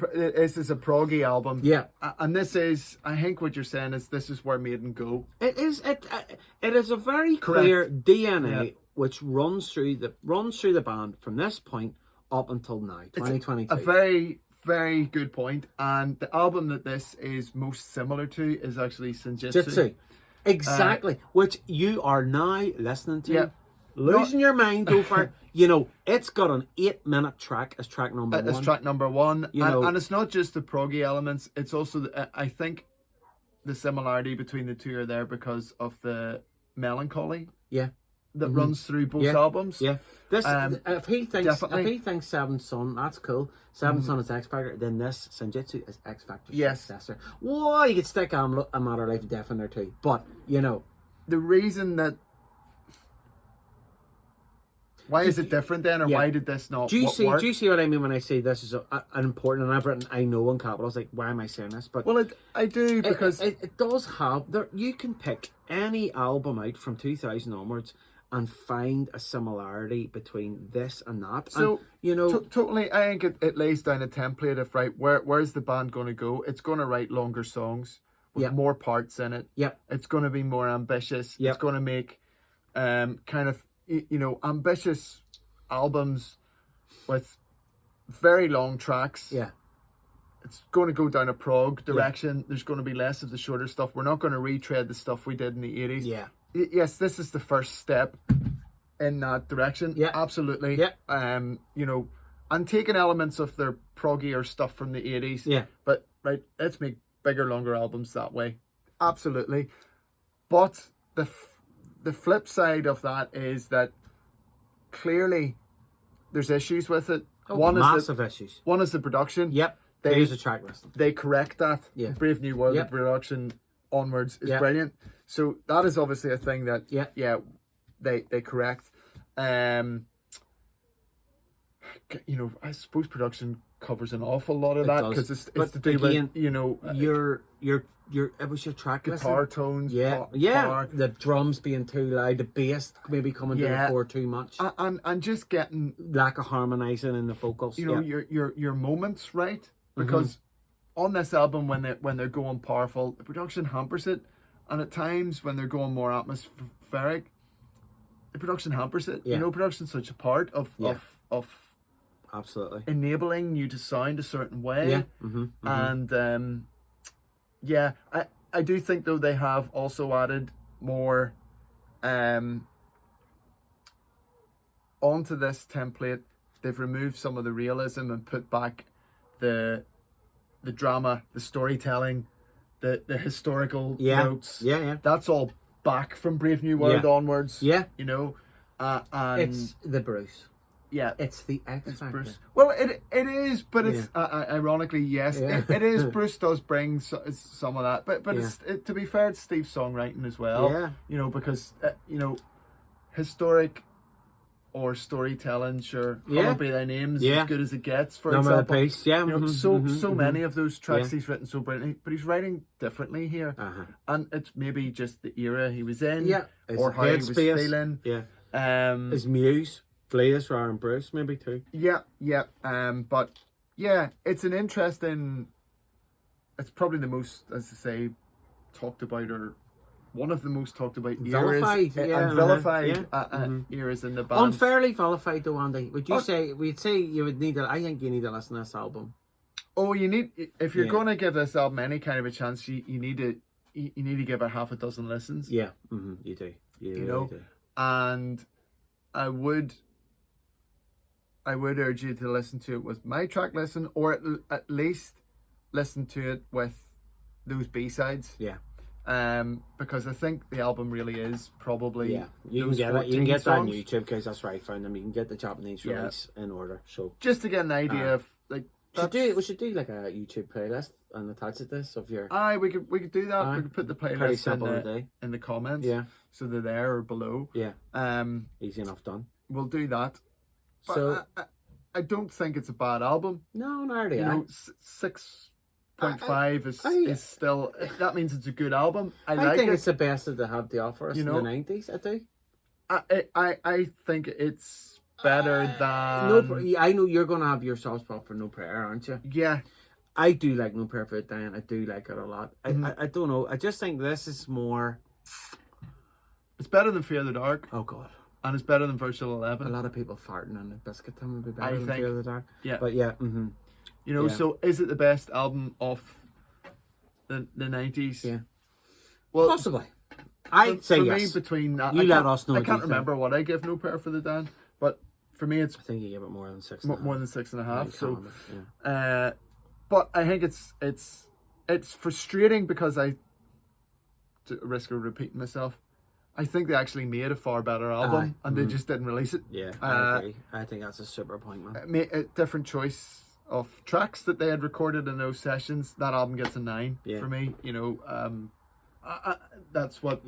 S1: proggy album.
S2: Yeah,
S1: and this is, I think what you're saying is this is where Maiden go.
S2: It is a very clear DNA which runs through the band from this point up until now, 2022.
S1: A very, very good point. And the album that this is most similar to is actually Senjutsu.
S2: Exactly, which you are now listening to, losing your mind over. You know, it's got an 8-minute track as track number 1.
S1: It's track number 1. And it's not just the proggy elements, it's also, I think, the similarity between the two are there because of the melancholy. That runs through both albums.
S2: This if he thinks Seventh Son, that's cool. Seventh Son is X Factor, then this Senjutsu is X Factor's successor. Whoa, you could stick a Matter of Life and Death in there too. But you know,
S1: the reason that Why is it different then, or why did this not work?
S2: Do you see what I mean when I say this is an important, and I've written I know in capitals, like, why am I saying this? But
S1: I do, because
S2: it does have you can pick any album out from 2000 onwards and find a similarity between this and that.
S1: So,
S2: and,
S1: totally, I think it lays down a template of, right, where's the band going to go? It's going to write longer songs with more parts in it.
S2: Yep.
S1: It's going to be more ambitious.
S2: Yep.
S1: It's going to make kind of, ambitious albums with very long tracks.
S2: Yeah.
S1: It's going to go down a prog direction. There's going to be less of the shorter stuff. We're not going to retread the stuff we did in the 80s.
S2: Yeah.
S1: Yes, this is the first step in that direction.
S2: Yeah.
S1: Absolutely.
S2: Yeah.
S1: And taking elements of their proggier stuff from the 80s.
S2: Yeah.
S1: But, right, let's make bigger, longer albums that way. Absolutely. But the flip side of that is that clearly there's issues with it.
S2: Massive issues.
S1: One is the production.
S2: Yep. There's a track list.
S1: They correct that.
S2: Yeah.
S1: Brave New World, the production onwards is brilliant. So that is obviously a thing that they correct. I suppose production covers an awful lot of that, because it's to do with it was your track guitar
S2: list.
S1: Tones.
S2: Power. The drums being too loud, the bass maybe coming to the fore too much,
S1: and just getting
S2: lack of harmonizing in the vocals.
S1: Your moments right, because on this album when they're going powerful, the production hampers it, and at times when they're going more atmospheric, the production hampers it. Production's such a part of
S2: absolutely
S1: enabling you to sound a certain way. And I do think though they have also added more onto this template. They've removed some of the realism and put back the drama, the storytelling, the historical notes. That's all back from Brave New World onwards. And
S2: it's the Bruce.
S1: Yeah,
S2: it's the X Factor.
S1: Bruce. Well, it is, but it's ironically, yes, it is. Bruce does bring some of that, but it's, to be fair, it's Steve's songwriting as well. Because historic or storytelling, sure, Colour Be Thy Names as good as it gets. For example, so many of those tracks he's written so brilliantly, but he's writing differently here, and it's maybe just the era he was in, or how he was feeling.
S2: His muse. Flays rather than Bruce, maybe too.
S1: But it's an interesting. It's probably the most, as I say, talked about, or one of the most talked about
S2: vilified,
S1: eras in the band.
S2: Unfairly vilified, though, Andy. Would you say? We'd say you would need to. I think you need to listen to this album.
S1: Oh, you need, if you're going to give this album any kind of a chance, you need to give it half a dozen listens.
S2: Yeah, you do. You really do.
S1: And I would urge you to listen to it with my track listen, or at least listen to it with those B-sides. Because I think the album really is probably
S2: you can get that on YouTube, because that's where I found them. You can get the Japanese release in order. So
S1: just to get an idea of like
S2: we should do like a YouTube playlist and attach it to this of your.
S1: We could do that. We could put the playlist in the comments. So they're there or below.
S2: Easy enough done.
S1: We'll do that. But
S2: so
S1: I don't think it's a bad album.
S2: No, not really.
S1: 6.5 is still. That means it's a good album. I
S2: think it's the best that they have to offer us in the 90s. I do.
S1: I think it's better than.
S2: I know you're going to have your soft spot for No Prayer, aren't you?
S1: Yeah.
S2: I do like No Prayer for Diane. I do like it a lot. I don't know. I just think this is more.
S1: It's better than Fear the Dark.
S2: Oh God.
S1: And it's better than Virtual 11.
S2: A lot of people farting on the biscuit tin would be better than Fear the Dark.
S1: Yeah.
S2: But yeah.
S1: So is it the best album of the 90s?
S2: Yeah.
S1: Well,
S2: possibly. I'd say yes.
S1: For me, between that,
S2: you let us know.
S1: I can't remember what I give No Prayer for the Dan, but for me, it's.
S2: I think you gave it more than 6.
S1: More than 6.5. So, but I think it's frustrating because to risk of repeating myself, I think they actually made a far better album and they just didn't release it.
S2: Yeah, I agree. I think that's a super point, man.
S1: A different choice of tracks that they had recorded in those sessions. That album gets a 9 for me. That's what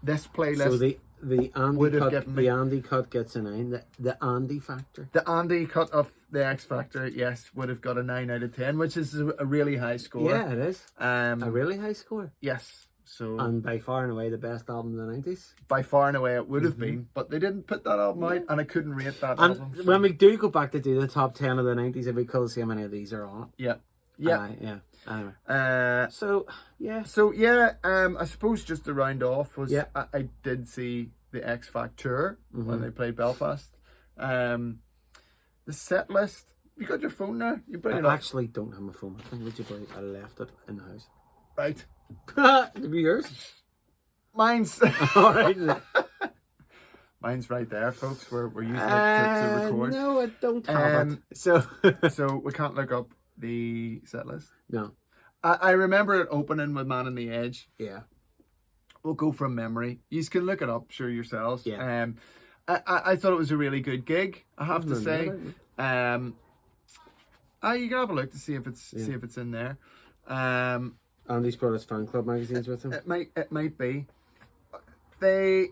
S1: this playlist
S2: The Andy
S1: would have
S2: cut,
S1: given me.
S2: the Andy cut gets a 9. The Andy factor.
S1: The Andy cut of the X Factor, yes, would have got a 9 out of 10, which is a really high score.
S2: Yeah, it is. A really high score.
S1: Yes. So
S2: And by far and away the best album of the 90s.
S1: by far and away it would have been, but they didn't put that album out, and I couldn't rate that
S2: And
S1: album. So.
S2: when we do go back to do the top 10 of the 90s, it'd be cool to see how many of these are on it.
S1: Yeah. Yeah.
S2: Yeah. Anyway.
S1: So
S2: yeah.
S1: I suppose just to round off was I did see the X Factor when they played Belfast. The set list. You got your phone now? You bring it up.
S2: I actually don't have my phone. Would you believe I left it in the house?
S1: Right.
S2: It'd be yours.
S1: Mine's
S2: All right.
S1: Mine's right there, folks. We're using it to record.
S2: No, I don't have it.
S1: So we can't look up the set list.
S2: No.
S1: I remember it opening with Man on the Edge.
S2: Yeah.
S1: We'll go from memory. You can look it up, sure, yourselves.
S2: Yeah.
S1: I thought it was a really good gig, I have to say. You can have a look to see if it's in there.
S2: Andy's brought his fan club magazines with him.
S1: It might be. They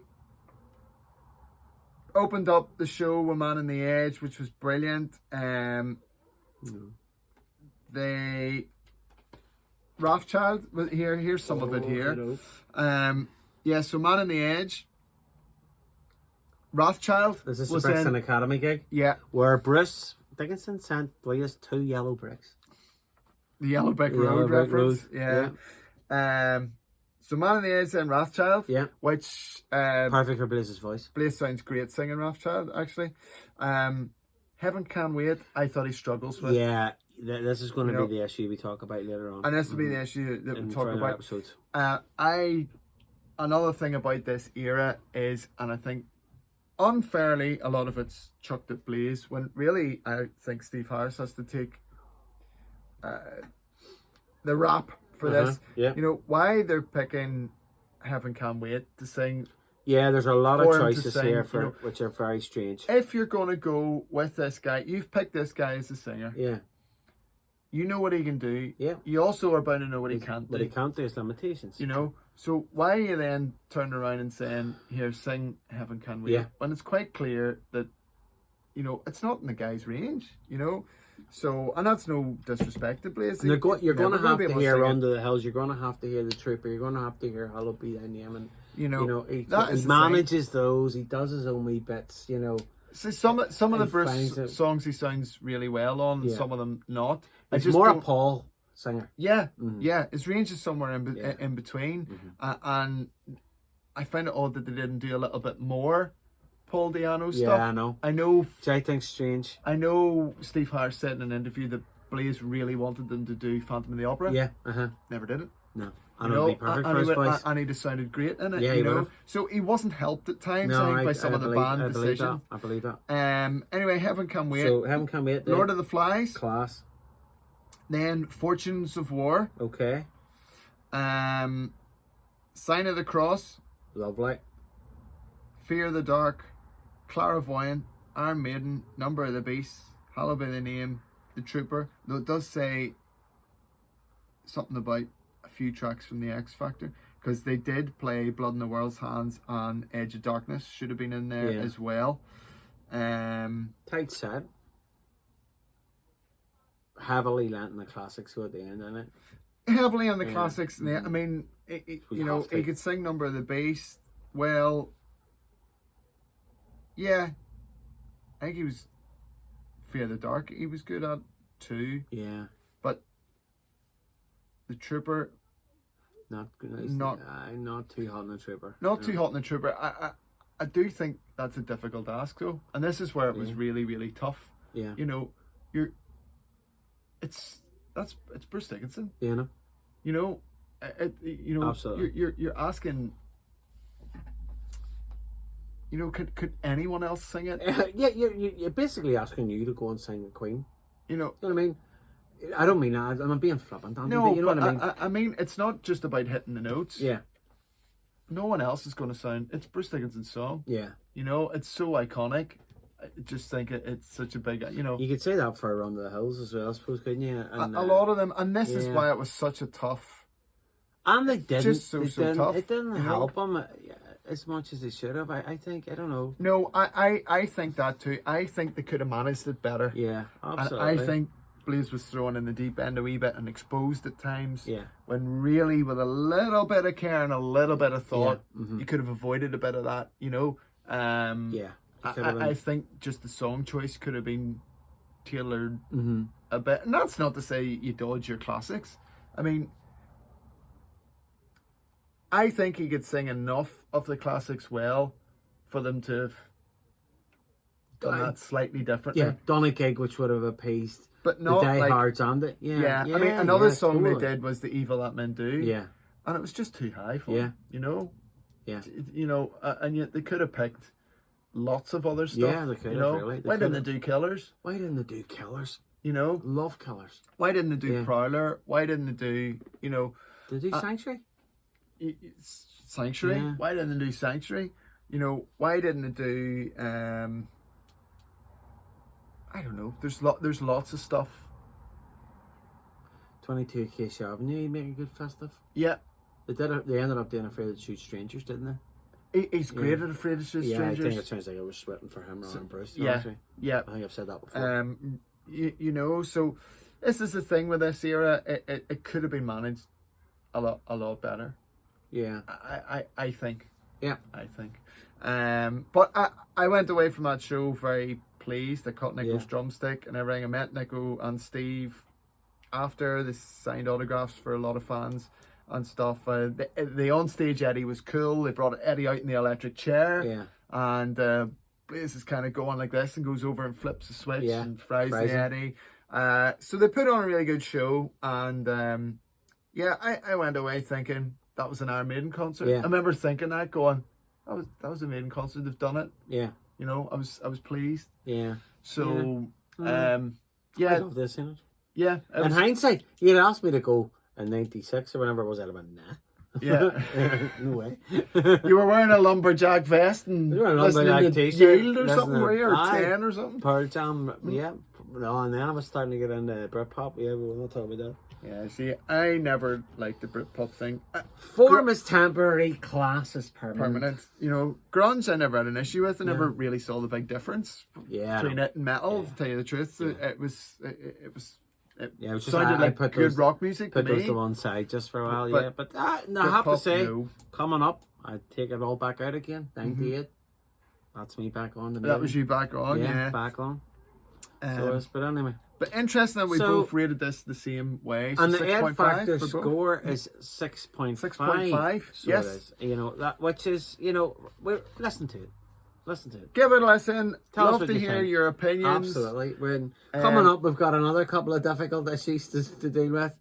S1: opened up the show with Man on the Edge, which was brilliant. They Rothschild here's some of it here. So Man on the Edge. Rothschild.
S2: This is the Brixton Academy gig.
S1: Yeah.
S2: Where Bruce Dickinson sent Bliss 2 yellow bricks.
S1: The Yellow Brick Road reference. Yeah. So Man on the Edge and Rothschild. Yeah. Which
S2: perfect for Blaze's voice.
S1: Blaze sounds great singing Rothschild, actually. Heaven Can Wait, I thought he struggles with.
S2: Yeah. This is going to be the issue we talk about later on.
S1: And this will be the issue that we talk about.
S2: Episodes.
S1: Another thing about this era is, and I think unfairly, a lot of it's chucked at Blaze, when really I think Steve Harris has to take the rap for this.
S2: Yeah.
S1: You know, why they're picking Heaven Can Wait to sing.
S2: Yeah, there's a lot of choices here which are very strange.
S1: If you're going to go with this guy, you've picked this guy as a singer.
S2: Yeah.
S1: You know what he can do.
S2: Yeah.
S1: You also are bound to know what he can't do.
S2: What he can't do is limitations.
S1: You know? So why are you then turning around and saying, here, sing Heaven Can Wait? Yeah. When it's quite clear that, you know, it's not in the guy's range, you know? So, and that's no disrespect to Blaze.
S2: You're going to have to hear Under the Hills. You're going to have to hear The Trooper. You're going to have to hear Hallowed Be Thy Name. And, he manages those. He does his own wee bits, you know.
S1: So some of the Bruce songs he sounds really well on, some of them not.
S2: It's more a Paul singer.
S1: Yeah, yeah. His range is somewhere in between. And I find it odd that they didn't do a little bit more Paul Di'Anno stuff.
S2: Yeah, I know. Which I think's strange.
S1: I know Steve Harris said in an interview that Blaze really wanted them to do Phantom of the Opera.
S2: Yeah,
S1: Never did it.
S2: No. And it would be perfect for his voice.
S1: And he just sounded great in it.
S2: Yeah,
S1: you know. So he wasn't helped at times, I think, by some of the band decisions.
S2: I believe that.
S1: Anyway, Heaven Can Wait.
S2: So Heaven Can Wait.
S1: Lord of the Flies.
S2: Class.
S1: Then Fortunes of War.
S2: Okay.
S1: Sign of the Cross.
S2: Lovely.
S1: Fear the Dark. Clairvoyant. Iron Maiden. Number of the Beast. Hallowed Be Thy Name. The Trooper. Though it does say something about a few tracks from the X Factor, because they did play Blood in the World's Hands and Edge of Darkness should have been in there as well.
S2: Tight set. Heavily lent in the classics at the end, isn't it?
S1: Heavily on the classics. I mean, you know, he could sing Number of the Beast. Well, yeah, I think he was Fear the Dark. He was good at too.
S2: Yeah,
S1: but the Trooper,
S2: not too hot in the Trooper.
S1: Not too hot in the Trooper. I do think that's a difficult ask though, and this is where it was really, really tough.
S2: Yeah,
S1: you know, it's Bruce Dickinson.
S2: Yeah, no.
S1: You know,
S2: absolutely.
S1: You're asking. You know, could anyone else sing it?
S2: Yeah, you're basically asking you to go and sing the Queen.
S1: You know
S2: what I mean? I don't mean that. I'm being flippant, Andy,
S1: no,
S2: but you know what I mean?
S1: I mean, it's not just about hitting the notes.
S2: Yeah.
S1: No one else is going to sound. It's Bruce Dickinson's song.
S2: Yeah.
S1: You know, it's so iconic. I just think it's such a big, you know.
S2: You could say that for Around the Hills as well, I suppose, couldn't you?
S1: And, a lot of them, and this is why it was such a tough.
S2: And they didn't.
S1: Just so tough.
S2: It didn't help them. as much as they should have. I think, I don't know.
S1: No, I think that too. I think they could have managed it better.
S2: Yeah, absolutely.
S1: And I think Blaze was thrown in the deep end a wee bit and exposed at times.
S2: Yeah.
S1: When really, with a little bit of care and a little bit of thought,
S2: Mm-hmm.
S1: you could have avoided a bit of that, you know.
S2: Yeah.
S1: I think just the song choice could have been tailored
S2: Mm-hmm.
S1: a bit. And that's not to say you dodge your classics. I mean, I think he could sing enough of the classics well for them to have done that slightly differently.
S2: Yeah, done a gig which would have appeased
S1: but
S2: the
S1: not
S2: diehards and it.
S1: Yeah, I mean, another song they did was The Evil That Men Do.
S2: Yeah.
S1: And it was just too high for them, you know?
S2: Yeah.
S1: You know, and yet they could have picked lots of other stuff.
S2: Yeah, they could
S1: you
S2: have,
S1: know?
S2: really.
S1: Why didn't they do Killers?
S2: Why didn't they do Killers?
S1: You know?
S2: Love Killers.
S1: Why didn't they do Prowler? Why didn't they do, you know...
S2: Did they do Sanctuary?
S1: Sanctuary?
S2: Yeah.
S1: Why didn't they do Sanctuary? You know, why didn't they do... I don't know. There's lots of stuff.
S2: 22 Acacia Avenue, he'd make a good festive.
S1: Yeah.
S2: They ended up doing Afraid to Shoot Strangers, didn't they?
S1: He's great at Afraid to Shoot Strangers.
S2: Yeah, I think it sounds like I was sweating for him rather than Bruce.
S1: Yeah,
S2: honestly.
S1: yeah.
S2: I think I've said that before.
S1: You know, so this is the thing with this era. It could have been managed a lot better.
S2: Yeah.
S1: I think.
S2: Yeah.
S1: I think. But I went away from that show very pleased. I caught Nico's drumstick and everything. I met Nico and Steve after. They signed autographs for a lot of fans and stuff. The onstage Eddie was cool. They brought Eddie out in the electric chair.
S2: Yeah.
S1: And Blaze is kind of going like this and goes over and flips the switch and fries the Eddie. So they put on a really good show. And I went away thinking that was an Iron Maiden concert.
S2: Yeah.
S1: I remember thinking that, going, that was a Maiden concert. They've done it.
S2: Yeah.
S1: You know, I was pleased.
S2: Yeah.
S1: So,
S2: I love this in it.
S1: Yeah.
S2: In hindsight, you'd asked me to go in 96 or whenever it was, I'd have been, nah.
S1: Yeah.
S2: No way.
S1: You were wearing a lumberjack vest and listening to Yield or something, were you? Or 10 or something?
S2: Pearl Jam, yeah. No, and then I was starting to get into Britpop. Yeah, we will not talk about that.
S1: Yeah, see, I never liked the Britpop thing.
S2: Form is temporary, class is permanent.
S1: You know, grunge I never had an issue with. I never really saw the big difference between it and metal, to tell you the truth. It was sounded like good rock music to me.
S2: Put those to one side just for a while, But I have to say, coming up, I take it all back out again. 98. That's me back on.
S1: That was you back on, yeah.
S2: Back on. But anyway.
S1: But interesting that we both rated this the same way. So
S2: and the Ed Factor score is 6.5.
S1: 6.5,
S2: so yes. It is. You know, that, which is, you know, listen to it. Listen to it.
S1: Give it a listen.
S2: Tell
S1: Love to hear your opinions.
S2: Absolutely. Coming up, we've got another couple of difficult issues to deal with.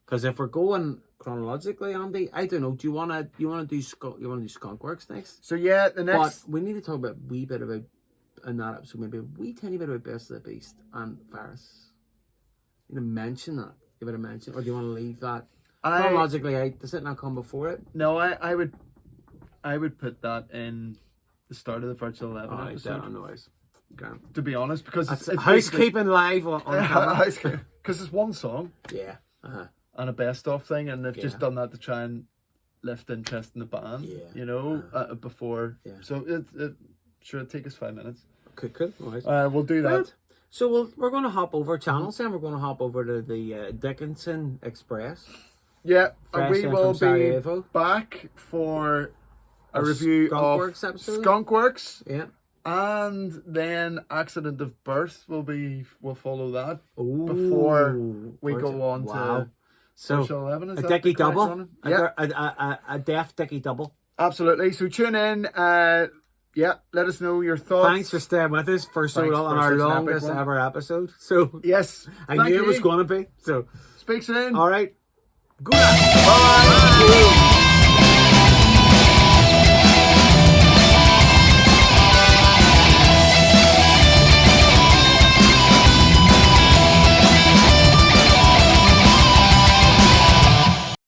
S2: Because if we're going chronologically, Andy, I don't know. Do you want to do Skunk Works next?
S1: So yeah, the next.
S2: But we need to talk about a wee bit about in that episode, maybe a wee tiny bit about Best of the Beast and Ferris. You know, mention that. Give it a mention, or do you want to leave that chronologically? Does it not come before it?
S1: No, I would put that in the start of the Virtual 11 episode.
S2: Noise. Okay.
S1: To be honest, because it's
S2: housekeeping live on camera.
S1: Because it's one song.
S2: Yeah.
S1: And a best of thing, and they've just done that to try and lift interest in the band. Yeah. You know, before. Yeah. So it should take us 5 minutes.
S2: Okay, cool. Nice.
S1: We'll do that.
S2: Right. So we're going to hop over channels, and we're going to hop over to the Dickinson Express.
S1: Yeah, and we will be back for a review of Skunk Works.
S2: Yeah.
S1: And then Accident of Birth will follow that before we go on to Virtual 11.
S2: Is a Dickie double. Yeah. A deaf Dickie double.
S1: Absolutely. So tune in. Let us know your thoughts.
S2: Thanks for staying with us for so long on our longest ever episode. So
S1: yes,
S2: I knew it was going to be. So
S1: speak soon.
S2: All right.
S1: Good night. Bye.